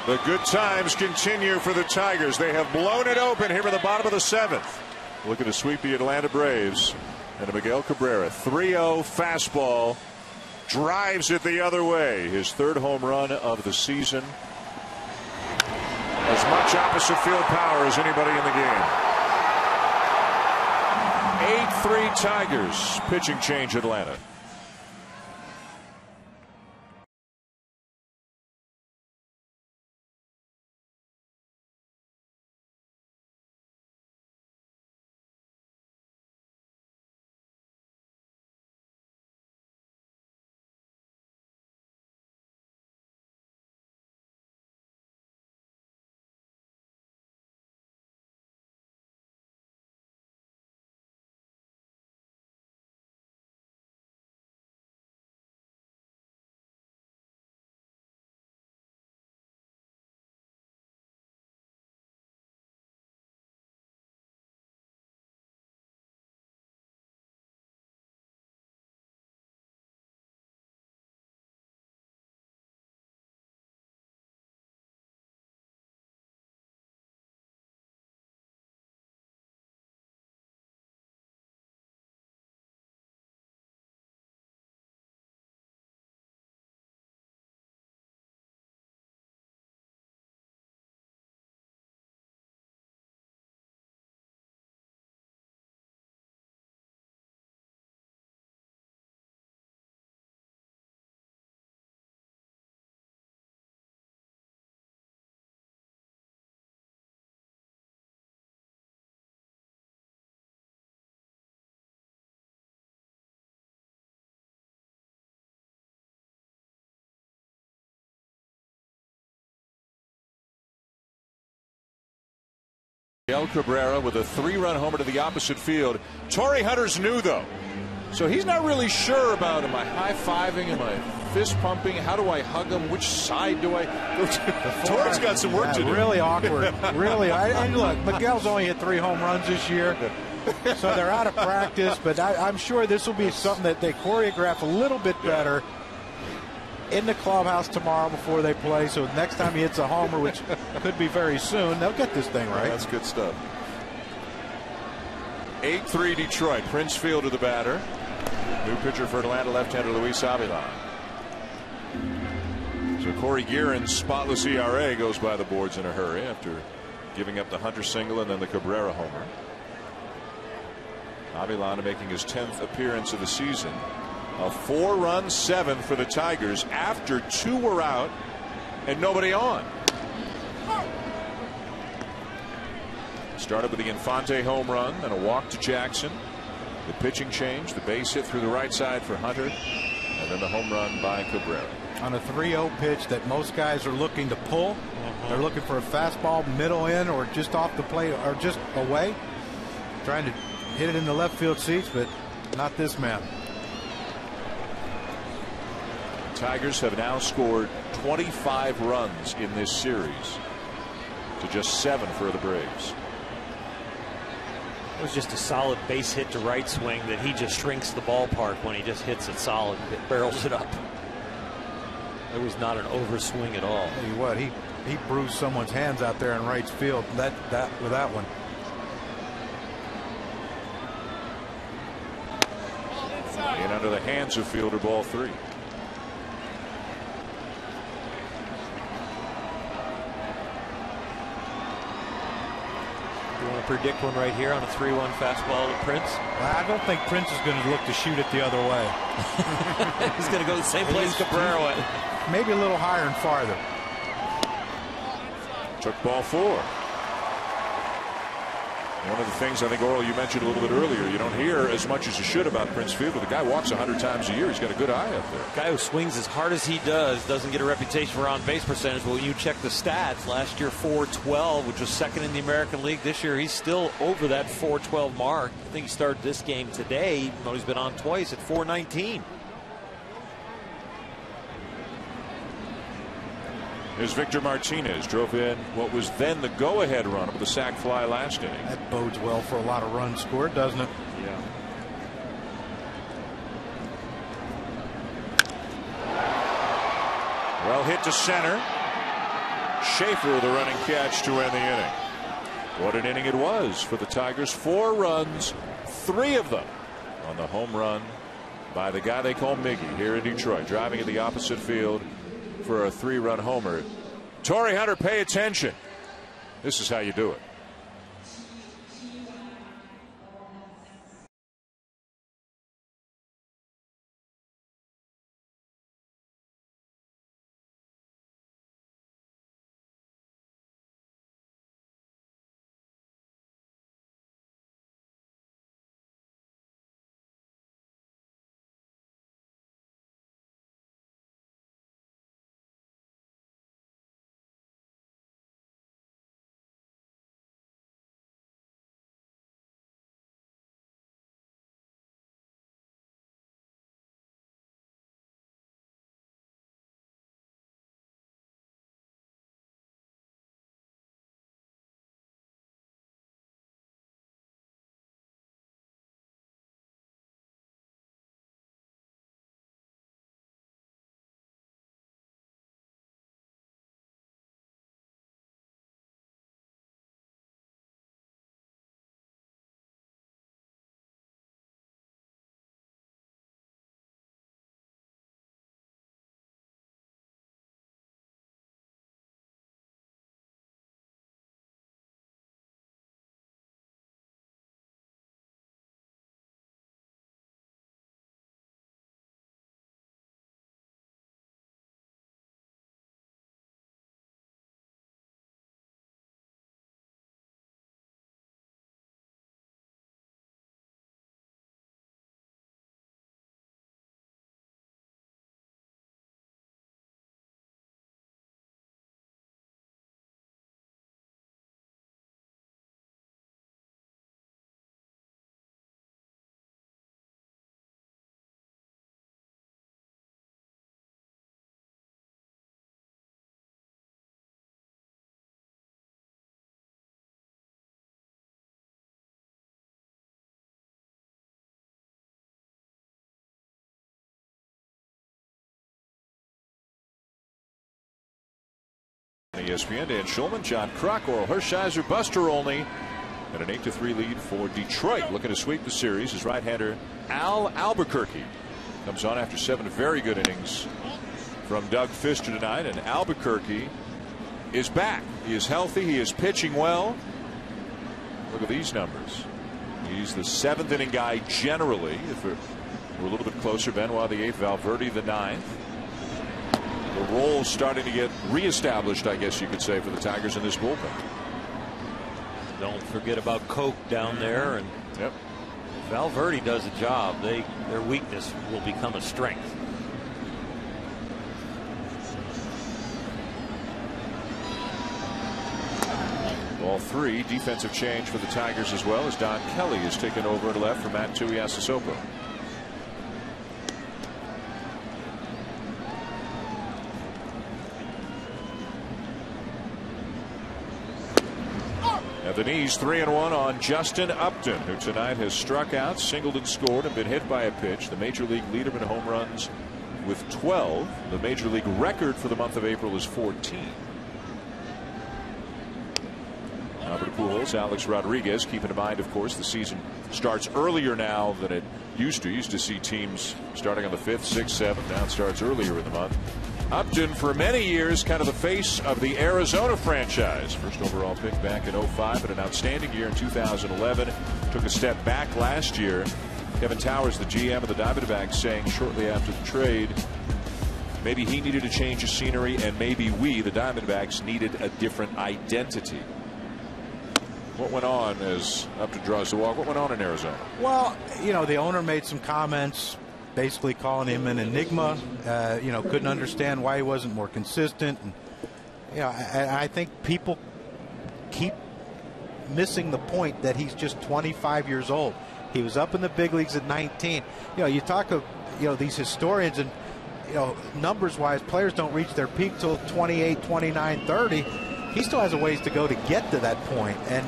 [SPEAKER 1] The good times continue for the Tigers. They have blown it open here in the bottom of the 7th. Looking to sweep the Atlanta Braves. And a Miguel Cabrera 3-0 fastball drives it the other way. His 3rd home run of the season. As much opposite field power as anybody in the game. 8-3 Tigers. Pitching change Atlanta. Miguel Cabrera with a 3-run homer to the opposite field. Torrey Hunter's new, though. So he's not really sure about, am I high-fiving, am I fist-pumping, how do I hug him, which side do I go to? Torrey's got some work to do.
[SPEAKER 3] Really awkward. Really. And look, Miguel's only hit 3 home runs this year, so they're out of practice, but I'm sure this will be something that they choreograph a little bit better in the clubhouse tomorrow before they play. So next time he hits a homer, which could be very soon, they'll get this thing right.
[SPEAKER 1] That's good stuff. 8-3 Detroit. Prince Fielder the batter. New pitcher for Atlanta, left-hander Luis Avila. So Corey Guerin's spotless ERA goes by the boards in a hurry after giving up the Hunter single and then the Cabrera homer. Avila making his 10th appearance of the season. A 4-run 7th for the Tigers after 2 were out and nobody on. Started with the Infante home run and a walk to Jackson. The pitching change, the base hit through the right side for Hunter, and then the home run by Cabrera.
[SPEAKER 3] on a 3-0 pitch that most guys are looking to pull. They're looking for a fastball middle in or just off the plate or just away. Trying to hit it in the left field seats, but not this man.
[SPEAKER 1] Tigers have now scored 25 runs in this series to just 7 for the Braves.
[SPEAKER 7] It was just a solid base hit to right swing that he just shrinks the ballpark when he just hits it solid, it barrels it up. There was not an overswing at all.
[SPEAKER 3] I'll tell you what, he bruised someone's hands out there in right field with that one.
[SPEAKER 1] And under the hands of fielder, ball 3.
[SPEAKER 7] You want to predict one right here on a 3-1 fastball to Prince?
[SPEAKER 3] Well, I don't think Prince is going to look to shoot it the other way.
[SPEAKER 7] He's going to go the same place Cabrera went.
[SPEAKER 3] Maybe a little higher and farther.
[SPEAKER 1] Took ball 4. One of the things I think, Oral, you mentioned a little bit earlier, you don't hear as much as you should about Prince Fielder. The guy walks 100 times a year. He's got a good eye up there.
[SPEAKER 7] Guy who swings as hard as he doesn't get a reputation for on-base percentage. But when you check the stats, last year 412, which was second in the American League. This year he's still over that 412 mark. I think he started this game today, even though he's been on twice, at 419.
[SPEAKER 1] Here's Victor Martinez. Drove in what was then the go-ahead run with the sac fly last inning.
[SPEAKER 3] That bodes well for a lot of runs scored, doesn't it?
[SPEAKER 1] Yeah. Well hit to center. Schaefer the running catch to end the inning. What an inning it was for the Tigers. 4 runs, 3 of them on the home run by the guy they call Miggy here in Detroit, driving at the opposite field for a 3-run homer. Torrey Hunter, pay attention. This is how you do it. ESPN, Dan Schulman, John Kruk, Oral Hershiser, Buster Olney, and an 8-3 lead for Detroit. Looking to sweep the series is right-hander Al Albuquerque. Comes on after 7 very good innings from Doug Fister tonight, and Albuquerque is back. He is healthy. He is pitching well. Look at these numbers. He's the 7th inning guy generally. If we're a little bit closer, Benoit the 8th, Valverde the 9th. The role's starting to get reestablished, I guess you could say, for the Tigers in this bullpen.
[SPEAKER 7] Don't forget about Coke down there, and Valverde does a job. Their weakness will become a strength.
[SPEAKER 1] All three defensive change for the Tigers as well, as Don Kelly is taken over at left for Matt Tuiasosopo. At the knees, 3-1 on Justin Upton, who tonight has struck out, singled and scored, and been hit by a pitch. The major league leader in home runs with 12. The major league record for the month of April is 14. Albert Pujols, Alex Rodriguez. Keep in mind, of course, the season starts earlier now than it used to. Used to see teams starting on the 5th, 6th, 7th. Now it starts earlier in the month. Upton, for many years, kind of the face of the Arizona franchise. First overall pick back in 05, but an outstanding year in 2011. Took a step back last year. Kevin Towers, the GM of the Diamondbacks, saying shortly after the trade, maybe he needed a change of scenery, and maybe we, the Diamondbacks, needed a different identity. What went on as Upton draws the walk? What went on in Arizona?
[SPEAKER 3] Well, you know, the owner made some comments basically calling him an enigma. You know, couldn't understand why he wasn't more consistent. And, you know, I think people keep missing the point that he's just 25 years old. He was up in the big leagues at 19. You know, you talk of, you know, these historians, and, you know, numbers wise, players don't reach their peak till 28, 29, 30. He still has a ways to go to get to that point. And,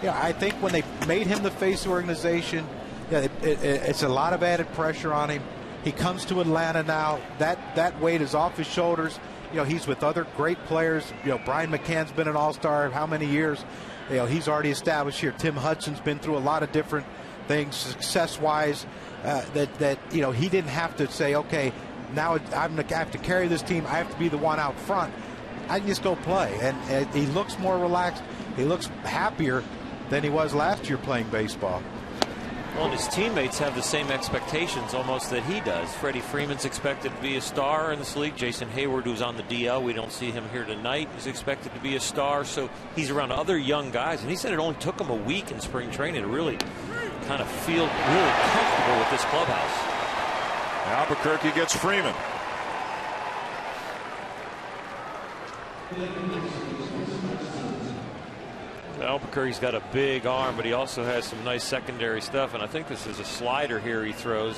[SPEAKER 3] you know, I think when they made him the face of the organization, yeah, it's a lot of added pressure on him. He comes to Atlanta now. That weight is off his shoulders. You know, he's with other great players. You know, Brian McCann's been an all-star how many years? You know, he's already established here. Tim Hudson's been through a lot of different things success-wise. That you know, he didn't have to say, okay, now I have to carry this team. I have to be the one out front. I can just go play. And he looks more relaxed. He looks happier than he was last year playing baseball.
[SPEAKER 7] Well, and his teammates have the same expectations almost that he does. Freddie Freeman's expected to be a star in this league. Jason Hayward, who's on the DL, we don't see him here tonight, is expected to be a star. So he's around other young guys. And he said it only took him a week in spring training to really kind of feel really comfortable with this clubhouse.
[SPEAKER 1] Albuquerque gets Freeman.
[SPEAKER 7] Albuquerque's got a big arm, but he also has some nice secondary stuff, and I think this is a slider here he throws.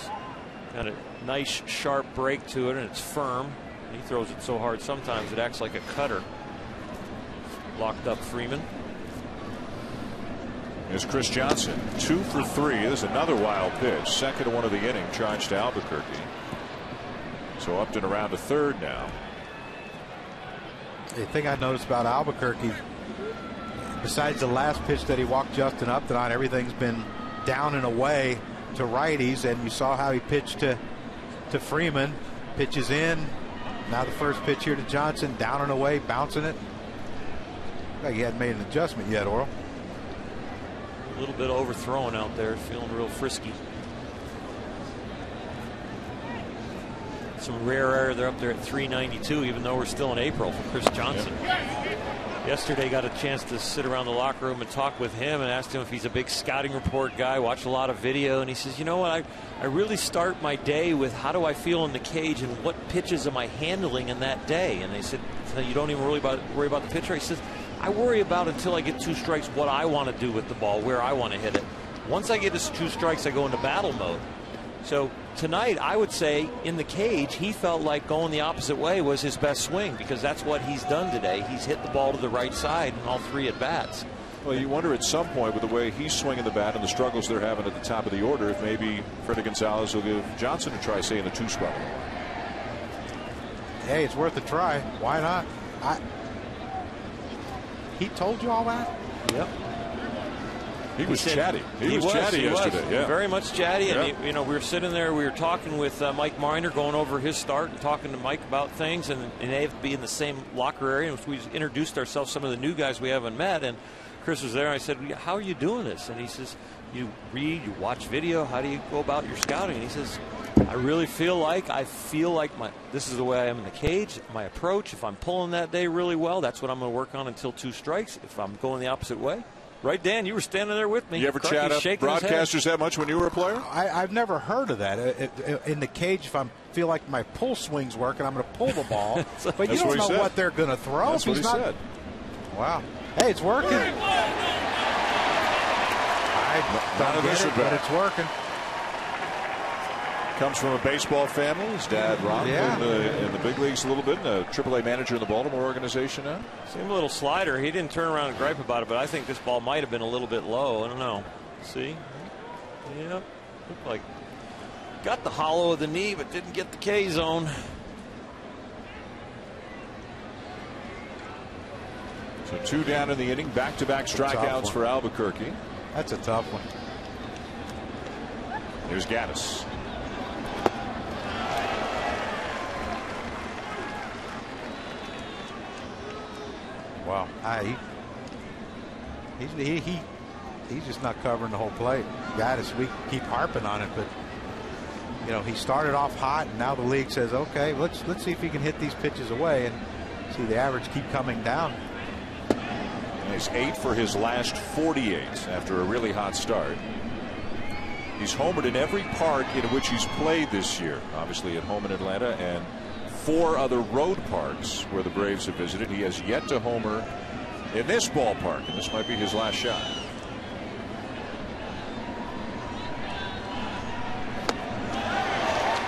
[SPEAKER 7] Got a nice sharp break to it, and it's firm. He throws it so hard sometimes it acts like a cutter. Locked up Freeman.
[SPEAKER 1] Here's Chris Johnson, 2 for 3. There's another wild pitch, second one of the inning, charged to Albuquerque. So Upton around to third now.
[SPEAKER 3] The thing I noticed about Albuquerque, besides the last pitch that he walked Justin Upton on, everything's been down and away to righties, and you saw how he pitched to Freeman. Pitches in. Now the first pitch here to Johnson, down and away, bouncing it. Like he hadn't made an adjustment yet, Oral.
[SPEAKER 7] A little bit overthrown out there, feeling real frisky. Some rare air. They're up there at 392, even though we're still in April, for Chris Johnson. Yesterday got a chance to sit around the locker room and talk with him and asked him if he's a big scouting report guy, watch a lot of video, and he says, you know what, I really start my day with how do I feel in the cage and what pitches am I handling in that day. And they said, so you don't even worry about the pitcher. He says, I worry about until I get 2 strikes what I want to do with the ball, where I want to hit it. Once I get to 2 strikes, I go into battle mode. So tonight, I would say in the cage, he felt like going the opposite way was his best swing, because that's what he's done today. He's hit the ball to the right side in all 3 at bats.
[SPEAKER 1] Well, you wonder at some point, with the way he's swinging the bat and the struggles they're having at the top of the order, if maybe Freddie Gonzalez will give Johnson a try, say, in the 2 spot.
[SPEAKER 3] Hey, it's worth a try. Why not? He told you all that?
[SPEAKER 7] Yep.
[SPEAKER 1] He was chatty. He was chatty yesterday. Yeah.
[SPEAKER 7] Very much chatty.
[SPEAKER 1] Yeah.
[SPEAKER 7] And, you know, we were sitting there, we were talking with Mike Miner, going over his start and talking to Mike about things, and they have to be in the same locker area. And we introduced ourselves, some of the new guys we haven't met, and Chris was there, and I said, how are you doing this? And he says, you read, you watch video, how do you go about your scouting? And he says, I really feel like this is the way I am in the cage, my approach. If I'm pulling that day really well, that's what I'm going to work on until 2 strikes. If I'm going the opposite way. Right, Dan? You were standing there with me.
[SPEAKER 1] You ever chat up broadcasters that much when you were a player?
[SPEAKER 3] I've never heard of that. In the cage, if I feel like my pull swing's working, I'm going to pull the ball. But you don't know what they're going to throw.
[SPEAKER 1] That's what he said.
[SPEAKER 3] Wow. Hey, it's working. I don't get it, but it's working.
[SPEAKER 1] Comes from a baseball family. His dad, Ron, in the big leagues a little bit, a AAA manager in the Baltimore organization now.
[SPEAKER 7] Same little slider. He didn't turn around and gripe about it, but I think this ball might have been a little bit low. I don't know. See? Yeah. Looked like got the hollow of the knee, but didn't get the K zone.
[SPEAKER 1] So 2 down in the inning. Back-to-back strikeouts for Albuquerque.
[SPEAKER 3] That's a tough one.
[SPEAKER 1] Here's Gaddis.
[SPEAKER 3] Wow. He's just not covering the whole plate. Gaddis, we keep harping on it, but you know, he started off hot, and now the league says, okay, let's see if he can hit these pitches away, and see the average keep coming down.
[SPEAKER 1] He's 8 for his last 48 after a really hot start. He's homered in every park in which he's played this year, obviously at home in Atlanta, and 4 other road parks where the Braves have visited. He has yet to homer in this ballpark, and this might be his last shot.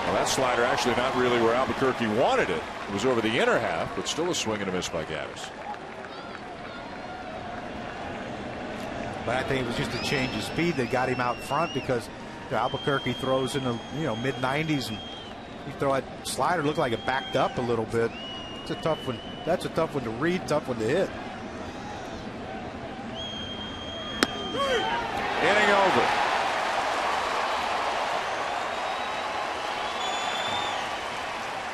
[SPEAKER 1] Well, that slider actually not really where Albuquerque wanted it. It was over the inner half, but still a swing and a miss by Gaddis.
[SPEAKER 3] But I think it was just a change of speed that got him out front, because Albuquerque throws in the mid 90s, and you throw that slider, looked like it backed up a little bit. It's a tough one. That's a tough one to read, tough one to hit.
[SPEAKER 1] Inning over.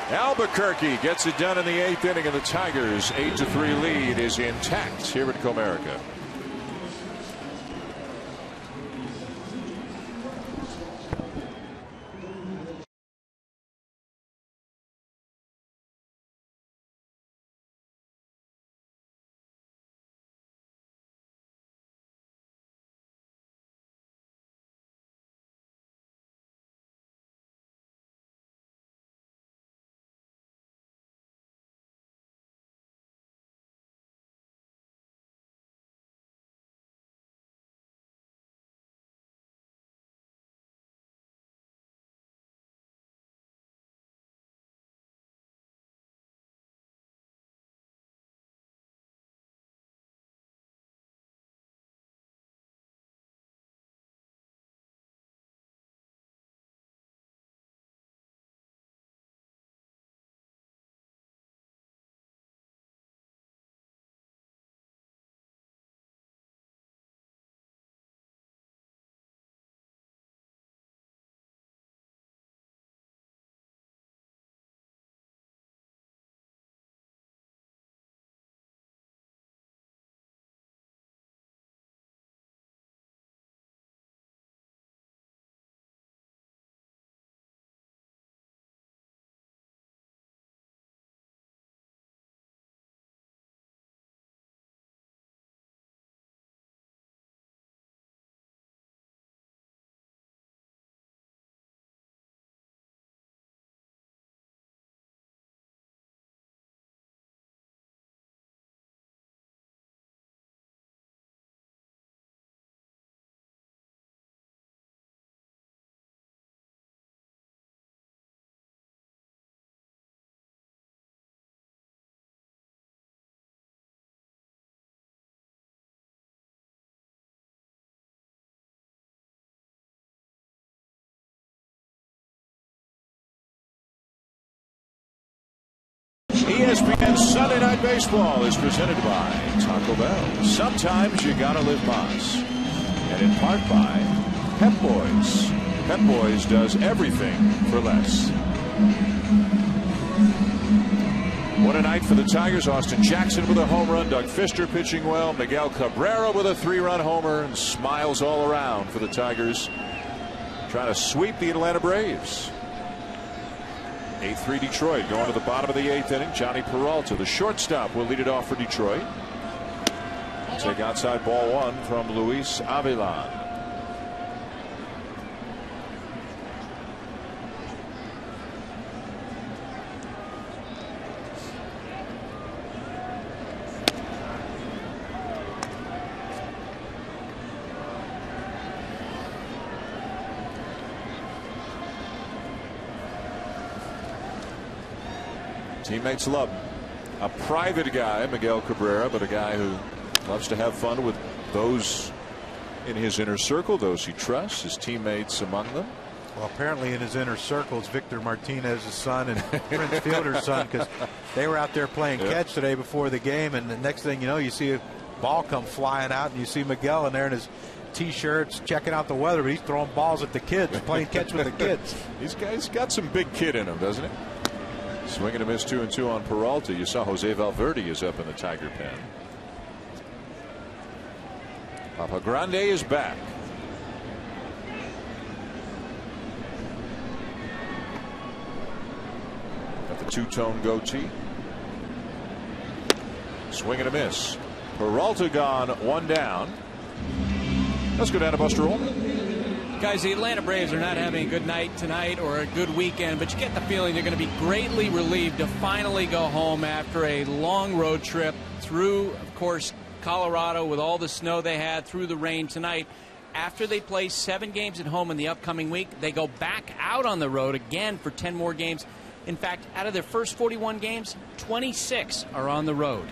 [SPEAKER 1] Albuquerque gets it done in the 8th inning, and the Tigers' 8-3 lead is intact here at Comerica. ESPN Sunday Night Baseball is presented by Taco Bell. Sometimes you gotta live Moss. And in part by Pep Boys. Pep Boys does everything for less. What a night for the Tigers. Austin Jackson with a home run. Doug Fister pitching well. Miguel Cabrera with a 3-run homer. And smiles all around for the Tigers, trying to sweep the Atlanta Braves. 8-3 Detroit going to the bottom of the 8th inning. Johnny Peralta, the shortstop, will lead it off for Detroit. Take outside ball 1 from Luis Avilan. Teammates love him. A private guy, Miguel Cabrera, but a guy who loves to have fun with those in his inner circle, those he trusts, his teammates among them.
[SPEAKER 3] Well, apparently in his inner circle it's Victor Martinez's son and Prince Fielder's son, because they were out there playing catch today before the game, and the next thing you know, you see a ball come flying out, and you see Miguel in there in his T-shirts checking out the weather, but he's throwing balls at the kids, playing catch with the kids.
[SPEAKER 1] He's got some big kid in him, doesn't he? Swing and a miss, 2-2 on Peralta. You saw Jose Valverde is up in the Tiger pen. Papa Grande is back. Got the two-tone goatee. Swing and a miss. Peralta gone, one down. Let's go down to Buster Olney.
[SPEAKER 4] Guys, the Atlanta Braves are not having a good night tonight or a good weekend, but you get the feeling they're going to be greatly relieved to finally go home after a long road trip through, of course, Colorado with all the snow they had, through the rain tonight. After they play 7 games at home in the upcoming week, they go back out on the road again for 10 more games. In fact, out of their first 41 games, 26 are on the road.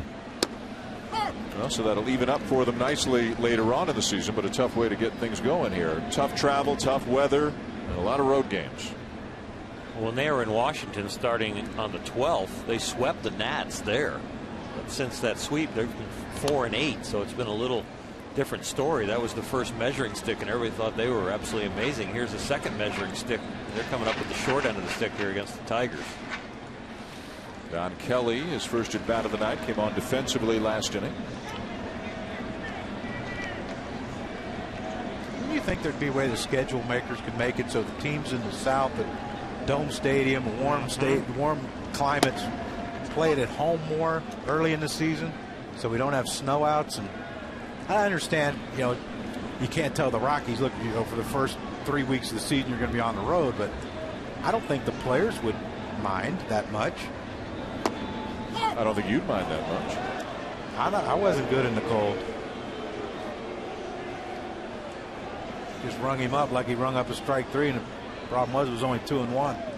[SPEAKER 1] Well, so that'll even up for them nicely later on in the season, but a tough way to get things going here. Tough travel, tough weather, and a lot of road games.
[SPEAKER 7] Well, when they were in Washington starting on the 12th, they swept the Nats there. But since that sweep, they've been 4-8, so it's been a little different story. That was the first measuring stick, and everybody thought they were absolutely amazing. Here's the second measuring stick. They're coming up with the short end of the stick here against the Tigers.
[SPEAKER 1] Don Kelly, his first at bat of the night, came on defensively last inning.
[SPEAKER 3] Do you think there'd be a way the schedule makers could make it so the teams in the South at Dome Stadium, warm climates, play it at home more early in the season, so we don't have snowouts? And I understand, you can't tell the Rockies, look, for the first 3 weeks of the season you're going to be on the road, but I don't think the players would mind that much.
[SPEAKER 1] I don't think you'd mind that much.
[SPEAKER 3] I wasn't good in the cold. Just rung him up like he rung up a strike 3, and the problem was it was only 2-1.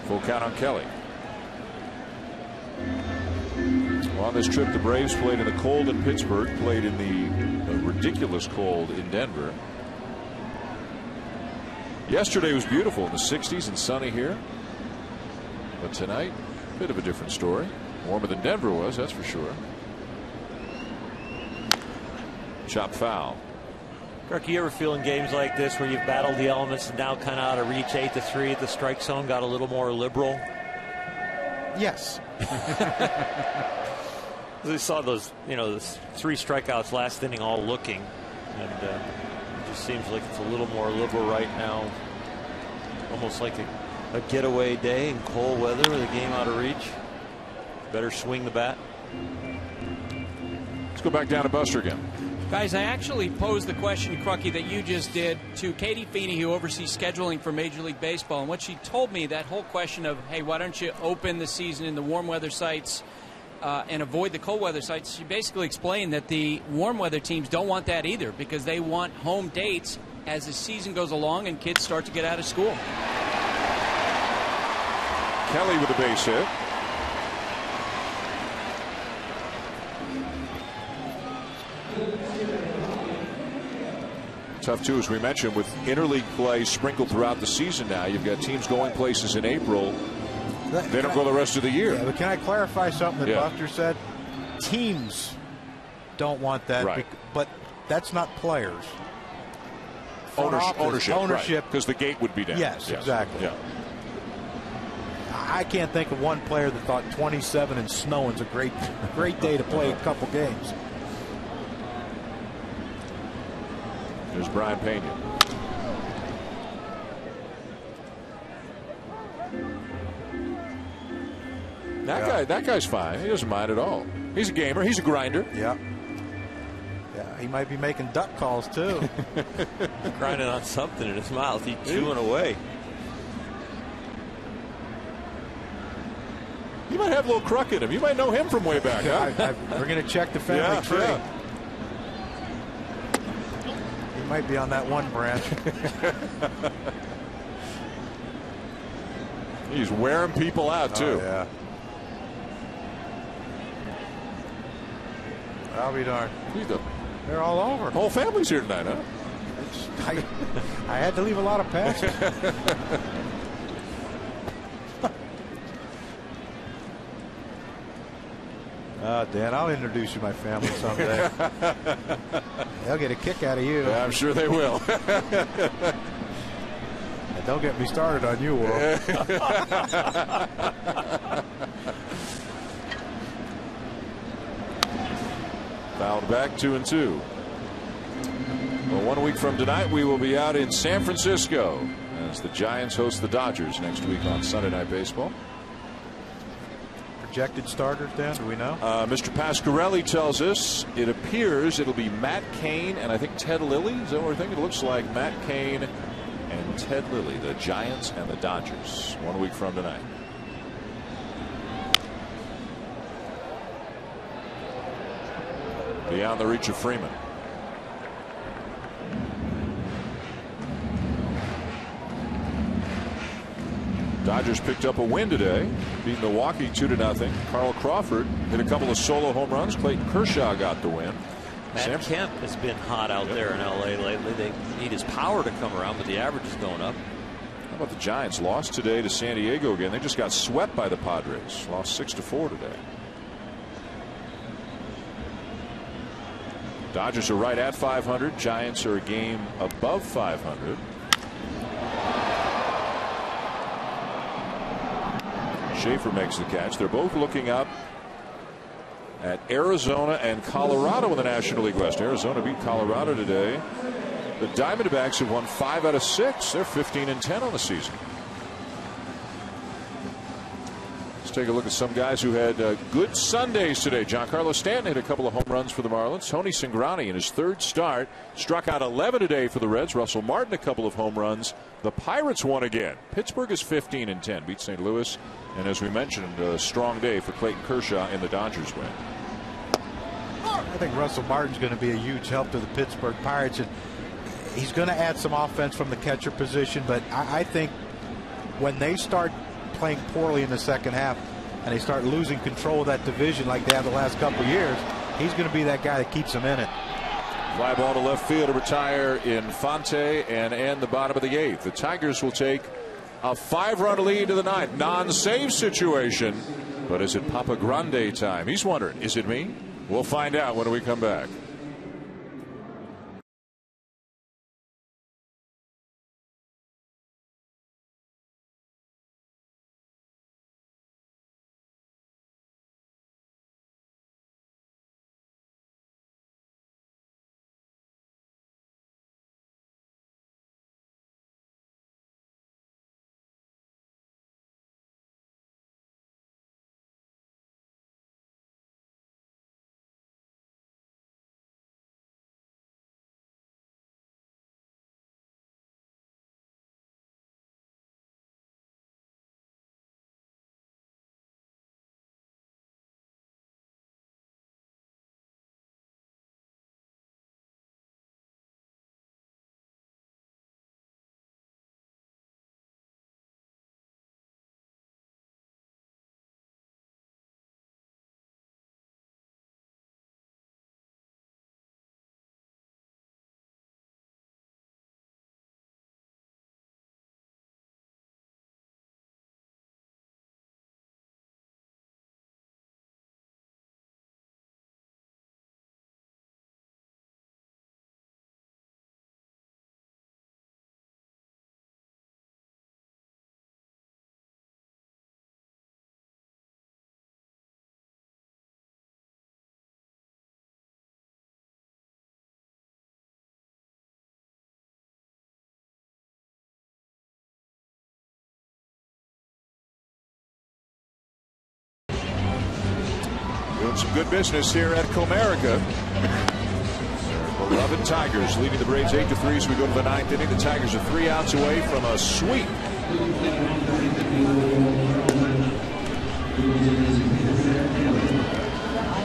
[SPEAKER 1] Full count on Kelly. Well, on this trip, the Braves played in the cold in Pittsburgh, played in the ridiculous cold in Denver. Yesterday was beautiful in the 60s and sunny here. But tonight, a bit of a different story. Warmer than Denver was, that's for sure. Chop foul.
[SPEAKER 7] Kirk, you ever feel in games like this where you've battled the elements and now kind of out of reach, 8-3 at the strike zone, got a little more liberal?
[SPEAKER 3] Yes.
[SPEAKER 7] We saw those, those 3 strikeouts last inning all looking, and it just seems like it's a little more liberal right now. Almost like a getaway day in cold weather with a game out of reach. Better swing the bat.
[SPEAKER 1] Let's go back down to Buster again.
[SPEAKER 4] Guys, I actually posed the question, Crucky, that you just did to Katie Feeney, who oversees scheduling for Major League Baseball. And what she told me, that whole question of, hey, why don't you open the season in the warm weather sites and avoid the cold weather sites, she basically explained that the warm weather teams don't want that either, because they want home dates as the season goes along and kids start to get out of school.
[SPEAKER 1] Kelly with a base hit. Tough, too, as we mentioned, with interleague play sprinkled throughout the season now. You've got teams going places in April. They don't go the rest of the year.
[SPEAKER 3] Yeah, but can I clarify something that Buster said? Teams don't want that,
[SPEAKER 1] right,
[SPEAKER 3] but that's not players.
[SPEAKER 1] Ownership, because the gate would be down.
[SPEAKER 3] Yes, exactly.
[SPEAKER 1] Yeah.
[SPEAKER 3] I can't think of one player that thought 27 and snowing is a great day to play a couple games.
[SPEAKER 1] There's Brian Pena. That guy's fine. He doesn't mind at all. He's a gamer. He's a grinder.
[SPEAKER 3] Yeah. Yeah, he might be making duck calls too.
[SPEAKER 7] Grinding on something in his mouth. He's chewing away.
[SPEAKER 1] You might have a little Kruk in him. You might know him from way back. Huh?
[SPEAKER 3] We're going to check the family tree. Yeah. might be on that one branch.
[SPEAKER 1] He's wearing people out, too.
[SPEAKER 3] Oh, yeah. I'll be darned. They're all over.
[SPEAKER 1] Whole family's here tonight, huh?
[SPEAKER 3] I had to leave a lot of passes. Dan, I'll introduce you to my family someday. They'll get a kick out of you.
[SPEAKER 1] Yeah, I'm sure they will.
[SPEAKER 3] And don't get me started on you, Will.
[SPEAKER 1] Fouled back 2-2. Well, 1 week from tonight, we will be out in San Francisco as the Giants host the Dodgers next week on Sunday Night Baseball.
[SPEAKER 3] Projected starters, Dan, do we know?
[SPEAKER 1] Mr. Pasquarelli tells us it appears it'll be Matt Cain and I think Ted Lilly. Is that what we're thinking? It looks like Matt Cain and Ted Lilly, the Giants and the Dodgers, 1 week from tonight. Beyond the reach of Freeman. Dodgers picked up a win today, beat Milwaukee 2-0. Carl Crawford hit a couple of solo home runs. Clayton Kershaw got the win.
[SPEAKER 7] Matt Kemp has been hot out there in L.A. lately. They need his power to come around, but the average is going up.
[SPEAKER 1] How about the Giants? Lost today to San Diego again. They just got swept by the Padres. Lost 6-4 today. Dodgers are right at 500. Giants are a game above 500. Schaefer makes the catch. They're both looking up at Arizona and Colorado in the National League West. Arizona beat Colorado today. The Diamondbacks have won 5 out of 6. They're 15-10 on the season. Let's take a look at some guys who had good Sundays today. Giancarlo Stanton hit a couple of home runs for the Marlins. Tony Cingrani in his 3rd start struck out 11 today for the Reds. Russell Martin a couple of home runs. The Pirates won again. Pittsburgh is 15-10. Beat St. Louis. And as we mentioned, a strong day for Clayton Kershaw in the Dodgers win.
[SPEAKER 3] I think Russell Martin's going to be a huge help to the Pittsburgh Pirates. And he's going to add some offense from the catcher position. But I think when they start playing poorly in the second half and they start losing control of that division like they have the last couple of years, he's going to be that guy that keeps them in it.
[SPEAKER 1] Fly ball to left field to retire Infante and end the bottom of the 8th. The Tigers will take a 5-run lead to the 9th. Non-save situation. But is it Papa Grande time? He's wondering, is it me? We'll find out when we come back. Doing some good business here at Comerica. Beloved Tigers leading the Braves 8-3 as we go to the 9th inning. The Tigers are 3 outs away from a sweep.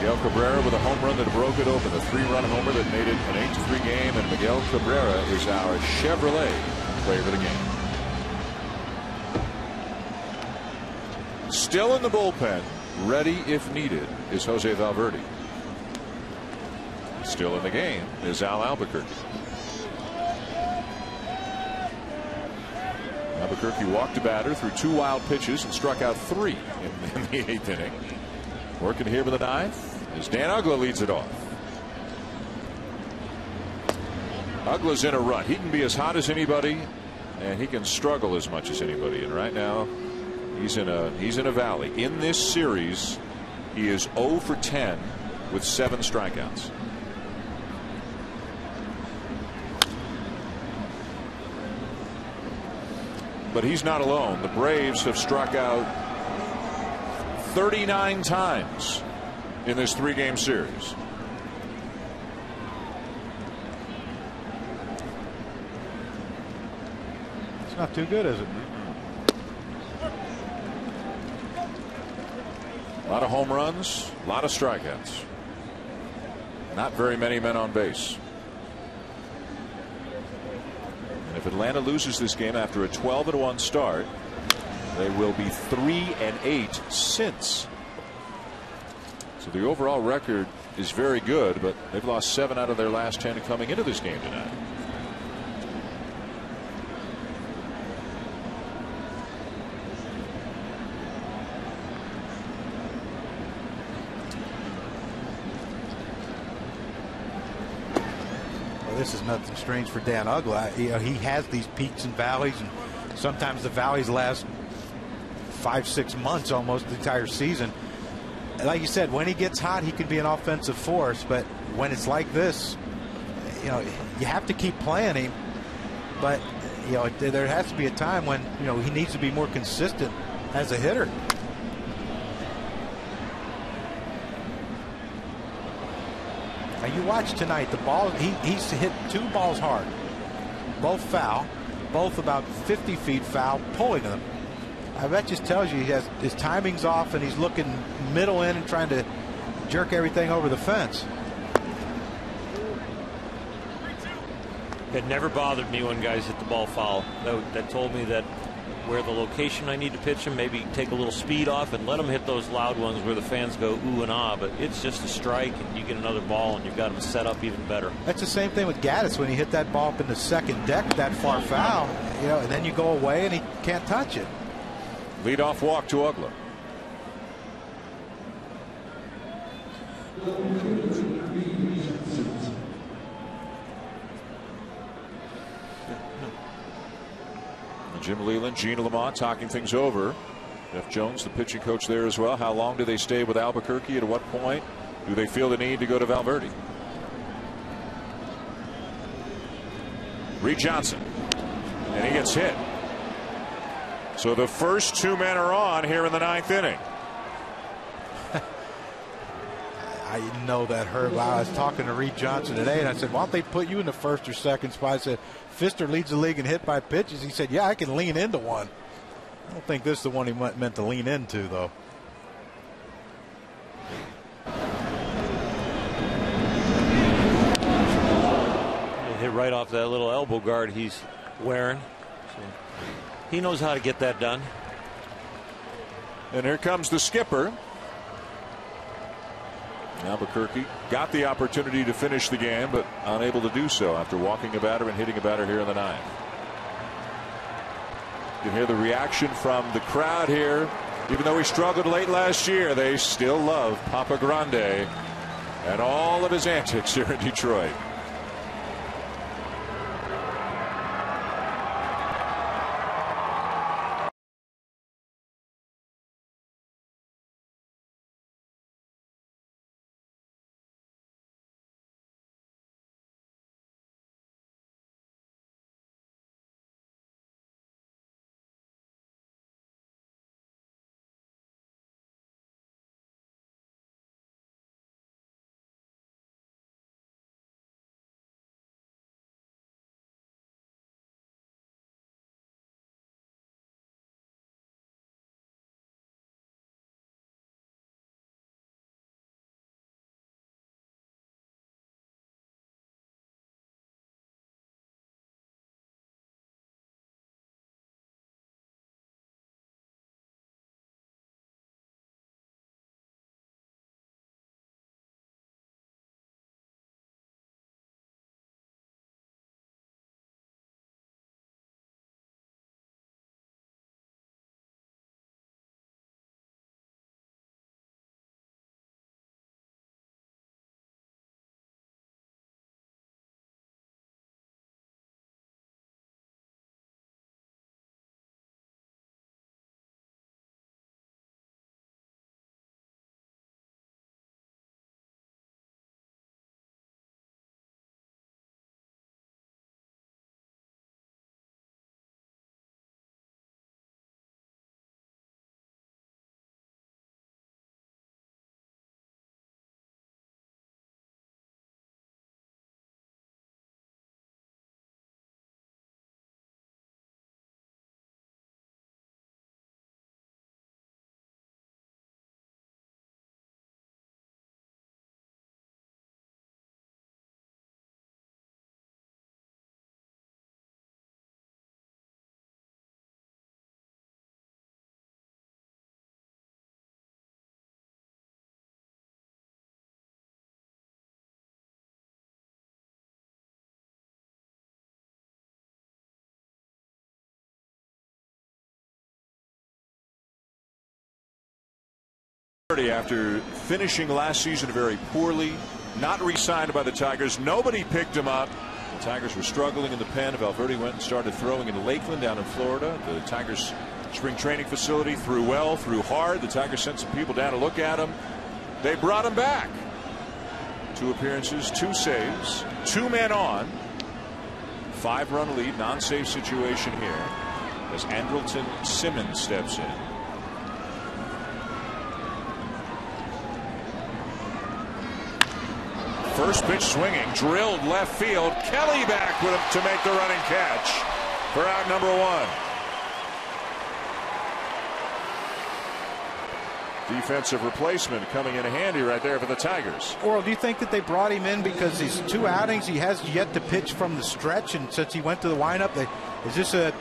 [SPEAKER 1] Miguel Cabrera with a home run that broke it open. A 3-run homer that made it an 8-3 game. And Miguel Cabrera is our Chevrolet player of the game. Still in the bullpen, ready if needed, is Jose Valverde. Still in the game is Al Albuquerque. Albuquerque walked a batter, threw 2 wild pitches, and struck out 3 in the 8th inning. Working here with the 9th as Dan Uggla leads it off. Ugla's in a rut. He can be as hot as anybody, and he can struggle as much as anybody. And right now, he's in a valley. In this series, he is 0 for 10 with 7 strikeouts. But he's not alone. The Braves have struck out 39 times in this 3-game series.
[SPEAKER 3] It's not too good, is it?
[SPEAKER 1] A lot of home runs, a lot of strikeouts. Not very many men on base. And if Atlanta loses this game after a 12-1 start, they will be 3-8 since. So the overall record is very good, but they've lost 7 out of their last 10 coming into this game tonight.
[SPEAKER 3] This is nothing strange for Dan Uggla. You know, he has these peaks and valleys, and sometimes the valleys last 5-6 months, almost the entire season. Like you said, when he gets hot, he can be an offensive force. But when it's like this, you know, you have to keep playing him. But you know, there has to be a time when he needs to be more consistent as a hitter. Now you watch tonight, the ball, he's hit 2 balls hard, both foul, both about 50 feet foul, pulling them. That just tells you his timing's off, and he's looking middle in and trying to jerk everything over the fence.
[SPEAKER 7] It never bothered me when guys hit the ball foul. That told me that where the location I need to pitch him, maybe take a little speed off and let him hit those loud ones where the fans go ooh and ah. But it's just a strike, and you get another ball, and you've got him set up even better.
[SPEAKER 3] That's the same thing with Gaddis when he hit that ball up in the second deck that far foul, and then you go away and he can't touch it.
[SPEAKER 1] Leadoff walk to Uggla. Jim Leland, Gene Lamont talking things over. Jeff Jones, the pitching coach there as well. How long do they stay with Albuquerque? At what point do they feel the need to go to Valverde? Reed Johnson, and he gets hit. So the first 2 men are on here in the 9th inning.
[SPEAKER 3] I know that hurt. I was talking to Reed Johnson today, and I said, why don't they put you in the first or second spot? I said, Pfister leads the league in hit by pitches. He said, yeah, I can lean into one. I don't think this is the one he meant to lean into, though.
[SPEAKER 7] Hit right off that little elbow guard he's wearing. So he knows how to get that done.
[SPEAKER 1] And here comes the skipper. Albuquerque got the opportunity to finish the game, but unable to do so after walking a batter and hitting a batter here in the 9th. You can hear the reaction from the crowd here. Even though he struggled late last year, they still love Papa Grande and all of his antics here in Detroit. After finishing last season very poorly, not re-signed by the Tigers, nobody picked him up. The Tigers were struggling in the pen. Valverde went and started throwing in Lakeland down in Florida. The Tigers spring training facility threw well, threw hard. The Tigers sent some people down to look at him. They brought him back. 2 appearances, 2 saves, 2 men on. 5-run lead, non-save situation here as Andrelton Simmons steps in. First pitch swinging, drilled left field. Kelly back with him to make the running catch for out number 1. Defensive replacement coming in handy right there for the Tigers.
[SPEAKER 3] Oral, do you think that they brought him in because these 2 outings he has yet to pitch from the stretch, and since he went to the windup, is this a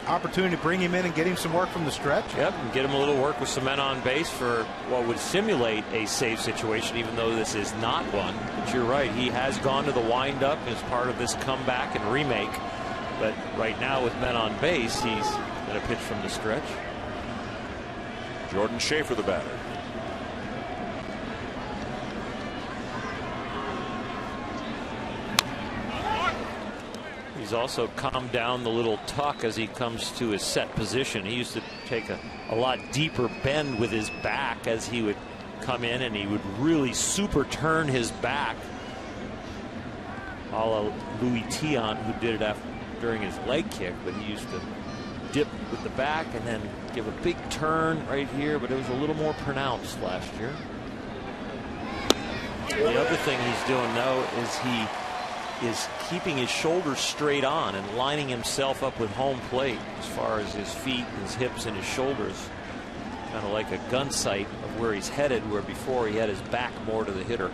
[SPEAKER 3] opportunity to bring him in and get him some work from the stretch?
[SPEAKER 7] Yep, and get him a little work with some men on base for what would simulate a save situation, even though this is not one. But you're right, he has gone to the windup as part of this comeback and remake. But right now with men on base, he's going to pitch from the stretch.
[SPEAKER 1] Jordan Schaefer, the batter.
[SPEAKER 7] He's also calmed down the little tuck as he comes to his set position. He used to take a lot deeper bend with his back as he would come in, and he would really super turn his back, a la Louis Tion, who did it during his leg kick. But he used to dip with the back and then give a big turn right here, but it was a little more pronounced last year. The other thing he's doing now is he is keeping his shoulders straight on and lining himself up with home plate as far as his feet, his hips, and his shoulders, kind of like a gun sight of where he's headed, where before he had his back more to the hitter.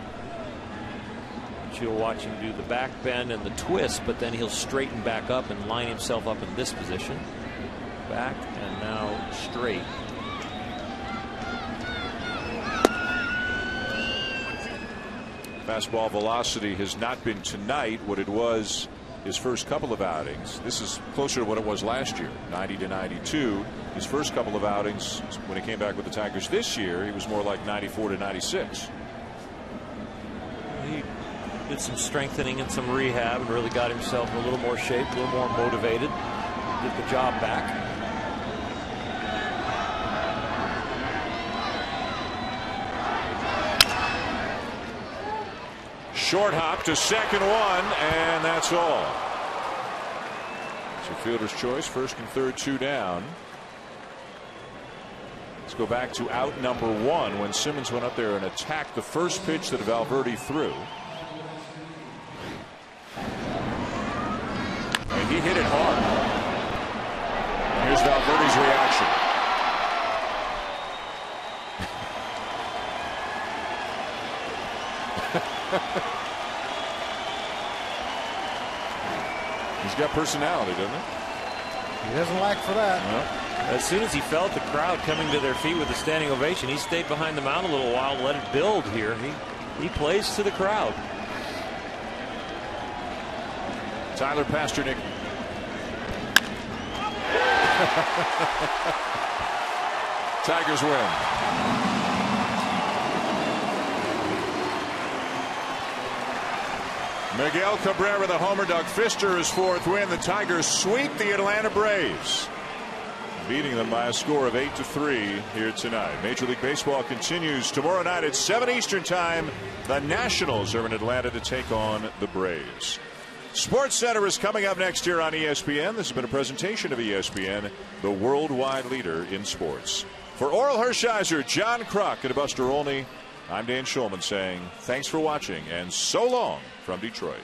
[SPEAKER 7] But you'll watch him do the back bend and the twist, but then he'll straighten back up and line himself up in this position. Back and now straight.
[SPEAKER 1] Fastball velocity has not been tonight what it was his first couple of outings. This is closer to what it was last year, 90 to 92. His first couple of outings when he came back with the Tigers this year, he was more like 94 to 96.
[SPEAKER 7] He did some strengthening and some rehab and really got himself in a little more shape, a little more motivated. Did the job back.
[SPEAKER 1] Short hop to second one, and that's all. It's your fielder's choice. First and third, 2 down. Let's go back to out number 1 when Simmons went up there and attacked the first pitch that Valverde threw. And he hit it hard. Here's Valverde's reaction. He's got personality, doesn't he?
[SPEAKER 3] He doesn't lack for that.
[SPEAKER 7] Well, as soon as he felt the crowd coming to their feet with a standing ovation, he stayed behind the mound a little while, let it build here. He plays to the crowd.
[SPEAKER 1] Tyler Pasternak. Tigers win. Miguel Cabrera, the homer. Doug Fister, his 4th win. The Tigers sweep the Atlanta Braves, beating them by a score of 8-3 here tonight. Major League Baseball continues tomorrow night at 7 Eastern Time. The Nationals are in Atlanta to take on the Braves. Sports Center is coming up next year on ESPN. This has been a presentation of ESPN, the worldwide leader in sports. For Oral Hershiser, John Crock, and Buster Olney, I'm Dan Shulman saying thanks for watching and so long from Detroit.